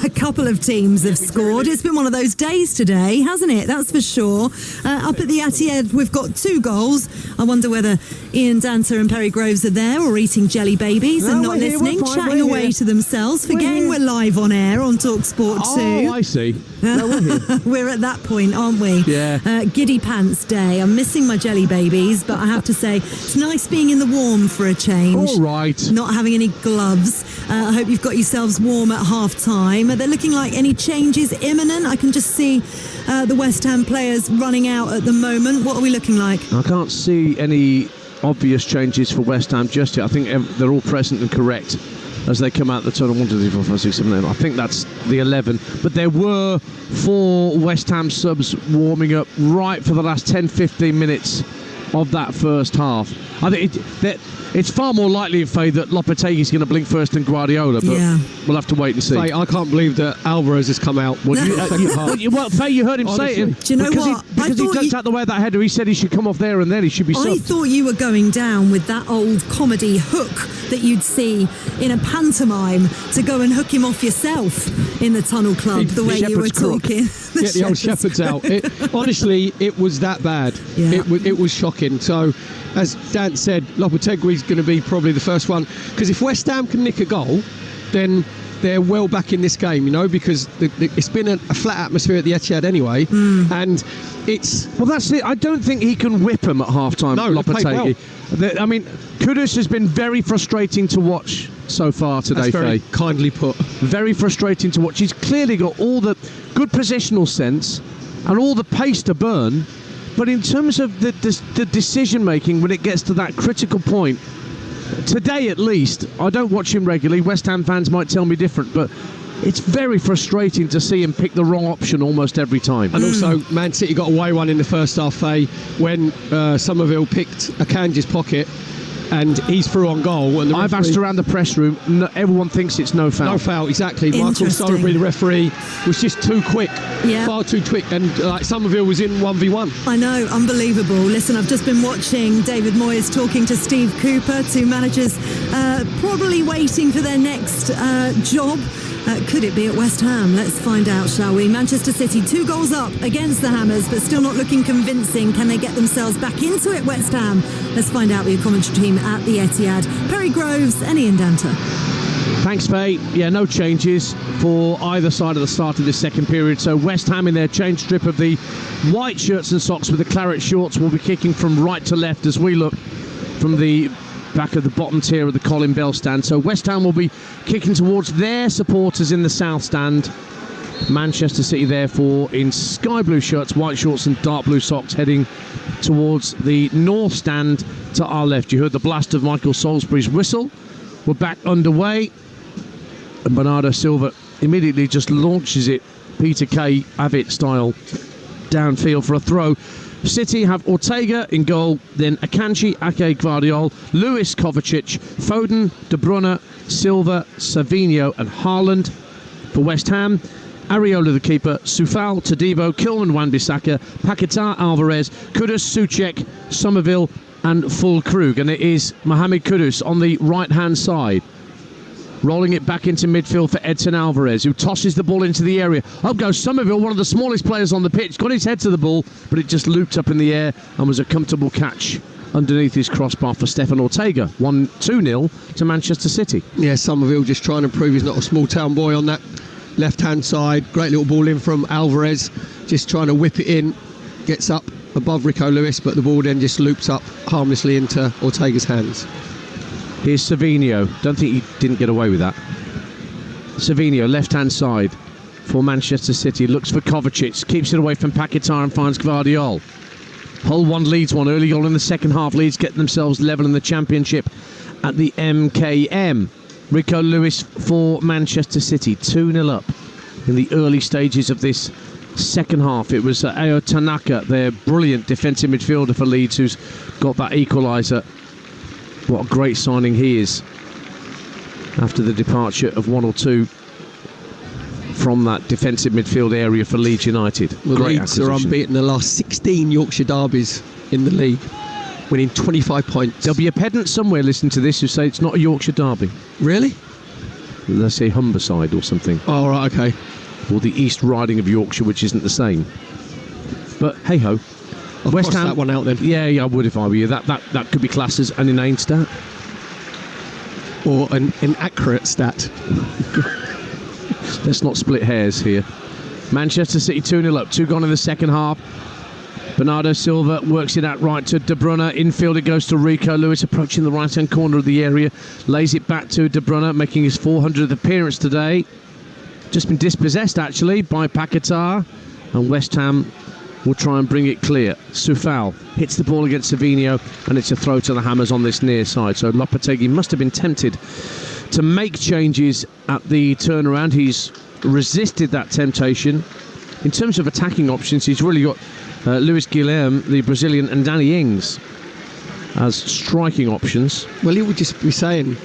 [SPEAKER 1] a couple of teams have scored. It's been one of those days today, hasn't it? That's for sure. Up at the Etihad we've got 2 goals. I wonder whether Ian Danter and Perry Groves are there or eating jelly babies and not listening, chatting away to themselves, forgetting we're live on air on Talksport 2.
[SPEAKER 3] Oh, I see. No, we're here.
[SPEAKER 1] We're at that point, aren't we?
[SPEAKER 3] Yeah.
[SPEAKER 1] Giddy pants day. I'm missing my jelly babies, but I have to say it's nice being in the warm for a change.
[SPEAKER 3] All right.
[SPEAKER 1] Not having any gloves. I hope you've got yourselves warm at half time. Are there looking like any changes imminent? I can just see the West Ham players running out at the moment. What are we looking like?
[SPEAKER 3] I can't see any obvious changes for West Ham just yet. I think they're all present and correct as they come out the tunnel. 1, 2, 3, 4, 5, 6, 7, 8. I think that's the 11. But there were 4 West Ham subs warming up right for the last 10-15 minutes of that first half. I think it's far more likely, Faye, that Lopetegui's going to blink first than Guardiola, but we'll have to wait and see.
[SPEAKER 2] Faye, I can't believe that Alvarez has come out.
[SPEAKER 3] Well, Faye, you heard him say it.
[SPEAKER 1] Do you know what?
[SPEAKER 3] Because he ducked out the way of that header, he said he should come off there and then he should be subbed.
[SPEAKER 1] I thought you were going down with that old comedy hook that you'd see in a pantomime to go and hook him off yourself in the Tunnel Club, the way you were talking.
[SPEAKER 2] Get the old shepherds out. Honestly, it was that bad.
[SPEAKER 1] Yeah.
[SPEAKER 2] It was shocking. So, as Dan said, Lopetegui's going to be probably the first one. Because if West Ham can nick a goal, then they're well back in this game, because it's been a flat atmosphere at the Etihad anyway. And it's...
[SPEAKER 3] Well, that's it. I don't think he can whip him at half-time,
[SPEAKER 2] no,
[SPEAKER 3] Lopetegui. Well. I mean, Kudus has been very frustrating to watch so far today,
[SPEAKER 2] That's very
[SPEAKER 3] Faye.
[SPEAKER 2] kindly put.
[SPEAKER 3] Very frustrating to watch. He's clearly got all the good positional sense and all the pace to burn, but in terms of the decision-making when it gets to that critical point, today at least, I don't watch him regularly. West Ham fans might tell me different, but it's very frustrating to see him pick the wrong option almost every time.
[SPEAKER 2] And also, Man City got away one in the first half, Faye, when Somerville picked Akanji's pocket and he's through on goal. And
[SPEAKER 3] I've asked around the press room, everyone thinks it's no foul.
[SPEAKER 2] No foul, exactly. Michael Sowerby, the referee, was just too quick, far too quick, and Somerville was in 1v1.
[SPEAKER 1] I know, unbelievable. Listen, I've just been watching David Moyes talking to Steve Cooper, 2 managers probably waiting for their next job. Could it be at West Ham? Let's find out, shall we? Manchester City 2 goals up against the Hammers, but still not looking convincing. Can they get themselves back into it, West Ham? Let's find out with your commentary team at the Etihad. Perry Groves and Ian Danter.
[SPEAKER 3] Thanks, Faye. Yeah, no changes for either side of the start of this second period. So West Ham in their change strip of the white shirts and socks with the claret shorts will be kicking from right to left as we look from the back of the bottom tier of the Colin Bell stand. So West Ham will be kicking towards their supporters in the south stand. Manchester City therefore in sky blue shirts, white shorts and dark blue socks heading towards the north stand to our left. You heard the blast of Michael Salisbury's whistle. We're back underway and Bernardo Silva immediately just launches it Peter Kay Avett style downfield for a throw. City have Ortega in goal, then Akanji, Ake, Gvardiol, Lewis, Kovacic, Foden, De Bruyne, Silva, Savinho and Haaland. For West Ham, Areola the keeper, Soufal, Todibo, Kilman, Wan-Bissaka, Paquetá, Alvarez, Kudus, Souček, Somerville and Füllkrug. And it is Mohamed Kudus on the right-hand side, rolling it back into midfield for Edson Alvarez, who tosses the ball into the area. Up goes Somerville, one of the smallest players on the pitch, got his head to the ball, but it just looped up in the air and was a comfortable catch underneath his crossbar for Stefan Ortega. 2-0 to Manchester City.
[SPEAKER 2] Yeah, Somerville just trying to prove he's not a small town boy on that left-hand side. Great little ball in from Alvarez, just trying to whip it in, gets up above Rico Lewis, but the ball then just loops up harmlessly into Ortega's hands.
[SPEAKER 3] Here's Savinho. Don't think he didn't get away with that. Savinho, left-hand side for Manchester City. Looks for Kovacic. Keeps it away from Paquetá and finds Gvardiol. Hull 1 leads 1 early goal in the second half. Leeds get themselves level in the Championship at the MKM. Rico Lewis for Manchester City. 2-0 up in the early stages of this second half. It was Ayo Tanaka, their brilliant defensive midfielder for Leeds, who's got that equaliser. What a great signing he is after the departure of 1 or 2 from that defensive midfield area for Leeds United.
[SPEAKER 2] Well, Leeds are unbeaten the last 16 Yorkshire derbies in the league, winning 25 points.
[SPEAKER 3] There'll be a pedant somewhere listening to this who say it's not a Yorkshire derby.
[SPEAKER 2] Really?
[SPEAKER 3] Let's say Humberside or something.
[SPEAKER 2] Oh, right, okay.
[SPEAKER 3] Or the East Riding of Yorkshire, which isn't the same. But hey-ho.
[SPEAKER 2] I'll
[SPEAKER 3] West
[SPEAKER 2] cross
[SPEAKER 3] Ham,
[SPEAKER 2] that one out then.
[SPEAKER 3] Yeah, I would if I were you. That could be classed as an inane stat.
[SPEAKER 2] Or an inaccurate stat.
[SPEAKER 3] Let's not split hairs here. Manchester City 2-0 up. 2 gone in the second half. Bernardo Silva works it out right to De Bruyne. Infield it goes to Rico Lewis, approaching the right-hand corner of the area. Lays it back to De Bruyne, making his 400th appearance today. Just been dispossessed, actually, by Paquetá. And West Ham will try and bring it clear. Soufal hits the ball against Savinho, and it's a throw to the Hammers on this near side. So Lopetegui must have been tempted to make changes at the turnaround. He's resisted that temptation. In terms of attacking options, he's really got Luis Guilherme, the Brazilian, and Danny Ings as striking options.
[SPEAKER 2] Well, he would just be saying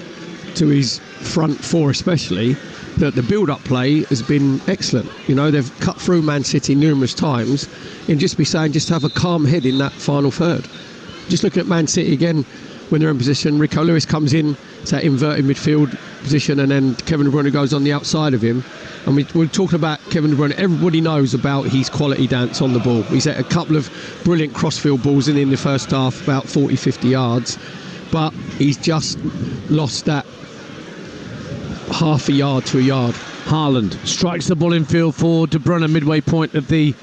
[SPEAKER 2] to his front four especially that the build-up play has been excellent. You know, they've cut through Man City numerous times, and just be saying just have a calm head in that final third. Just looking at Man City again, when they're in position, Rico Lewis comes in to that inverted midfield position, and then Kevin De Bruyne goes on the outside of him. And we're talking about Kevin De Bruyne. Everybody knows about his quality dance on the ball. He's had a couple of brilliant crossfield balls in the first half, about 40-50 yards, but he's just lost that half a yard to a yard.
[SPEAKER 3] Haaland strikes the ball in field for De Bruyne, midway point of the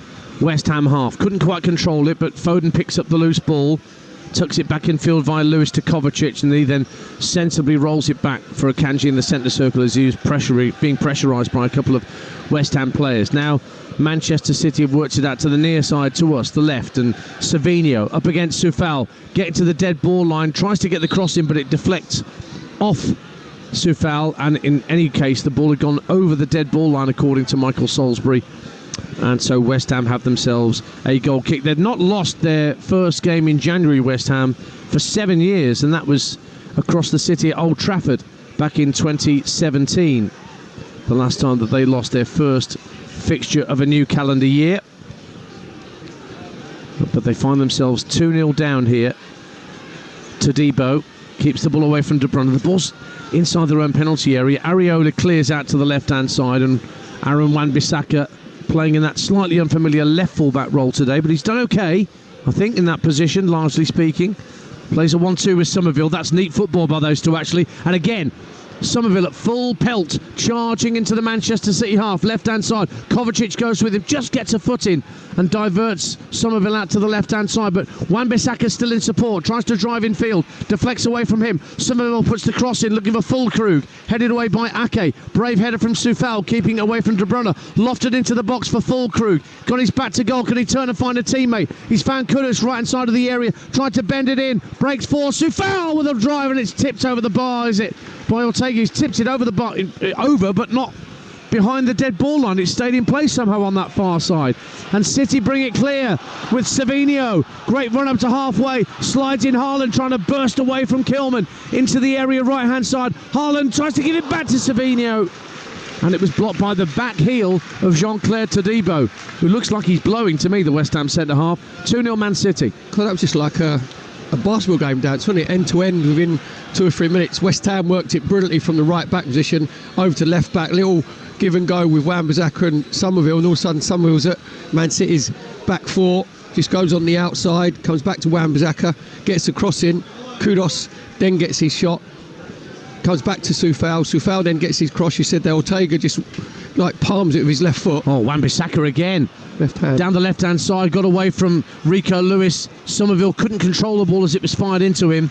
[SPEAKER 3] West Ham half. Couldn't quite control it, but Foden picks up the loose ball, tucks it back in field via Lewis to Kovacic, and he then sensibly rolls it back for Akanji in the centre circle as he was being pressurised by a couple of West Ham players. Now Manchester City have worked it out to the near side to us, the left, and Savinho up against Soufal, getting to the dead ball line, tries to get the cross in, but it deflects off Soufal, and in any case the ball had gone over the dead ball line according to Michael Salisbury, and so West Ham have themselves a goal kick. They've not lost their first game in January, West Ham, for 7 years, and that was across the city at Old Trafford back in 2017, the last time that they lost their first fixture of a new calendar year. But they find themselves 2-0 down here. Todibo keeps the ball away from De Bruyne. The ball's inside their own penalty area. Areola clears out to the left-hand side, and Aaron Wan-Bissaka playing in that slightly unfamiliar left full-back role today, but he's done okay, I think, in that position, largely speaking. Plays a 1-2 with Somerville. That's neat football by those two, actually. And again, Somerville at full pelt, charging into the Manchester City half, left-hand side. Kovacic goes with him, just gets a foot in and diverts Somerville out to the left-hand side, but Wan-Bissaka still in support, tries to drive in field, deflects away from him. Somerville puts the cross in, looking for Füllkrug, headed away by Ake. Brave header from Soufal, keeping away from De Bruyne, lofted into the box for Füllkrug. Got his back to goal, can he turn and find a teammate? He's found Kudus right inside of the area, tried to bend it in, breaks for Soufal with a drive, and it's tipped over the bar, is it? By Ortega, he's tipped it over the bar, over, but not behind the dead ball line. It stayed in place somehow on that far side. And City bring it clear with Savinho. Great run up to halfway. Slides in Haaland, trying to burst away from Kilman into the area right-hand side. Haaland tries to give it back to Savinho, and it was blocked by the back heel of Jean-Claire Todibo, who looks like he's blowing to me, the West Ham centre-half. 2-0 Man City.
[SPEAKER 2] Well, that was just like a basketball game dance, wasn't it? End to end within 2 or 3 minutes. West Ham worked it brilliantly from the right back position over to left back. Little give and go with Wan-Bissaka and Somerville, and all of a sudden Somerville's at Man City's back four, just goes on the outside, comes back to Wan-Bissaka, gets the cross in. Kudus then gets his shot, comes back to Soufal. Soufal then gets his cross. You said that Ortega just like palms it with his left foot.
[SPEAKER 3] Oh, Wan-Bissaka again.
[SPEAKER 2] Left hand.
[SPEAKER 3] Down the left-hand side, got away from Rico Lewis. Somerville couldn't control the ball as it was fired into him,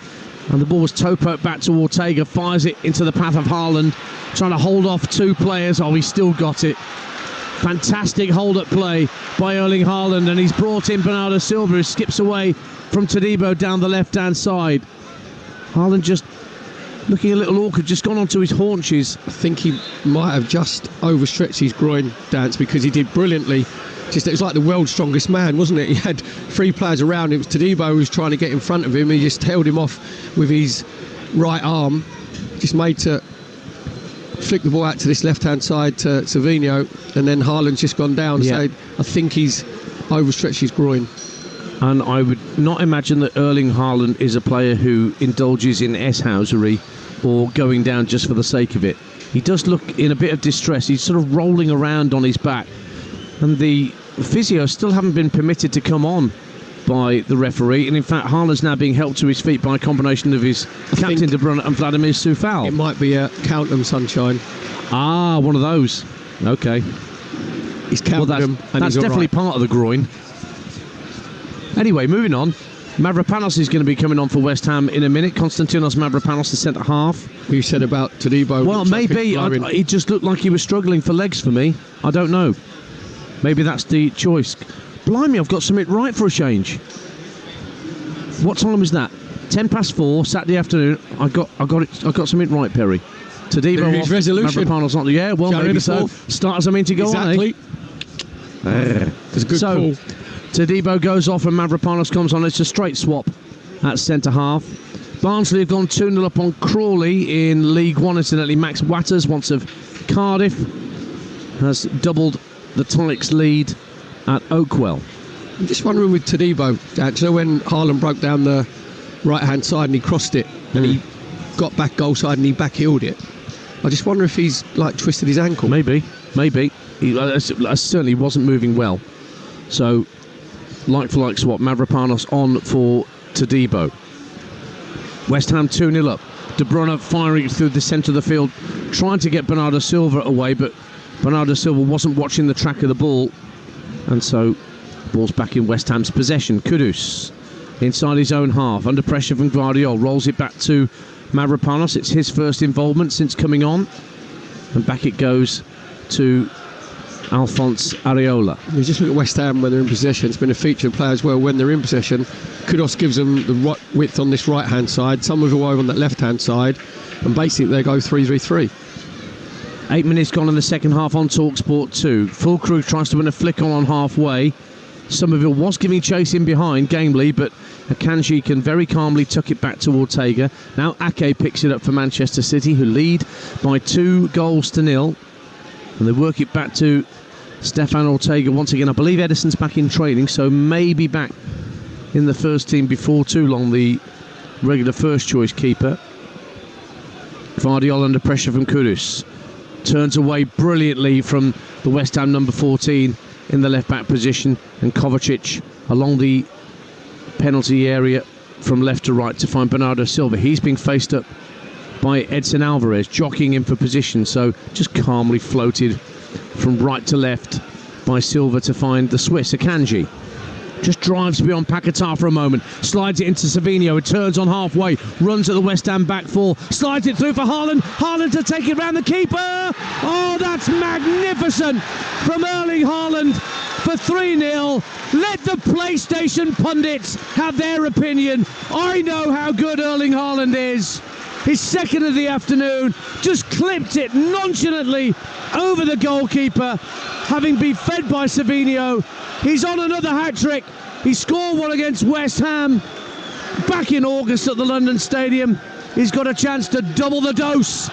[SPEAKER 3] and the ball was toe-poked back to Ortega, fires it into the path of Haaland, trying to hold off 2 players. Oh, he's still got it. Fantastic hold-up play by Erling Haaland, and he's brought in Bernardo Silva, who skips away from Todibo down the left-hand side. Haaland just looking a little awkward, just gone onto his haunches.
[SPEAKER 2] I think he might have just overstretched his groin dance, because he did brilliantly. Just, it was like the world's strongest man, wasn't it? He had 3 players around him. It was Todibo who was trying to get in front of him. He just held him off with his right arm, just made to flick the ball out to this left-hand side to Savinho, and then Haaland's just gone down.
[SPEAKER 3] Yeah.
[SPEAKER 2] So I think he's overstretched his groin.
[SPEAKER 3] And I would not imagine that Erling Haaland is a player who indulges in S-housery or going down just for the sake of it. He does look in a bit of distress. He's sort of rolling around on his back, and the physios still haven't been permitted to come on by the referee, and in fact Haaland's now being helped to his feet by a combination of his captain De Bruyne and Vladimir Soufal.
[SPEAKER 2] It might be a count them sunshine.
[SPEAKER 3] Ah, one of those. Okay.
[SPEAKER 2] He's counted them, and
[SPEAKER 3] that's
[SPEAKER 2] he's
[SPEAKER 3] definitely
[SPEAKER 2] right.
[SPEAKER 3] part of the groin. Anyway, moving on. Mavropanos is going to be coming on for West Ham in a minute. Konstantinos Mavropanos, the centre-half.
[SPEAKER 2] You said about Todibo.
[SPEAKER 3] Well, maybe. He just looked like he was struggling for legs for me. I don't know. Maybe that's the choice. Blimey, I've got something right for a change. What time was that? 4:10, Saturday afternoon. I got something right, Perry. Tadibo off,
[SPEAKER 2] resolution.
[SPEAKER 3] Mavropanos not. Yeah, well,
[SPEAKER 2] January
[SPEAKER 3] maybe so. Starters, I mean, to go
[SPEAKER 2] exactly.
[SPEAKER 3] on, eh?
[SPEAKER 2] It's a good call.
[SPEAKER 3] Tadibo goes off and Mavropanos comes on. It's a straight swap at centre half. Barnsley have gone 2-0 up on Crawley in League One. Incidentally, Max Watters, once of Cardiff, has doubled the Tonics lead at Oakwell.
[SPEAKER 2] I'm just wondering with Tadibo, actually, when Haaland broke down the right-hand side and he crossed it and he got back goal side and he back-heeled it. I just wonder if he's like twisted his ankle.
[SPEAKER 3] Maybe. He certainly wasn't moving well. So, like for like swap, Mavropanos on for Tadibo. West Ham 2-0 up. De Bruyne firing through the centre of the field, trying to get Bernardo Silva away, but Bernardo Silva wasn't watching the track of the ball, and so ball's back in West Ham's possession. Kudus inside his own half, under pressure from Guardiola, rolls it back to Mavropanos. It's his first involvement since coming on, and back it goes to Alphonse Areola.
[SPEAKER 2] You just look at West Ham when they're in possession. It's been a feature of players well when they're in possession. Kudus gives them the right width on this right hand side, some move away on that left hand side, and basically they go 3-3-3.
[SPEAKER 3] 8 minutes gone in the second half on Talksport 2. Full crew tries to win a flick on halfway. Somerville was giving chase in behind gamely, but Akanji can very calmly tuck it back to Ortega. Now Ake picks it up for Manchester City, who lead by 2-0. And they work it back to Stefan Ortega once again. I believe Edison's back in training, so maybe back in the first team before too long, the regular first choice keeper. Vardiol under pressure from Kudus. Turns away brilliantly from the West Ham number 14 in the left back position, and Kovacic along the penalty area from left to right to find Bernardo Silva. He's being faced up by Edson Alvarez, jockeying him for position, so just calmly floated from right to left by Silva to find the Swiss. Akanji just drives beyond Paquetá for a moment, slides it into Savinho, it turns on halfway, runs at the West Ham back four, slides it through for Haaland to take it round the keeper. Oh, that's magnificent from Erling Haaland for 3-0. Let the PlayStation pundits have their opinion. I know how good Erling Haaland is. His second of the afternoon, just clipped it nonchalantly over the goalkeeper, having been fed by Savinho. He's on another hat-trick. He scored one against West Ham back in August at the London Stadium. He's got a chance to double the dose,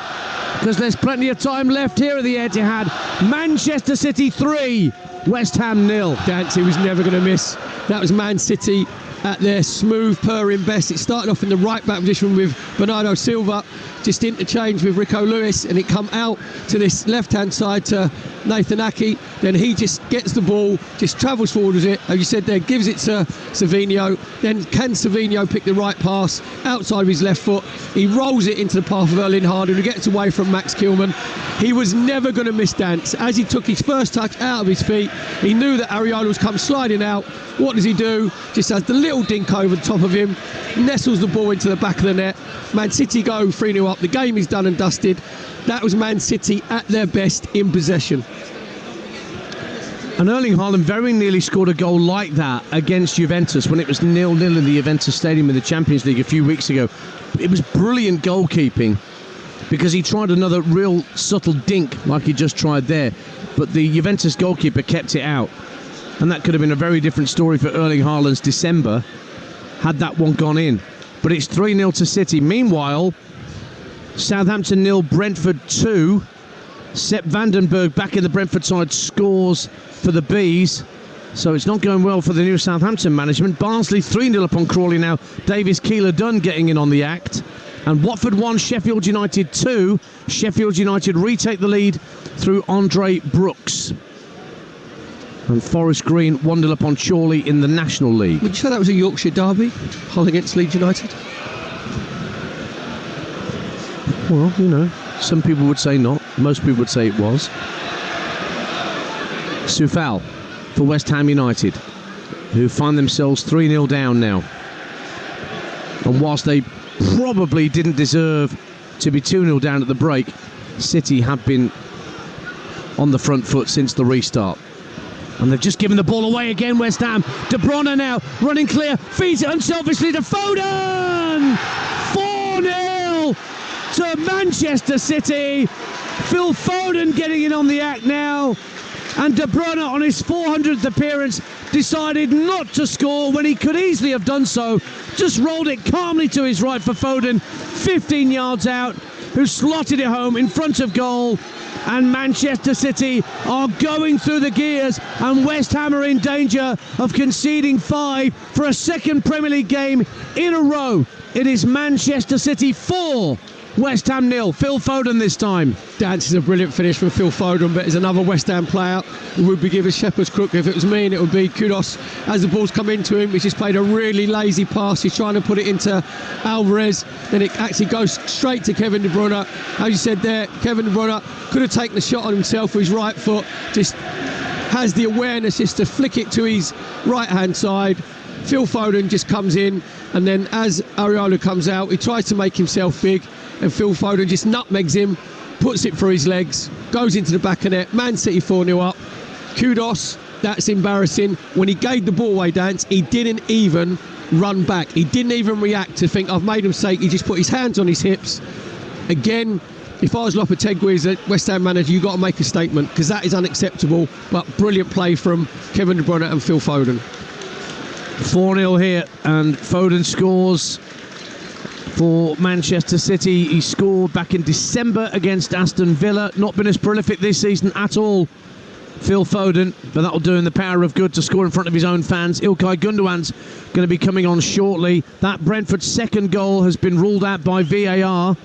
[SPEAKER 3] because there's plenty of time left here at the Etihad. Manchester City 3, West Ham 0.
[SPEAKER 2] Dancy was never going to miss. That was Man City at their smooth purring best. It started off in the right back position with Bernardo Silva, just interchanged with Rico Lewis, and it come out to this left hand side to Nathan Ake. Then he just gets the ball, just travels forward with it, as you said there, gives it to Savinho. Then can Savinho pick the right pass outside of his left foot? He rolls it into the path of Erling Haaland, who gets away from Max Kilman. He was never going to miss Dance. As he took his first touch out of his feet, he knew that Areola was come sliding out. What does he do? Just has the little dink over the top of him, nestles the ball into the back of the net. Man City go 3-0 up. The game is done and dusted. That was Man City at their best in possession.
[SPEAKER 3] And Erling Haaland very nearly scored a goal like that against Juventus when it was 0-0 in the Juventus Stadium in the Champions League a few weeks ago. It was brilliant goalkeeping, because he tried another real subtle dink like he just tried there, but the Juventus goalkeeper kept it out. And that could have been a very different story for Erling Haaland's December had that one gone in. But it's 3-0 to City. Meanwhile, Southampton 0, Brentford 2. Sepp Vandenberg back in the Brentford side scores for the Bees. So it's not going well for the new Southampton management. Barnsley 3-0 up on Crawley now. Davis Keeler-Dunn getting in on the act. And Watford 1, Sheffield United 2. Sheffield United retake the lead through Andre Brooks. And Forest Green 1-0 up on Chorley in the National League.
[SPEAKER 2] Would you say that was a Yorkshire derby, Hull against Leeds United?
[SPEAKER 3] Well, you know, some people would say not. Most people would say it was. Soufal for West Ham United, who find themselves 3-0 down now. And whilst they probably didn't deserve to be 2-0 down at the break, City have been on the front foot since the restart. And they've just given the ball away again, West Ham. De Bruyne now running clear, feeds it unselfishly to Foden! 4-0 to Manchester City. Phil Foden getting in on the act now. And De Bruyne, on his 400th appearance, decided not to score when he could easily have done so. Just rolled it calmly to his right for Foden, 15 yards out, who slotted it home in front of goal. And Manchester City are going through the gears, and West Ham are in danger of conceding 5 for a second Premier League game in a row. It is Manchester City 4, West Ham 0. Phil Foden this time.
[SPEAKER 2] Dance is a brilliant finish from Phil Foden, but as another West Ham player who would be given shepherd's crook. If it was me, and it would be kudos as the ball's come into him. He's just played a really lazy pass. He's trying to put it into Alvarez, then it actually goes straight to Kevin De Bruyne. As you said there, Kevin De Bruyne could have taken the shot on himself with his right foot, just has the awareness just to flick it to his right hand side. Phil Foden just comes in, and then as Areola comes out, he tries to make himself big, and Phil Foden just nutmegs him, puts it through his legs, goes into the back of net. Man City 4-0 up. Kudos, that's embarrassing. When he gave the ball away, Dance, he didn't even run back. He didn't even react to think, I've made a mistake. He just put his hands on his hips. Again, if I was Lopetegui as a West Ham manager, you've got to make a statement, because that is unacceptable. But brilliant play from Kevin De Bruyne and Phil Foden.
[SPEAKER 3] 4-0 here, and Foden scores for Manchester City. He scored back in December against Aston Villa. Not been as prolific this season at all, Phil Foden, but that'll do him the power of good to score in front of his own fans. Ilkay Gundogan's going to be coming on shortly. That Brentford second goal has been ruled out by VAR.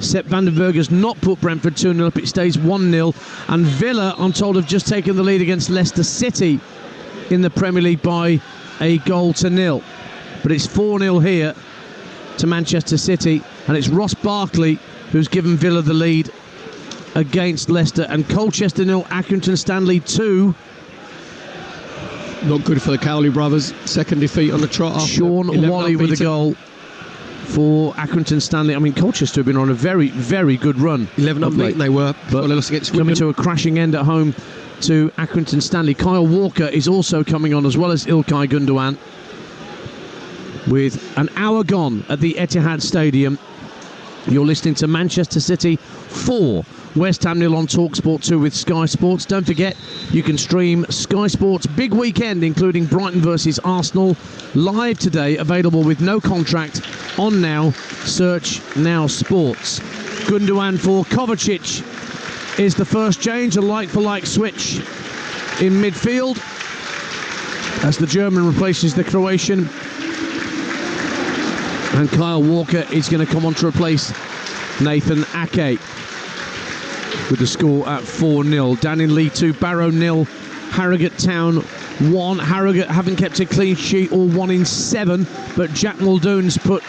[SPEAKER 3] Sepp van den Berg has not put Brentford 2-0 up. It stays 1-0. And Villa, I'm told, have just taken the lead against Leicester City in the Premier League by a goal to nil. But it's 4-0 here to Manchester City, and it's Ross Barkley who's given Villa the lead against Leicester. And Colchester 0, Accrington Stanley 2.
[SPEAKER 2] Not good for the Cowley brothers. Second defeat on the trot.
[SPEAKER 3] Sean Wally with a goal for Accrington Stanley. I mean, Colchester have been on a very, very good run.
[SPEAKER 2] 11 unbeaten they were,
[SPEAKER 3] but coming to a crashing end at home to Accrington Stanley. Kyle Walker is also coming on, as well as Ilkay Gundogan, with an hour gone at the Etihad Stadium. You're listening to Manchester City 4, West Ham 0 on Talksport 2 with Sky Sports. Don't forget, you can stream Sky Sports big weekend, including Brighton versus Arsenal, live today, available with no contract on Now. Search Now Sports. Gundogan for Kovacic is the first change, a like-for-like switch in midfield as the German replaces the Croatian. And Kyle Walker is going to come on to replace Nathan Ake with the score at 4-0. Down in League 2, Barrow 0, Harrogate Town 1. Harrogate haven't kept a clean sheet, all 1 in 7, but Jack Muldoon's put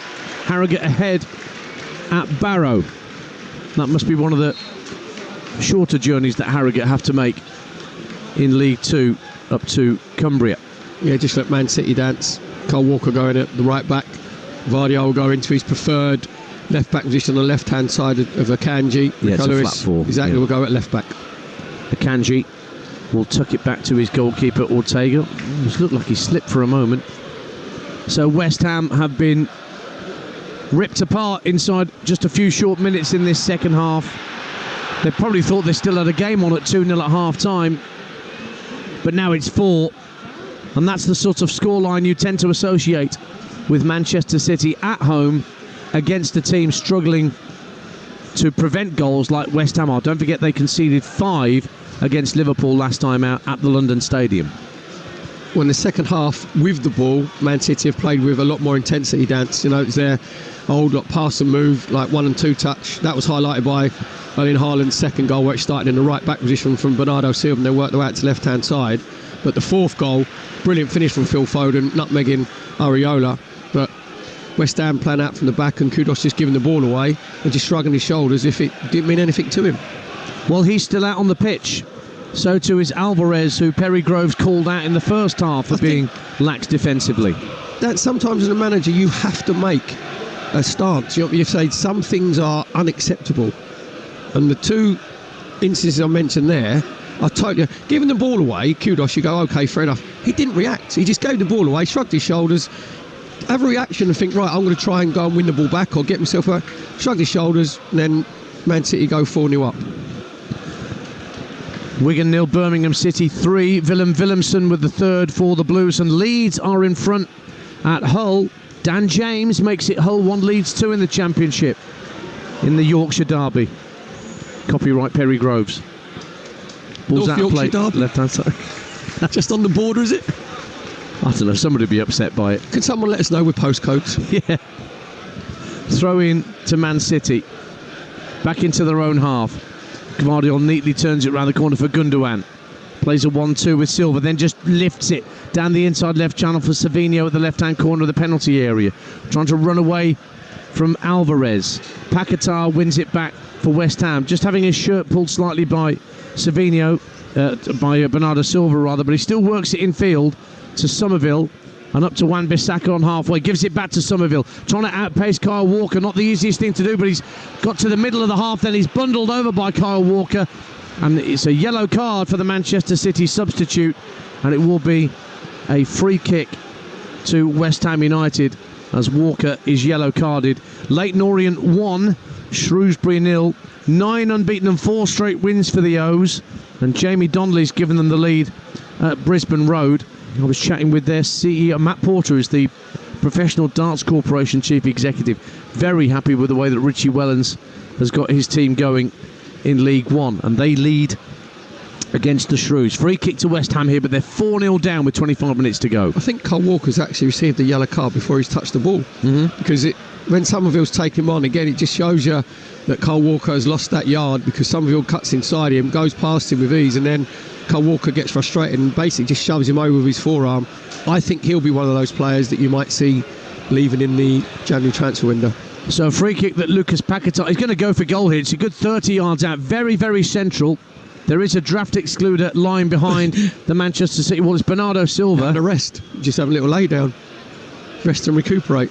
[SPEAKER 3] Harrogate ahead at Barrow. That must be one of the shorter journeys that Harrogate have to make in League 2 up to Cumbria.
[SPEAKER 2] Yeah, just let Man City dance. Kyle Walker going at the right back. Vardy will go into his preferred left back position on the left hand side of Akanji.
[SPEAKER 3] Yeah, it's a flat four.
[SPEAKER 2] Exactly,
[SPEAKER 3] yeah.
[SPEAKER 2] Will go at left back.
[SPEAKER 3] Akanji will tuck it back to his goalkeeper Ortega. It looked like he slipped for a moment. So West Ham have been ripped apart inside just a few short minutes in this second half. They probably thought they still had a game on at 2-0 at half time, but now it's 4, and that's the sort of scoreline you tend to associate with Manchester City at home against a team struggling to prevent goals like West Ham are. Don't forget they conceded 5 against Liverpool last time out at the London Stadium.
[SPEAKER 2] Well, in the second half, with the ball, Man City have played with a lot more intensity, Dance. You know, it's their old pass and move, like 1 and 2 touch. That was highlighted by Erling Haaland's second goal, where it started in the right back position from Bernardo Silva, and they worked their way out to the left-hand side. But the fourth goal, brilliant finish from Phil Foden, nutmegging Areola. But West Ham playing out from the back, and Kudos just giving the ball away and just shrugging his shoulders if it didn't mean anything to him.
[SPEAKER 3] Well, he's still out on the pitch. So too is Alvarez, who Perry Groves called out in the first half for being lax defensively.
[SPEAKER 2] That sometimes as a manager you have to make a stance. You say some things are unacceptable, and the 2 instances I mentioned there, I totally... Giving the ball away, kudos, you go, OK, fair enough. He didn't react. He just gave the ball away, shrugged his shoulders, have a reaction and think, right, I'm going to try and go and win the ball back or get myself out. Shrugged his shoulders, and then Man City go 4-0 up.
[SPEAKER 3] Wigan 0, Birmingham City 3. Willem Willemsen with the third for the Blues, and Leeds are in front at Hull. Dan James makes it Hull 1, Leeds 2 in the Championship in the Yorkshire Derby. Copyright Perry Groves. Ball's out of play, left hand side.
[SPEAKER 2] Just on the border, is it?
[SPEAKER 3] I don't know, somebody would be upset by it.
[SPEAKER 2] Could someone let us know with postcodes?
[SPEAKER 3] Yeah. Throw in to Man City. Back into their own half. Gvardiol neatly turns it round the corner for Gundogan. Plays a 1-2 with Silva, then just lifts it down the inside left channel for Savinho at the left-hand corner of the penalty area. Trying to run away from Alvarez. Paquetá wins it back for West Ham. Just having his shirt pulled slightly by Savinho, by Bernardo Silva rather, but he still works it in field to Somerville and up to Wan-Bissaka on halfway. Gives it back to Somerville, trying to outpace Kyle Walker. Not the easiest thing to do, but he's got to the middle of the half, then he's bundled over by Kyle Walker, and it's a yellow card for the Manchester City substitute, and it will be a free kick to West Ham United as Walker is yellow carded. Leyton Orient 1, Shrewsbury 0. 9 unbeaten and 4 straight wins for the O's, and Jamie Donnelly's given them the lead at Brisbane Road. I was chatting with their CEO, Matt Porter, is the Professional Darts Corporation Chief Executive. Very happy with the way that Richie Wellens has got his team going in League One, and they lead against the Shrews. Free kick to West Ham here, but they're 4-0 down with 25 minutes to go.
[SPEAKER 2] I think Kyle Walker's actually received a yellow card before he's touched the ball, because when Somerville's taken him on, again, it just shows you that Kyle Walker has lost that yard, because Somerville cuts inside him, goes past him with ease, and then Kyle Walker gets frustrated and basically just shoves him over with his forearm. I think he'll be one of those players that you might see leaving in the January transfer window.
[SPEAKER 3] So a free kick that Lucas Paquetá is going to go for goal here. It's a good 30 yards out, very, very central. There is a draft excluder lying behind the Manchester City wall. It's Bernardo Silva.
[SPEAKER 2] And a rest. Just have a little lay down. Rest and recuperate.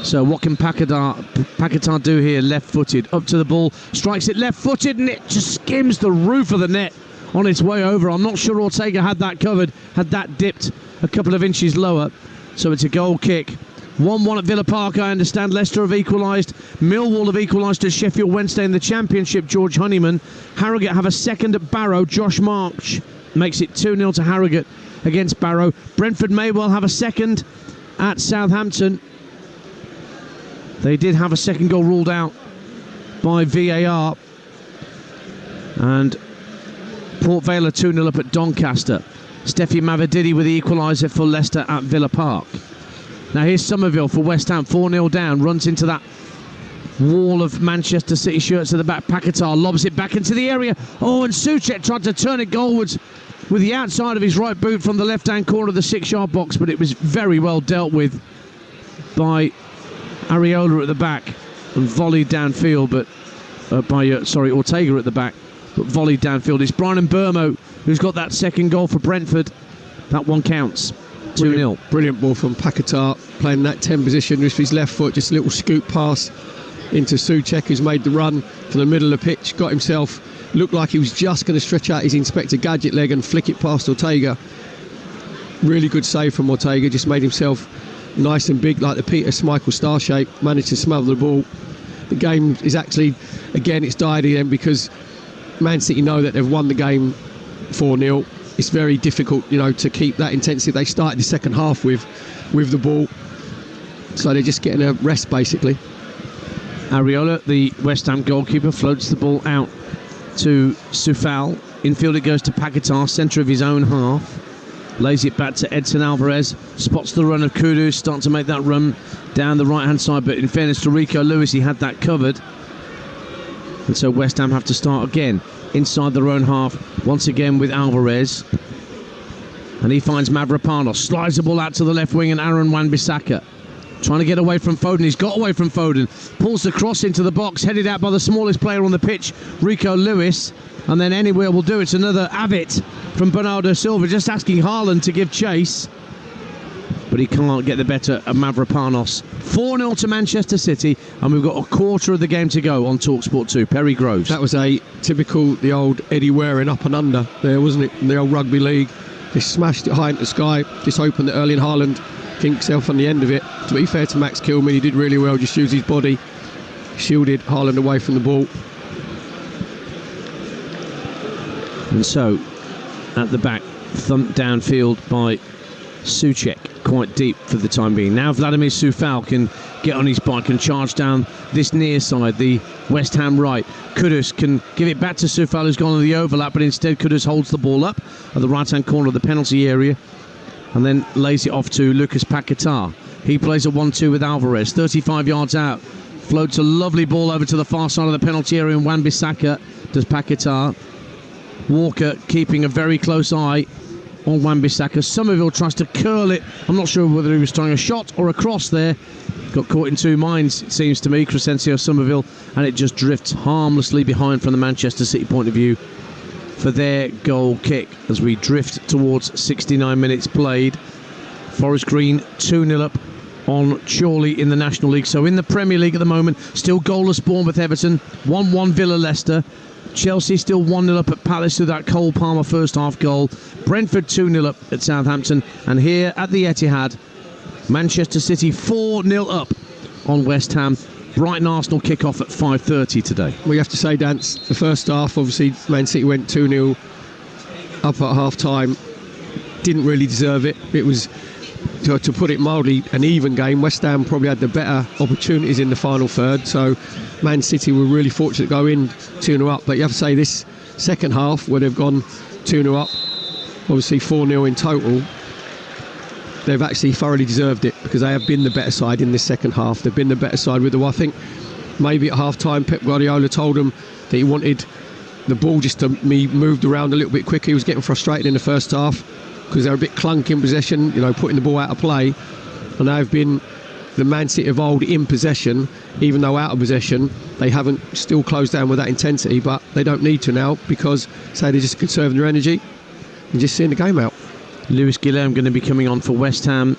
[SPEAKER 3] So what can Paquetá do here? Left-footed, up to the ball, strikes it left-footed, and it just skims the roof of the net on its way over. I'm not sure Ortega had that covered, had that dipped a couple of inches lower. So it's a goal kick. 1-1 at Villa Park, I understand. Leicester have equalised. Millwall have equalised at Sheffield Wednesday in the Championship, George Honeyman. Harrogate have a second at Barrow. Josh March makes it 2-0 to Harrogate against Barrow. Brentford may well have a second at Southampton. They did have a second goal ruled out by VAR. And Port Vale 2-0 up at Doncaster. Steffi Mavididi with the equaliser for Leicester at Villa Park. Now here's Somerville for West Ham, 4-0 down, runs into that wall of Manchester City shirts at the back. Paquetá lobs it back into the area. Oh, and Souček tried to turn it goalwards with the outside of his right boot from the left-hand corner of the 6-yard box, but it was very well dealt with by Areola at the back and volleyed downfield, but Ortega at the back, but volleyed downfield. It's Brian Mbeumo who's got that second goal for Brentford. That one counts. 2-0.
[SPEAKER 2] Brilliant ball from Paquetá, playing that 10 position with his left foot, just a little scoop pass into Souček, who's made the run from the middle of the pitch, got himself, looked like he was just going to stretch out his Inspector Gadget leg and flick it past Ortega. Really good save from Ortega, just made himself nice and big like the Peter Schmeichel star shape, managed to smother the ball. The game is actually, again, it's died again because Man City know that they've won the game 4-0. It's very difficult, to keep that intensity they started the second half with the ball. So they're just getting a rest, basically.
[SPEAKER 3] Areola, the West Ham goalkeeper, floats the ball out to Soufal. Infield it goes to Paquetá, centre of his own half. Lays it back to Edson Alvarez. Spots the run of Kudus, starting to make that run down the right-hand side. But in fairness to Rico Lewis, he had that covered. And so West Ham have to start again inside their own half, once again with Alvarez. And he finds Mavropanos, slides the ball out to the left wing, and Aaron Wan-Bissaka trying to get away from Foden. He's got away from Foden, pulls the cross into the box, headed out by the smallest player on the pitch, Rico Lewis. And then anywhere will do. It's another Avit from Bernardo Silva, just asking Haaland to give chase. But but he can't get the better of Mavropanos. 4-0 to Manchester City, and we've got a quarter of the game to go on Talksport 2. Perry Groves.
[SPEAKER 2] That was a typical, the old Eddie Waring up and under there, wasn't it? In the old rugby league. They smashed it high into the sky, just opened it early, and Haaland kinked himself on the end of it. To be fair to Max Kilman, he did really well, just used his body, shielded Haaland away from the ball.
[SPEAKER 3] And so, at the back, thumped downfield by Souček, quite deep for the time being. Now Vladimir Coufal can get on his bike and charge down this near side, the West Ham right. Kudus can give it back to Coufal, who's gone on the overlap, but instead Kudus holds the ball up at the right-hand corner of the penalty area and then lays it off to Lucas Paquetá. He plays a 1-2 with Alvarez, 35 yards out. Floats a lovely ball over to the far side of the penalty area, and Wan-Bissaka does Paquetá. Walker keeping a very close eye on Wan-Bissaka. Somerville tries to curl it. I'm not sure whether he was trying a shot or a cross there. Got caught in two minds, it seems to me, Crescencio Somerville, and it just drifts harmlessly behind from the Manchester City point of view for their goal kick as we drift towards 69 minutes played. Forest Green 2-0 up on Chorley in the National League. So in the Premier League at the moment, still goalless Bournemouth Everton, 1-1 Villa Leicester. Chelsea still 1-0 up at Palace through that Cole Palmer first half goal. Brentford 2-0 up at Southampton. And here at the Etihad, Manchester City 4-0 up on West Ham. Brighton Arsenal kick off at 5:30 today.
[SPEAKER 2] We have to say, Dance, the first half, obviously Man City went 2-0 up at half time. Didn't really deserve it. It was, to put it mildly, an even game. West Ham probably had the better opportunities in the final third, so Man City were really fortunate to go in 2-0 up. But you have to say, this second half, where they've gone 2-0 up, obviously 4-0 in total, they've actually thoroughly deserved it, because they have been the better side in this second half. They've been the better side with the, I think maybe at half time Pep Guardiola told them that he wanted the ball just to be moved around a little bit quicker. He was getting frustrated in the first half because they were a bit clunk in possession, putting the ball out of play. And they've been the Man City of old in possession, even though out of possession. They haven't still closed down with that intensity, but they don't need to now, because, say, they're just conserving their energy and just seeing the game out.
[SPEAKER 3] Lewis Guillaume going to be coming on for West Ham.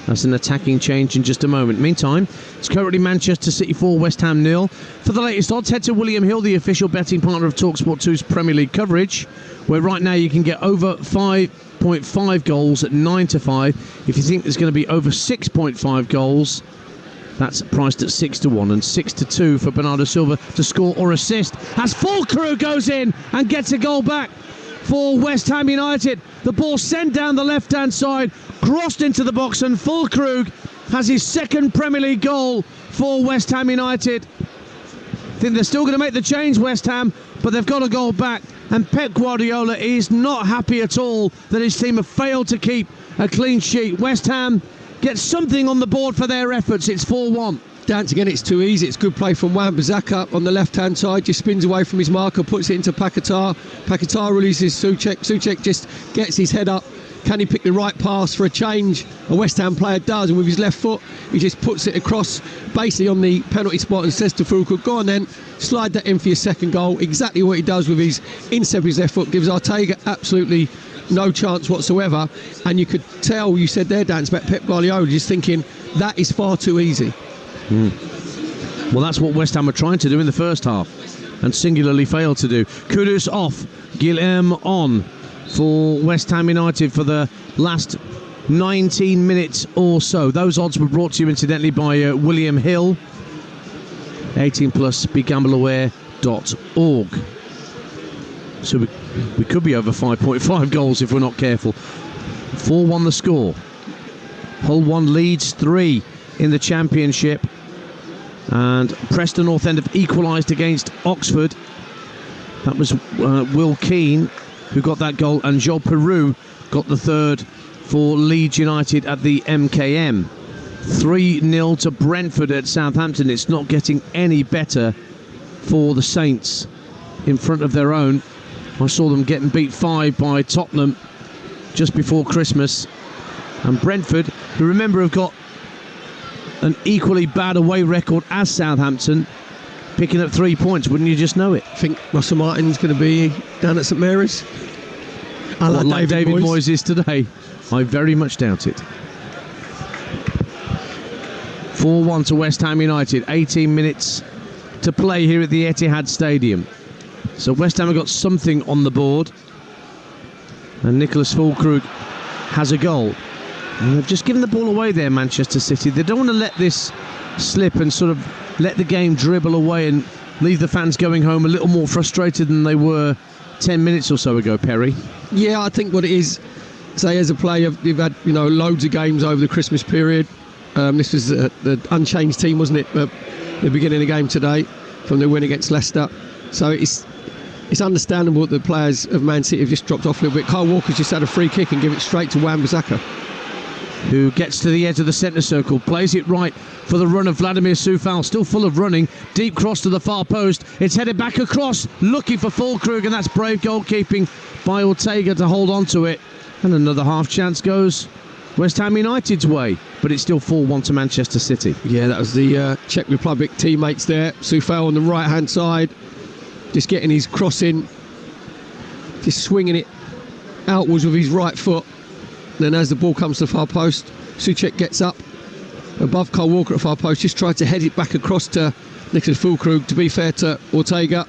[SPEAKER 3] That's an attacking change in just a moment. Meantime, it's currently Manchester City 4, West Ham 0. For the latest odds, head to William Hill, the official betting partner of TalkSport 2's Premier League coverage, where right now you can get over 5.5 goals at 9-5. If you think there's going to be over 6.5 goals, that's priced at 6-1 and 6-2 for Bernardo Silva to score or assist. As Fulkrug goes in and gets a goal back for West Ham United. The ball sent down the left-hand side, crossed into the box, and Fulkrug has his second Premier League goal for West Ham United. I think they're still going to make the change, West Ham, but they've got a goal back, and Pep Guardiola is not happy at all that his team have failed to keep a clean sheet. West Ham get something on the board for their efforts. It's 4-1.
[SPEAKER 2] Dance again, it's too easy. It's good play from Wan-Bissaka on the left-hand side, just spins away from his marker, puts it into Paquetá. Paquetá releases Souček. Souček just gets his head up. Can he pick the right pass for a change? A West Ham player does, and with his left foot, he just puts it across, basically on the penalty spot, and says to Fulkrug, go on then, slide that in for your second goal. Exactly what he does with his instep with his left foot, gives Ortega absolutely no chance whatsoever. And you could tell, you said there, Dance, about Pep Guardiola just thinking, that is far too easy.
[SPEAKER 3] Well, that's what West Ham were trying to do in the first half and singularly failed to do. Kudus off, Guillaume on for West Ham United for the last 19 minutes or so. Those odds were brought to you incidentally by William Hill. 18 plus, begambleaware.org. So we could be over 5.5 goals if we're not careful. 4-1 the score. Hull 1, Leeds 3 in the Championship. And Preston North End have equalised against Oxford. That was Will Keane who got that goal, and Joel Peru got the third for Leeds United at the MKM. 3-0 to Brentford at Southampton. It's not getting any better for the Saints in front of their own. I saw them getting beat 5 by Tottenham just before Christmas. And Brentford, who remember have got an equally bad away record as Southampton, picking up 3 points. Wouldn't you just know it?
[SPEAKER 2] I think Russell Martin's going to be down at St Mary's.
[SPEAKER 3] Like David Moyes is today. I very much doubt it. 4-1 to West Ham United. 18 minutes to play here at the Etihad Stadium. So West Ham have got something on the board. And Nicholas Füllkrug has a goal. And they've just given the ball away there, Manchester City. They don't want to let this slip and sort of let the game dribble away and leave the fans going home a little more frustrated than they were 10 minutes or so ago, Perry.
[SPEAKER 2] Yeah, I think what it is, say as a player, you've had loads of games over the Christmas period. This was the unchanged team, wasn't it, at the beginning of the game today from the win against Leicester. So it's understandable that the players of Man City have just dropped off a little bit. Kyle Walker's just had a free kick and give it straight to Wan-Bissaka,
[SPEAKER 3] who gets to the edge of the centre circle, plays it right for the run of Vladimir Coufal, still full of running, deep cross to the far post, it's headed back across, looking for Füllkrug, and that's brave goalkeeping by Ortega to hold on to it, and another half chance goes West Ham United's way, but it's still 4-1 to Manchester City.
[SPEAKER 2] Yeah, that was the Czech Republic teammates there. Coufal on the right hand side, just getting his cross in, just swinging it outwards with his right foot. Then as the ball comes to the far post, Souček gets up above Kyle Walker at far post, just tried to head it back across to Nicholas Füllkrug. To be fair to Ortega,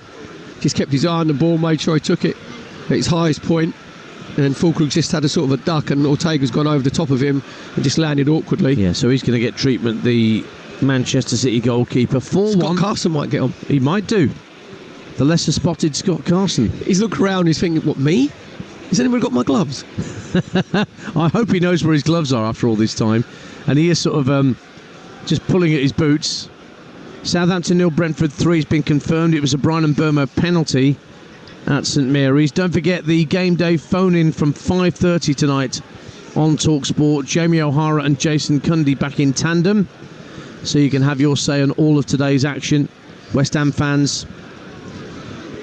[SPEAKER 2] just kept his eye on the ball, made sure he took it at its highest point, and Füllkrug just had a sort of a duck, and Ortega's gone over the top of him and just landed awkwardly.
[SPEAKER 3] Yeah, so he's going to get treatment, the Manchester City goalkeeper. 4-1.
[SPEAKER 2] Scott Carson might get on.
[SPEAKER 3] He might do. The lesser spotted Scott Carson.
[SPEAKER 2] He's looking around, he's thinking, what, me? Has anybody got my gloves?
[SPEAKER 3] I hope he knows where his gloves are after all this time. And he is sort of just pulling at his boots. Southampton 0, Brentford 3 has been confirmed. It was a Brian Mbeumo penalty at St Mary's. Don't forget the game day phone-in from 5:30 tonight on Talksport. Jamie O'Hara and Jason Cundy back in tandem, so you can have your say on all of today's action. West Ham fans,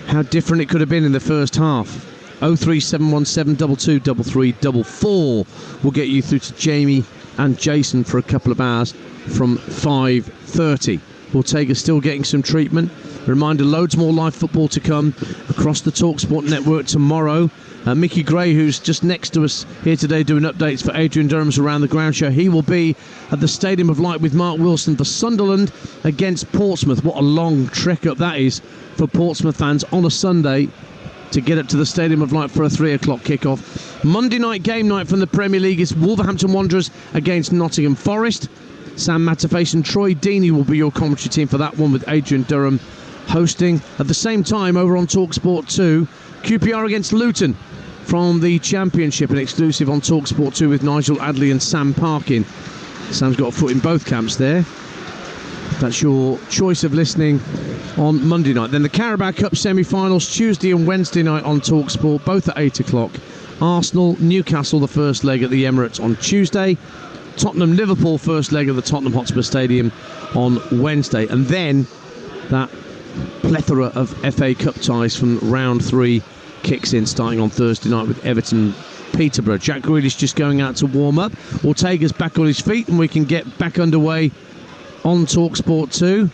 [SPEAKER 3] how different it could have been in the first half. 03717 223344 will get you through to Jamie and Jason for a couple of hours from 5:30. Ortega's still getting some treatment. Reminder, loads more live football to come across the TalkSport network tomorrow. Mickey Gray, who's just next to us here today doing updates for Adrian Durham's Around the Ground show, he will be at the Stadium of Light with Mark Wilson for Sunderland against Portsmouth. What a long trek up that is for Portsmouth fans on a Sunday to get up to the Stadium of Light for a 3 o'clock kickoff. Monday night game night from the Premier League is Wolverhampton Wanderers against Nottingham Forest. Sam Matterface and Troy Deeney will be your commentary team for that one, with Adrian Durham hosting. At the same time, over on TalkSport 2, QPR against Luton from the Championship, an exclusive on TalkSport 2 with Nigel Adley and Sam Parkin. Sam's got a foot in both camps there. That's your choice of listening on Monday night. Then the Carabao Cup semi-finals Tuesday and Wednesday night on TalkSport, both at 8 o'clock. Arsenal, Newcastle, the first leg at the Emirates on Tuesday. Tottenham, Liverpool, first leg at the Tottenham Hotspur Stadium on Wednesday. And then that plethora of FA Cup ties from round 3 kicks in, starting on Thursday night with Everton Peterborough. Jack Grealish just going out to warm up. Ortega's back on his feet, and we can get back underway on TalkSport 2.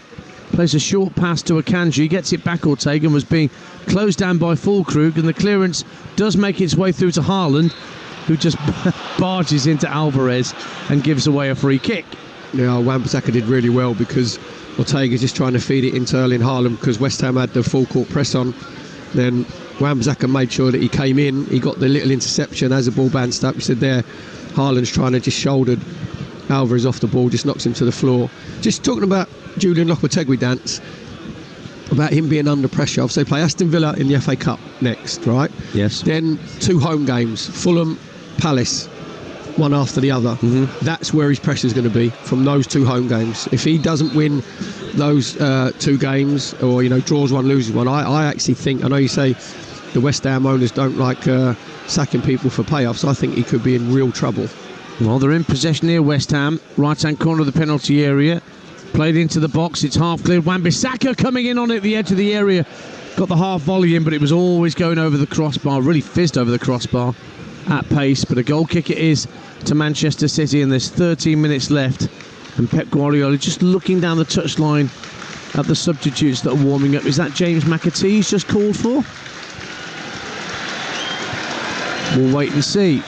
[SPEAKER 3] Plays a short pass to Akanji, gets it back Ortega, and was being closed down by Füllkrug, and the clearance does make its way through to Haaland, who just barges into Alvarez and gives away a free kick.
[SPEAKER 2] Yeah, Wan-Bissaka did really well, because Ortega's just trying to feed it into Erling Haaland, because West Ham had the full court press on. Then Wan-Bissaka made sure that he came in, he got the little interception as the ball bounced up. You said there, Haaland's trying to just shouldered Alvarez off the ball, just knocks him to the floor. Just talking about Julian Lopetegui, Dance, about him being under pressure. Obviously, they play Aston Villa in the FA Cup next, right?
[SPEAKER 3] Yes.
[SPEAKER 2] Then 2 home games, Fulham, Palace, one after the other.
[SPEAKER 3] Mm-hmm.
[SPEAKER 2] That's where his pressure is going to be, from those 2 home games. If he doesn't win those 2 games, or draws one, loses one, I actually think, I know you say the West Ham owners don't like sacking people for payoffs, I think he could be in real trouble.
[SPEAKER 3] Well, they're in possession here, West Ham. Right-hand corner of the penalty area. Played into the box. It's half cleared. Wan-Bissaka coming in on it at the edge of the area. Got the half volley in, but it was always going over the crossbar. Really fizzed over the crossbar at pace. But a goal kick it is to Manchester City, and there's 13 minutes left. And Pep Guardiola just looking down the touchline at the substitutes that are warming up. Is that James McAtee he's just called for? We'll wait and see.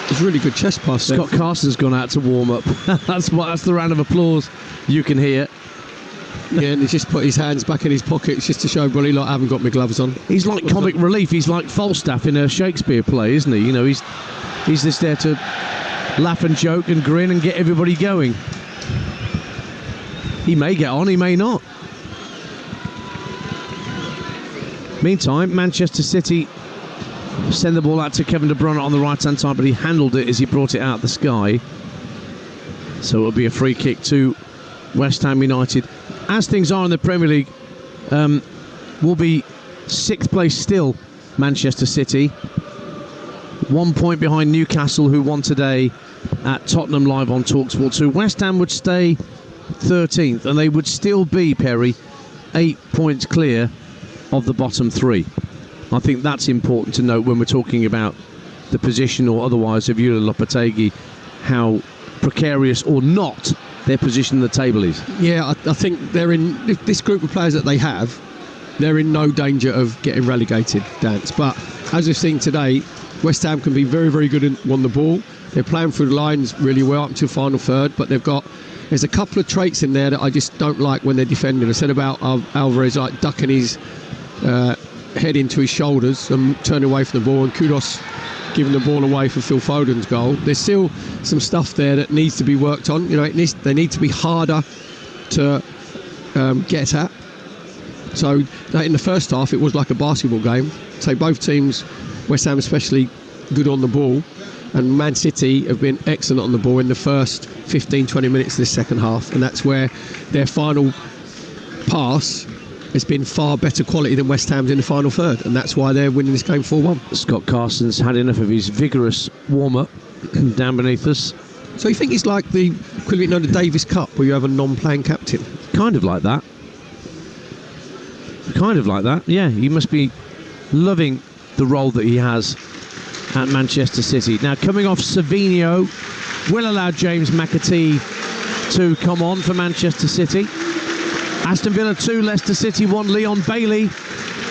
[SPEAKER 2] It's a really good chest pass.
[SPEAKER 3] Scott Carson's gone out to warm up. That's the round of applause you can hear.
[SPEAKER 2] Yeah, and he's just put his hands back in his pockets just to show everybody, like, I haven't got my gloves on.
[SPEAKER 3] He's like comic relief. He's like Falstaff in a Shakespeare play, isn't he? You know, he's just there to laugh and joke and grin and get everybody going. He may get on, he may not. Meantime, Manchester City send the ball out to Kevin De Bruyne on the right-hand side, but he handled it as he brought it out the sky. So it'll be a free kick to West Ham United. As things are in the Premier League, will be 6th place still, Manchester City. 1 point behind Newcastle, who won today at Tottenham live on Talksport 2. West Ham would stay 13th, and they would still be, Perry, 8 points clear of the bottom 3. I think that's important to note when we're talking about the position or otherwise of Julian Lopetegui, how precarious or not their position in the table is.
[SPEAKER 2] Yeah, I think they're in this group of players that they have. They're in no danger of getting relegated, Dance. But as we've seen today, West Ham can be very, very good on the ball. They're playing through the lines really well up to final third, but there's a couple of traits in there that I just don't like when they're defending. I said about Alvarez, like ducking his head into his shoulders and turning away from the ball, and Kudos giving the ball away for Phil Foden's goal. There's still some stuff there that needs to be worked on. You know, they need to be harder to get at. So in the first half, it was like a basketball game. So both teams, West Ham especially, good on the ball, and Man City have been excellent on the ball in the first 15-20 minutes of this second half, and that's where their final pass has been far better quality than West Ham's in the final third, and that's why they're winning this game 4-1.
[SPEAKER 3] Scott Carson's had enough of his vigorous warm-up down beneath us.
[SPEAKER 2] So you think it's like the equivalent of the Davis Cup, where you have a non-playing captain?
[SPEAKER 3] Kind of like that. Yeah, he must be loving the role that he has at Manchester City. Now, coming off Savinho, will allow James McAtee to come on for Manchester City. Aston Villa 2, Leicester City 1. Leon Bailey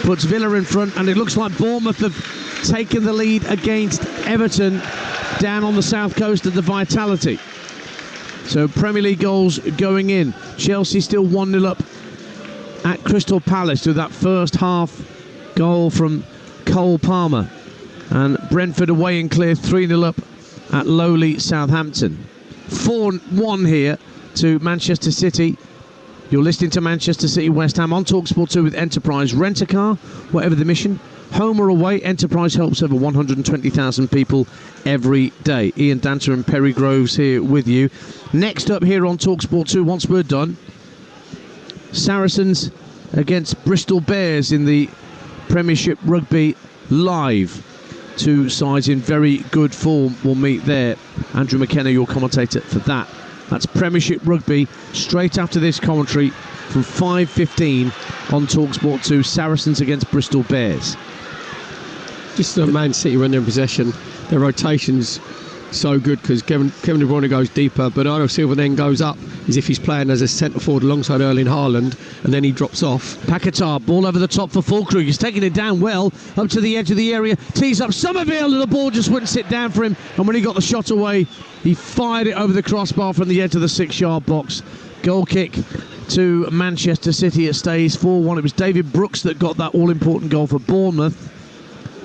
[SPEAKER 3] puts Villa in front, and it looks like Bournemouth have taken the lead against Everton down on the south coast of the Vitality. So Premier League goals going in. Chelsea still 1-0 up at Crystal Palace through that first half goal from Cole Palmer. And Brentford away and clear 3-0 up at lowly Southampton. 4-1 here to Manchester City. You're listening to Manchester City West Ham on Talksport 2 with Enterprise. Rent a car, whatever the mission. Home or away, Enterprise helps over 120,000 people every day. Ian Danter and Perry Groves here with you. Next up here on Talksport 2, once we're done, Saracens against Bristol Bears in the Premiership Rugby Live. Two sides in very good form will meet there. Andrew McKenna, your commentator for that. That's Premiership Rugby straight after this commentary from 5:15 on Talksport 2. Saracens against Bristol Bears.
[SPEAKER 2] Just Man City when they're in possession, their rotation's so good because Kevin De Bruyne goes deeper, Bernardo Silva then goes up as if he's playing as a centre forward alongside Erling Haaland, and then he drops off.
[SPEAKER 3] Paquetá, ball over the top for Fulkrug. He's taking it down well up to the edge of the area, tees up Somerville, and the ball just wouldn't sit down for him, and when he got the shot away, he fired it over the crossbar from the edge of the 6-yard box. Goal kick to Manchester City. It stays 4-1. It was David Brooks that got that all-important goal for Bournemouth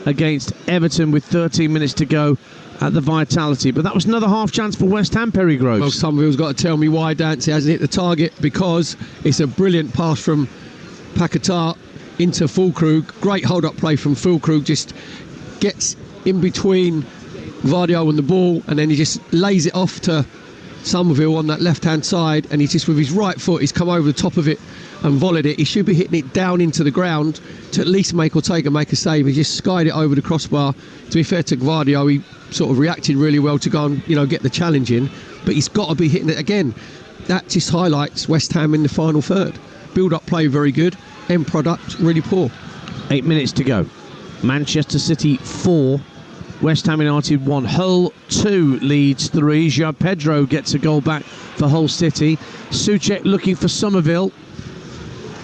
[SPEAKER 3] against Everton with 13 minutes to go at the Vitality. But that was another half chance for West Ham, Perry Groves.
[SPEAKER 2] Well, Somerville's got to tell me why Dancy hasn't hit the target, because it's a brilliant pass from Paquetá into Fulkrug. Great hold-up play from Fulkrug. Just gets in between Vardio and the ball, and then he just lays it off to Somerville on that left-hand side, and he's just with his right foot, he's come over the top of it and volleyed it. He should be hitting it down into the ground to at least make Ortega make a save. He just skied it over the crossbar. To be fair to Gvardio, he sort of reacted really well to go and get the challenge in, but he's got to be hitting it again. That just highlights West Ham in the final third. Build-up play very good, end product really poor.
[SPEAKER 3] 8 minutes to go. Manchester City 4, West Ham United 1. Hull 2 leads 3. João Pedro gets a goal back for Hull City. Souček looking for Somerville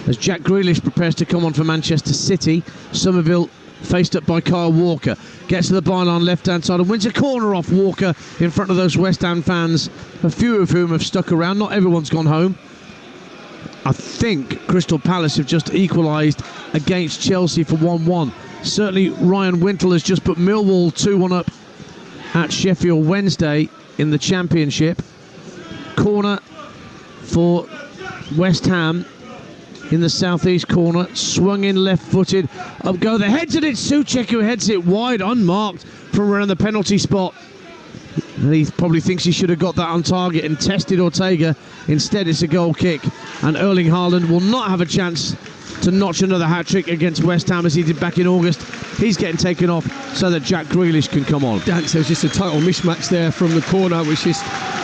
[SPEAKER 3] as Jack Grealish prepares to come on for Manchester City. Somerville faced up by Kyle Walker. Gets to the byline left-hand side and wins a corner off Walker in front of those West Ham fans, a few of whom have stuck around. Not everyone's gone home. I think Crystal Palace have just equalised against Chelsea for 1-1. Certainly Ryan Wintle has just put Millwall 2-1 up at Sheffield Wednesday in the Championship. Corner for West Ham in the southeast corner, swung in left-footed, up go the heads, and it's Souček who heads it wide, unmarked from around the penalty spot. And he probably thinks he should have got that on target and tested Ortega. Instead, it's a goal kick, and Erling Haaland will not have a chance to notch another hat-trick against West Ham as he did back in August. He's getting taken off so that Jack Grealish can come on.
[SPEAKER 2] Dance, there's just a total mismatch there from the corner, which is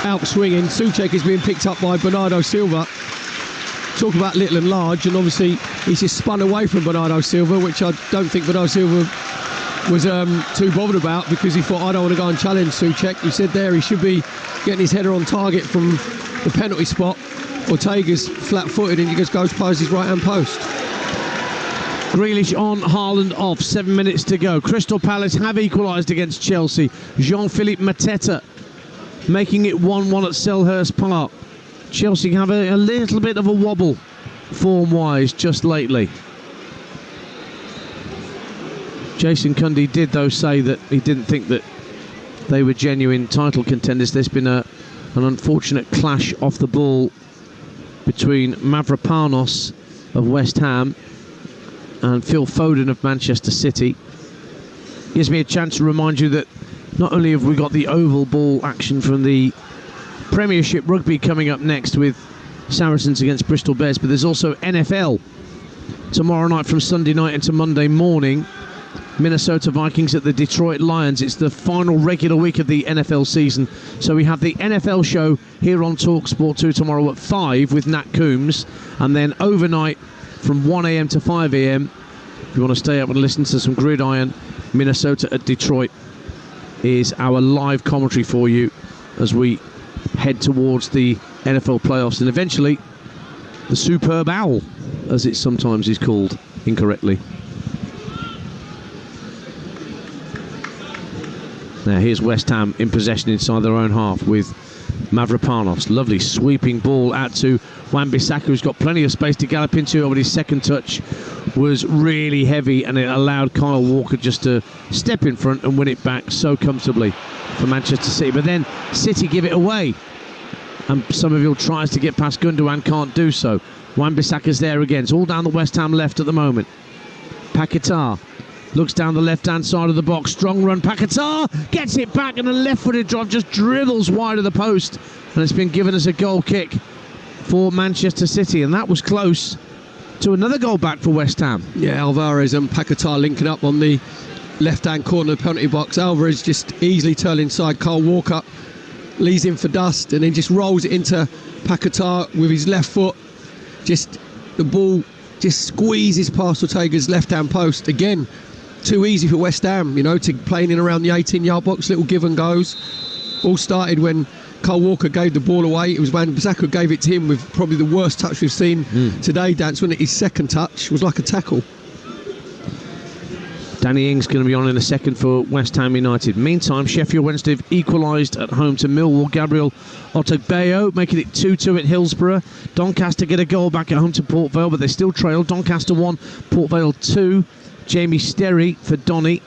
[SPEAKER 2] out swinging. Souček is being picked up by Bernardo Silva. Talk about little and large, and obviously he's just spun away from Bernardo Silva, which I don't think Bernardo Silva was too bothered about, because he thought, I don't want to go and challenge Souček. He said there he should be getting his header on target from the penalty spot. Ortega's flat-footed and he just goes past his right-hand post.
[SPEAKER 3] Grealish on, Haaland off, 7 minutes to go. Crystal Palace have equalised against Chelsea. Jean-Philippe Mateta making it 1-1 at Selhurst Park. Chelsea have a little bit of a wobble form-wise just lately. Jason Cundy did, though, say that he didn't think that they were genuine title contenders. There's been an unfortunate clash off the ball between Mavropanos of West Ham and Phil Foden of Manchester City. Gives me a chance to remind you that not only have we got the oval ball action from the Premiership Rugby coming up next with Saracens against Bristol Bears, but there's also NFL tomorrow night from Sunday night into Monday morning. Minnesota Vikings at the Detroit Lions. It's the final regular week of the NFL season, so we have the NFL show here on Talksport 2 tomorrow at 5 with Nat Coombs, and then overnight from 1 a.m. to 5 a.m. if you want to stay up and listen to some gridiron, Minnesota at Detroit is our live commentary for you as we head towards the NFL playoffs and eventually the Superb Owl, as it sometimes is called incorrectly. Now here's West Ham in possession inside their own half with Mavropanos. Lovely sweeping ball out to Wan-Bissaka, who's got plenty of space to gallop into, but his second touch was really heavy and it allowed Kyle Walker just to step in front and win it back so comfortably for Manchester City. But then City give it away, and Somerville tries to get past Gundogan, can't do so. Wan-Bissaka's there again. It's all down the West Ham left at the moment. Paquetá looks down the left-hand side of the box. Strong run. Paquetá gets it back, and a left-footed drop just dribbles wide of the post. And it's been given as a goal kick for Manchester City. And that was close to another goal back for West Ham.
[SPEAKER 2] Yeah, Alvarez and Paquetá linking up on the left-hand corner of the penalty box. Alvarez just easily turned inside. Kyle Walker leads in for dust and then just rolls it into Paquetá with his left foot. Just the ball just squeezes past Ortega's left-hand post. Again, too easy for West Ham, to playing in around the 18-yard box, little give and goes. All started when Kyle Walker gave the ball away. It was Wan-Bissaka who gave it to him with probably the worst touch we've seen today, Dance, when his second touch was like a tackle.
[SPEAKER 3] Danny Ings going to be on in a second for West Ham United. Meantime, Sheffield Wednesday have equalised at home to Millwall. Gabriel Otagbeo making it 2-2 at Hillsborough. Doncaster get a goal back at home to Port Vale, but they still trail. Doncaster 1, Port Vale 2. Jamie Sterry for Donny.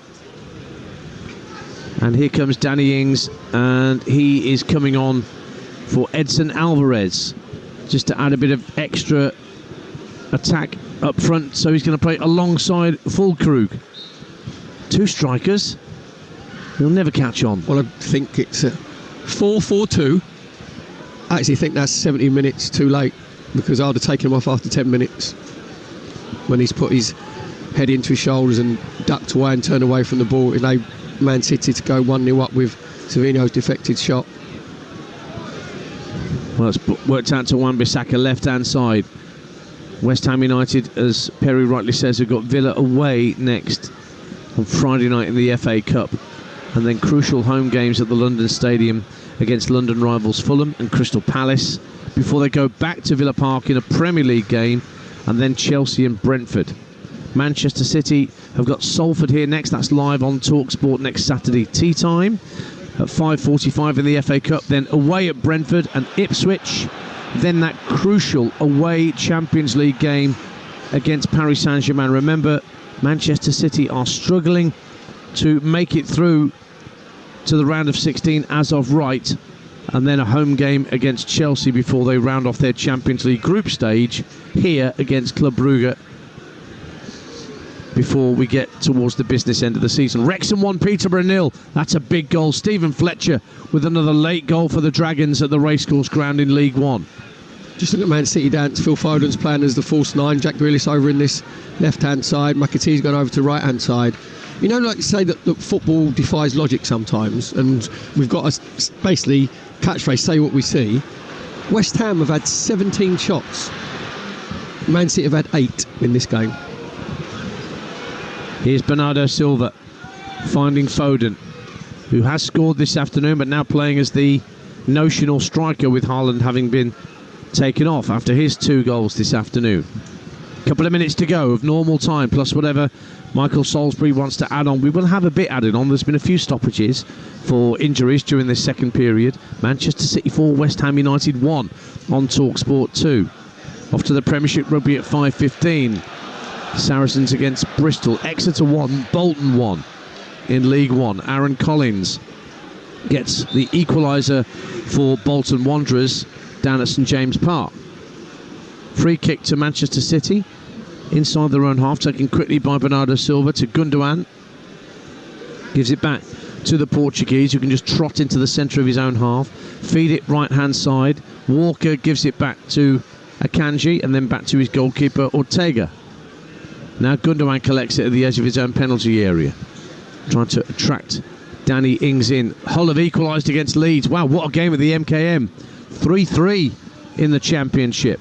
[SPEAKER 3] And here comes Danny Ings, and he is coming on for Edson Alvarez, just to add a bit of extra attack up front. So he's going to play alongside Fulkrug. Two strikers. He'll never catch on.
[SPEAKER 2] Well, I think it's a 4-4-2. I actually think that's 70 minutes too late, because I'd have taken him off after 10 minutes when he's put his head into his shoulders and ducked away and turned away from the ball. It allowed Man City to go 1-0 up with Savino's deflected shot.
[SPEAKER 3] Well, it's worked out to Wan-Bissaka left-hand side. West Ham United, as Perry rightly says, have got Villa away next on Friday night in the FA Cup, and then crucial home games at the London Stadium against London rivals Fulham and Crystal Palace before they go back to Villa Park in a Premier League game, and then Chelsea and Brentford. Manchester City have got Salford here next. That's live on Talksport next Saturday tea time at 5:45 in the FA Cup. Then away at Brentford and Ipswich. Then that crucial away Champions League game against Paris Saint-Germain. Remember, Manchester City are struggling to make it through to the round of 16 as of right, and then a home game against Chelsea before they round off their Champions League group stage here against Club Brugge before we get towards the business end of the season. Wrexham 1, Peterborough 0. That's a big goal. Stephen Fletcher with another late goal for the Dragons at the Racecourse Ground in League One.
[SPEAKER 2] Just look at Man City dance. Phil Foden's playing as the false nine. Jack Grealish over in this left-hand side. McAtee's gone over to right-hand side. You know, like you say that football defies logic sometimes, and we've got a basically catchphrase, say what we see. West Ham have had 17 shots. Man City have had 8 in this game.
[SPEAKER 3] Here's Bernardo Silva finding Foden, who has scored this afternoon but now playing as the notional striker, with Haaland having been taken off after his 2 goals this afternoon. Couple of minutes to go of normal time, plus whatever Michael Salisbury wants to add on. We will have a bit added on. There's been a few stoppages for injuries during this second period. Manchester City 4, West Ham United 1 on Talksport 2. Off to the Premiership Rugby at 5:15. Saracens against Bristol. Exeter 1, Bolton 1 in League One. Aaron Collins gets the equaliser for Bolton Wanderers down at St James Park. Free kick to Manchester City inside their own half, taken quickly by Bernardo Silva to Gundogan. Gives it back to the Portuguese, who can just trot into the centre of his own half, feed it right hand side. Walker gives it back to Akanji and then back to his goalkeeper Ortega. Now Gundogan collects it at the edge of his own penalty area, trying to attract Danny Ings in. Hull have equalised against Leeds. Wow, what a game at the MKM. 3-3 in the Championship,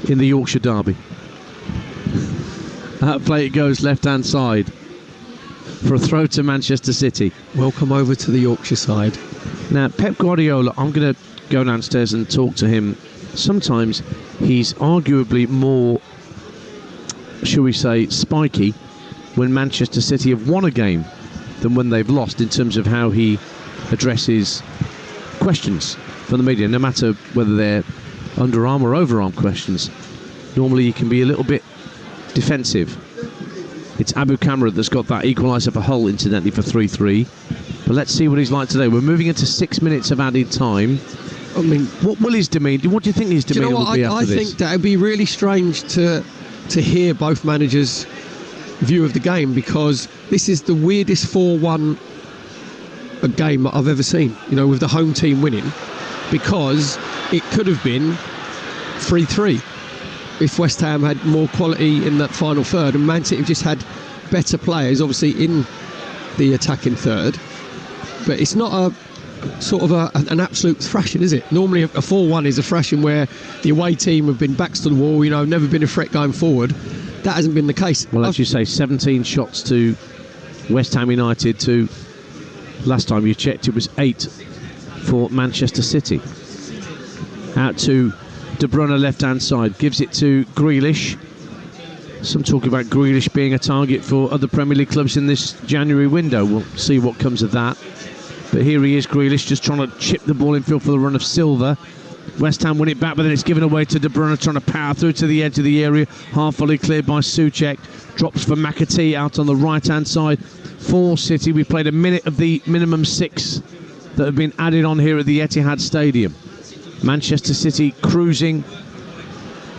[SPEAKER 3] in the Yorkshire Derby. Out play it goes left hand side for a throw to Manchester City.
[SPEAKER 2] Welcome over to the Yorkshire side.
[SPEAKER 3] Now Pep Guardiola, I'm going to go downstairs and talk to him. Sometimes he's arguably more, shall we say, spiky when Manchester City have won a game than when they've lost, in terms of how he addresses questions from the media, no matter whether they're underarm or overarm questions. Normally he can be a little bit defensive. It's Abu Kamara that's got that equaliser for Hull, incidentally, for 3-3. But let's see what he's like today. We're moving into 6 minutes of added time.
[SPEAKER 2] I mean,
[SPEAKER 3] what will his demeanour? What do you think his demeanour will be after this?
[SPEAKER 2] I think that would be really strange to hear both managers' view of the game, because this is the weirdest 4-1 a game that I've ever seen, you know, with the home team winning, because it could have been 3-3 if West Ham had more quality in that final third, and Man City have just had better players obviously in the attacking third. But it's not a sort of an absolute thrashing, is it? Normally a 4-1 is a thrashing where the away team have been backs to the wall, you know, never been a threat going forward. That hasn't been the case.
[SPEAKER 3] Well, as you say, 17 shots to West Ham United to, last time you checked, it was 8 for Manchester City. Out to De Bruyne left-hand side, gives it to Grealish. Some talk about Grealish being a target for other Premier League clubs in this January window. We'll see what comes of that. But here he is, Grealish, just trying to chip the ball in field for the run of Silva. West Ham win it back, but then it's given away to De Bruyne, trying to power through to the edge of the area. Half volley cleared by Souček. Drops for McAtee out on the right-hand side for City. We played a minute of the minimum 6 that have been added on here at the Etihad Stadium. Manchester City cruising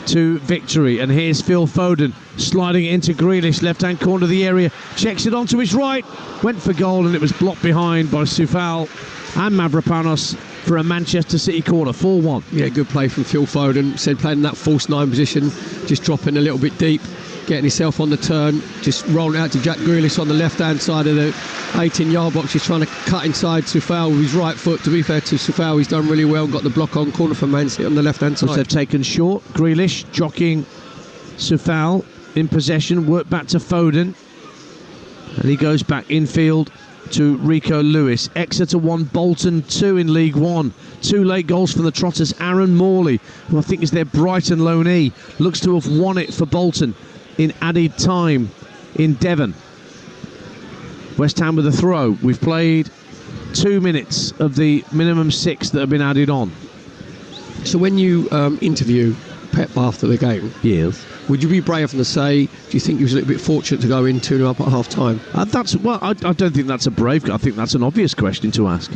[SPEAKER 3] to victory, and here's Phil Foden sliding it into Grealish, left-hand corner of the area, checks it onto his right, went for goal, and it was blocked behind by Soufal and Mavropanos for a Manchester City corner. 4-1.
[SPEAKER 2] Yeah, good play from Phil Foden. Said playing in that false 9 position, just dropping a little bit deep, getting himself on the turn, just rolling out to Jack Grealish on the left-hand side of the 18-yard box. He's trying to cut inside Soufal with his right foot. To be fair to Soufal, he's done really well, got the block on corner for Man City on the left-hand side.
[SPEAKER 3] They've taken short. Grealish jockeying Soufal in possession, work back to Foden, and he goes back infield to Rico Lewis. Exeter 1, Bolton 2 in League 1. 2 late goals from the Trotters. Aaron Morley, who I think is their Brighton loanee, looks to have won it for Bolton in added time in Devon. West Ham with a throw. We've played 2 minutes of the minimum 6 that have been added on.
[SPEAKER 2] So when you interview Pep after the game,
[SPEAKER 3] yes,
[SPEAKER 2] would you be brave enough to say, do you think you was a little bit fortunate to go in 2-0 up at half time?
[SPEAKER 3] I don't think that's a brave. I think that's an obvious question to ask.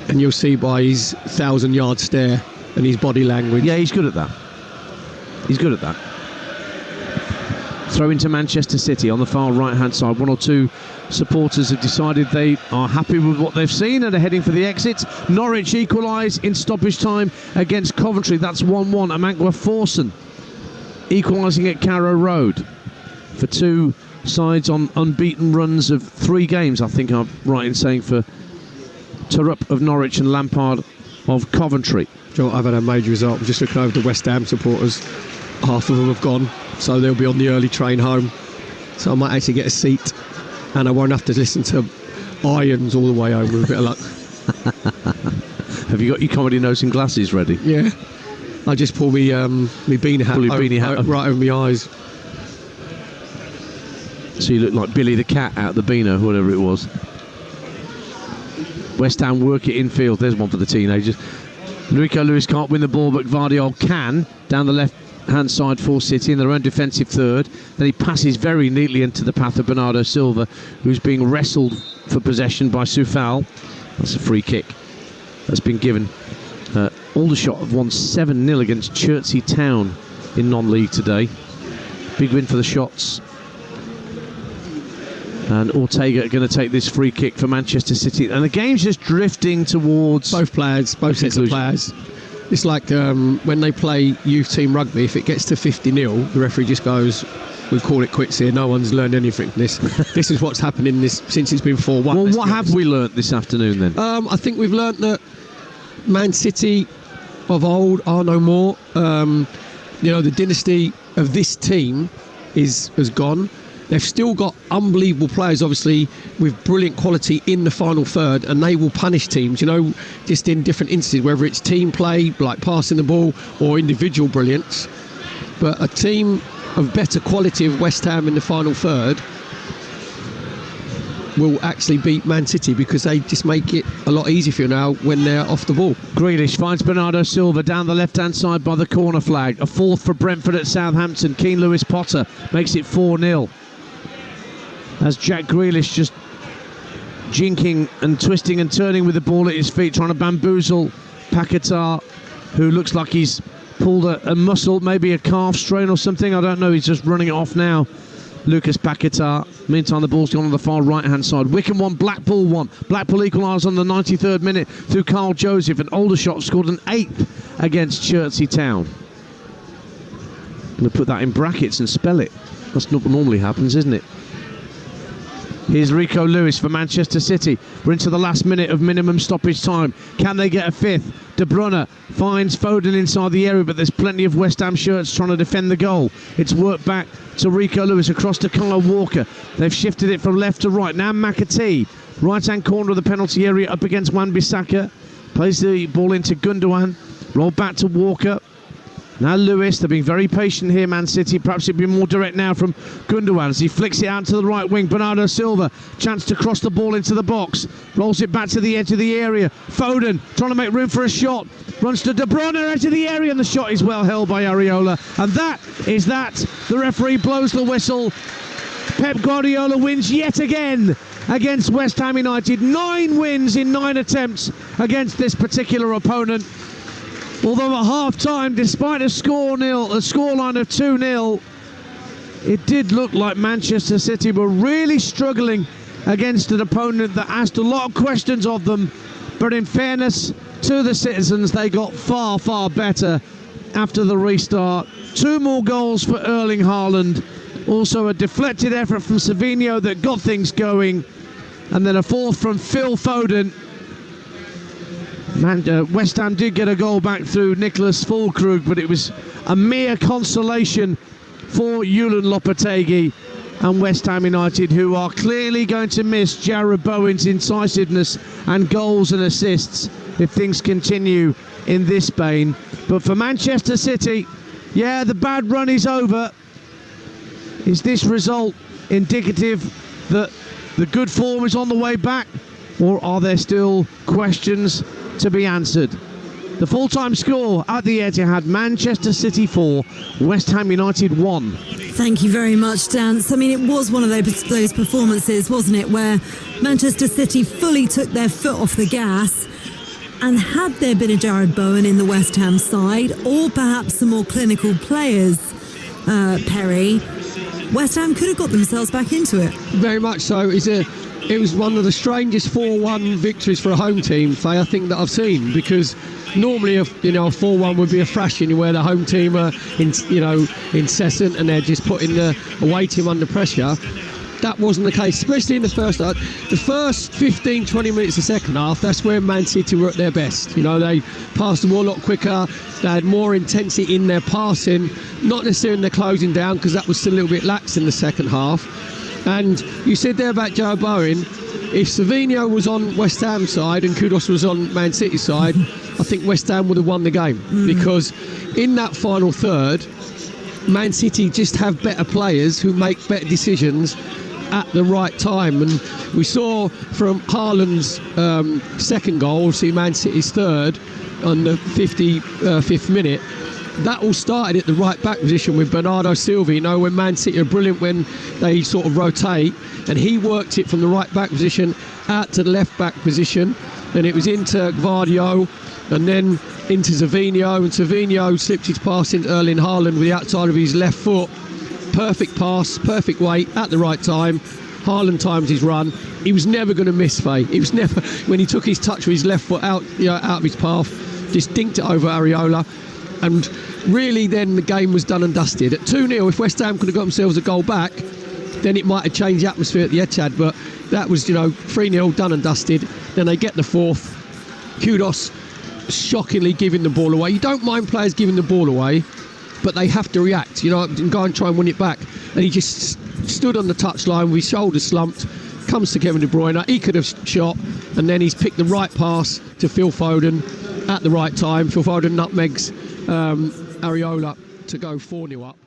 [SPEAKER 2] And you'll see by his 1,000-yard stare and his body language.
[SPEAKER 3] Yeah, he's good at that. He's good at that. Throw into Manchester City on the far right-hand side. 1 or 2 supporters have decided they are happy with what they've seen and are heading for the exit. Norwich equalise in stoppage time against Coventry. That's 1-1. Amankwa Forson equalising at Carrow Road for 2 sides on unbeaten runs of 3 games, I think I'm right in saying, for Turrup of Norwich and Lampard of Coventry.
[SPEAKER 2] Joe, I've had a major result. I'm just looking over the West Ham supporters. Half of them have gone, so they'll be on the early train home. So I might actually get a seat, and I won't have to listen to Irons all the way home with a bit of luck.
[SPEAKER 3] Have you got your comedy nose and glasses ready?
[SPEAKER 2] Yeah. I just pull me beanie hat, right over my eyes.
[SPEAKER 3] So you look like Billy the Cat out the Beano, whatever it was. West Ham work it infield. There's one for the teenagers. Rico Lewis can't win the ball, but Gvardiol can. Down the left-hand side for City in their own defensive third. Then he passes very neatly into the path of Bernardo Silva, who's being wrestled for possession by Soufal. That's a free kick that's been given. Aldershot have won 7-0 against Chertsey Town in non-league today. Big win for the Shots. And Ortega are going to take this free kick for Manchester City. And the game's just drifting towards...
[SPEAKER 2] Both sets of players. It's like when they play youth team rugby, if it gets to 50-0, the referee just goes, we call it quits here, no one's learned anything from this. This is what's happened in this since it's been 4-1.
[SPEAKER 3] Well, what have we learnt this afternoon then?
[SPEAKER 2] I think we've learnt that Man City of old are no more. The dynasty of this team has gone. They've still got unbelievable players, obviously, with brilliant quality in the final third, and they will punish teams, just in different instances, whether it's team play, like passing the ball, or individual brilliance. But a team of better quality of West Ham in the final third will actually beat Man City because they just make it a lot easier for you now when they're off the ball.
[SPEAKER 3] Grealish finds Bernardo Silva down the left-hand side by the corner flag. A 4th for Brentford at Southampton. Keane Lewis Potter makes it 4-0. As Jack Grealish just jinking and twisting and turning with the ball at his feet, trying to bamboozle Paquetá, who looks like he's pulled a muscle, maybe a calf strain or something. I don't know. He's just running it off now. Lucas Paquetá. Meantime, the ball's gone on the far right-hand side. Wycombe 1, Blackpool 1. Blackpool equalised on the 93rd minute through Carl Joseph, and Aldershot scored an 8th against Chertsey Town. I'm going to put that in brackets and spell it. That's not what normally happens, isn't it? Here's Rico Lewis for Manchester City. We're into the last minute of minimum stoppage time. Can they get a 5th? De Bruyne finds Foden inside the area, but there's plenty of West Ham shirts trying to defend the goal. It's worked back to Rico Lewis across to Kyle Walker. They've shifted it from left to right. Now McAtee, right-hand corner of the penalty area up against Wan-Bissaka. Plays the ball into Gundogan. Roll back to Walker. Now Lewis, they're being very patient here, Man City. Perhaps it'd be more direct now from Gundogan as he flicks it out to the right wing. Bernardo Silva, chance to cross the ball into the box. Rolls it back to the edge of the area. Foden trying to make room for a shot. Runs to De Bruyne, edge of the area, and the shot is well held by Areola. And that is that. The referee blows the whistle. Pep Guardiola wins yet again against West Ham United. 9 wins in 9 attempts against this particular opponent. Although at half-time, despite a scoreline of 2-0, it did look like Manchester City were really struggling against an opponent that asked a lot of questions of them. But in fairness to the citizens, they got far, far better after the restart. 2 more goals for Erling Haaland. Also a deflected effort from Savinho that got things going. And then a 4th from Phil Foden. West Ham did get a goal back through Nicholas Fulkrug, but it was a mere consolation for Julen Lopetegui. and West Ham United, who are clearly going to miss Jarrod Bowen's incisiveness and goals and assists if things continue in this vein. But for Manchester City, yeah, the bad run is over. Is this result indicative that the good form is on the way back, or are there still questions to be answered? The full-time score at the Etihad: Manchester City 4, West Ham United 1.
[SPEAKER 1] Thank you very much, Dan. I mean, it was one of those performances, wasn't it, where Manchester City fully took their foot off the gas. And had there been a Jarrod Bowen in the West Ham side, or perhaps some more clinical players, Perry, West Ham could have got themselves back into it.
[SPEAKER 2] Very much so. It was one of the strangest 4-1 victories for a home team, Faye, I think, that I've seen, because normally a 4-1 would be a thrashing where the home team are incessant and they're just putting the away team under pressure. That wasn't the case, especially in the first half. The first 15-20 minutes of the second half, that's where Man City were at their best. They passed the ball a lot quicker, they had more intensity in their passing, not necessarily in their closing down, because that was still a little bit lax in the second half. And you said there about Jarrod Bowen, if Savinho was on West Ham side and Kudus was on Man City side, I think West Ham would have won the game. Because in that final third, Man City just have better players who make better decisions at the right time. And we saw from Haaland's second goal, see Man City's third on the 55th minute, that all started at the right back position with Bernardo Silva. When Man City are brilliant when they sort of rotate, and he worked it from the right back position out to the left back position, and it was into Gvardiol and then into Savinho, and Savinho slipped his pass into Erling Haaland with the outside of his left foot. Perfect pass, perfect weight at the right time. Haaland times his run. He was never going to miss, Faye. He was never, when he took his touch with his left foot out of his path, just dinked it over Areola. And really then the game was done and dusted. At 2-0, if West Ham could have got themselves a goal back, then it might have changed the atmosphere at the Etihad. But that was, 3-0, done and dusted. Then they get the fourth. Kudus shockingly giving the ball away. You don't mind players giving the ball away, but they have to react, and go and try and win it back. And he just stood on the touchline with his shoulders slumped, comes to Kevin De Bruyne. He could have shot, and then he's picked the right pass to Phil Foden at the right time. Phil Foden nutmegs Areola to go 4-0 up.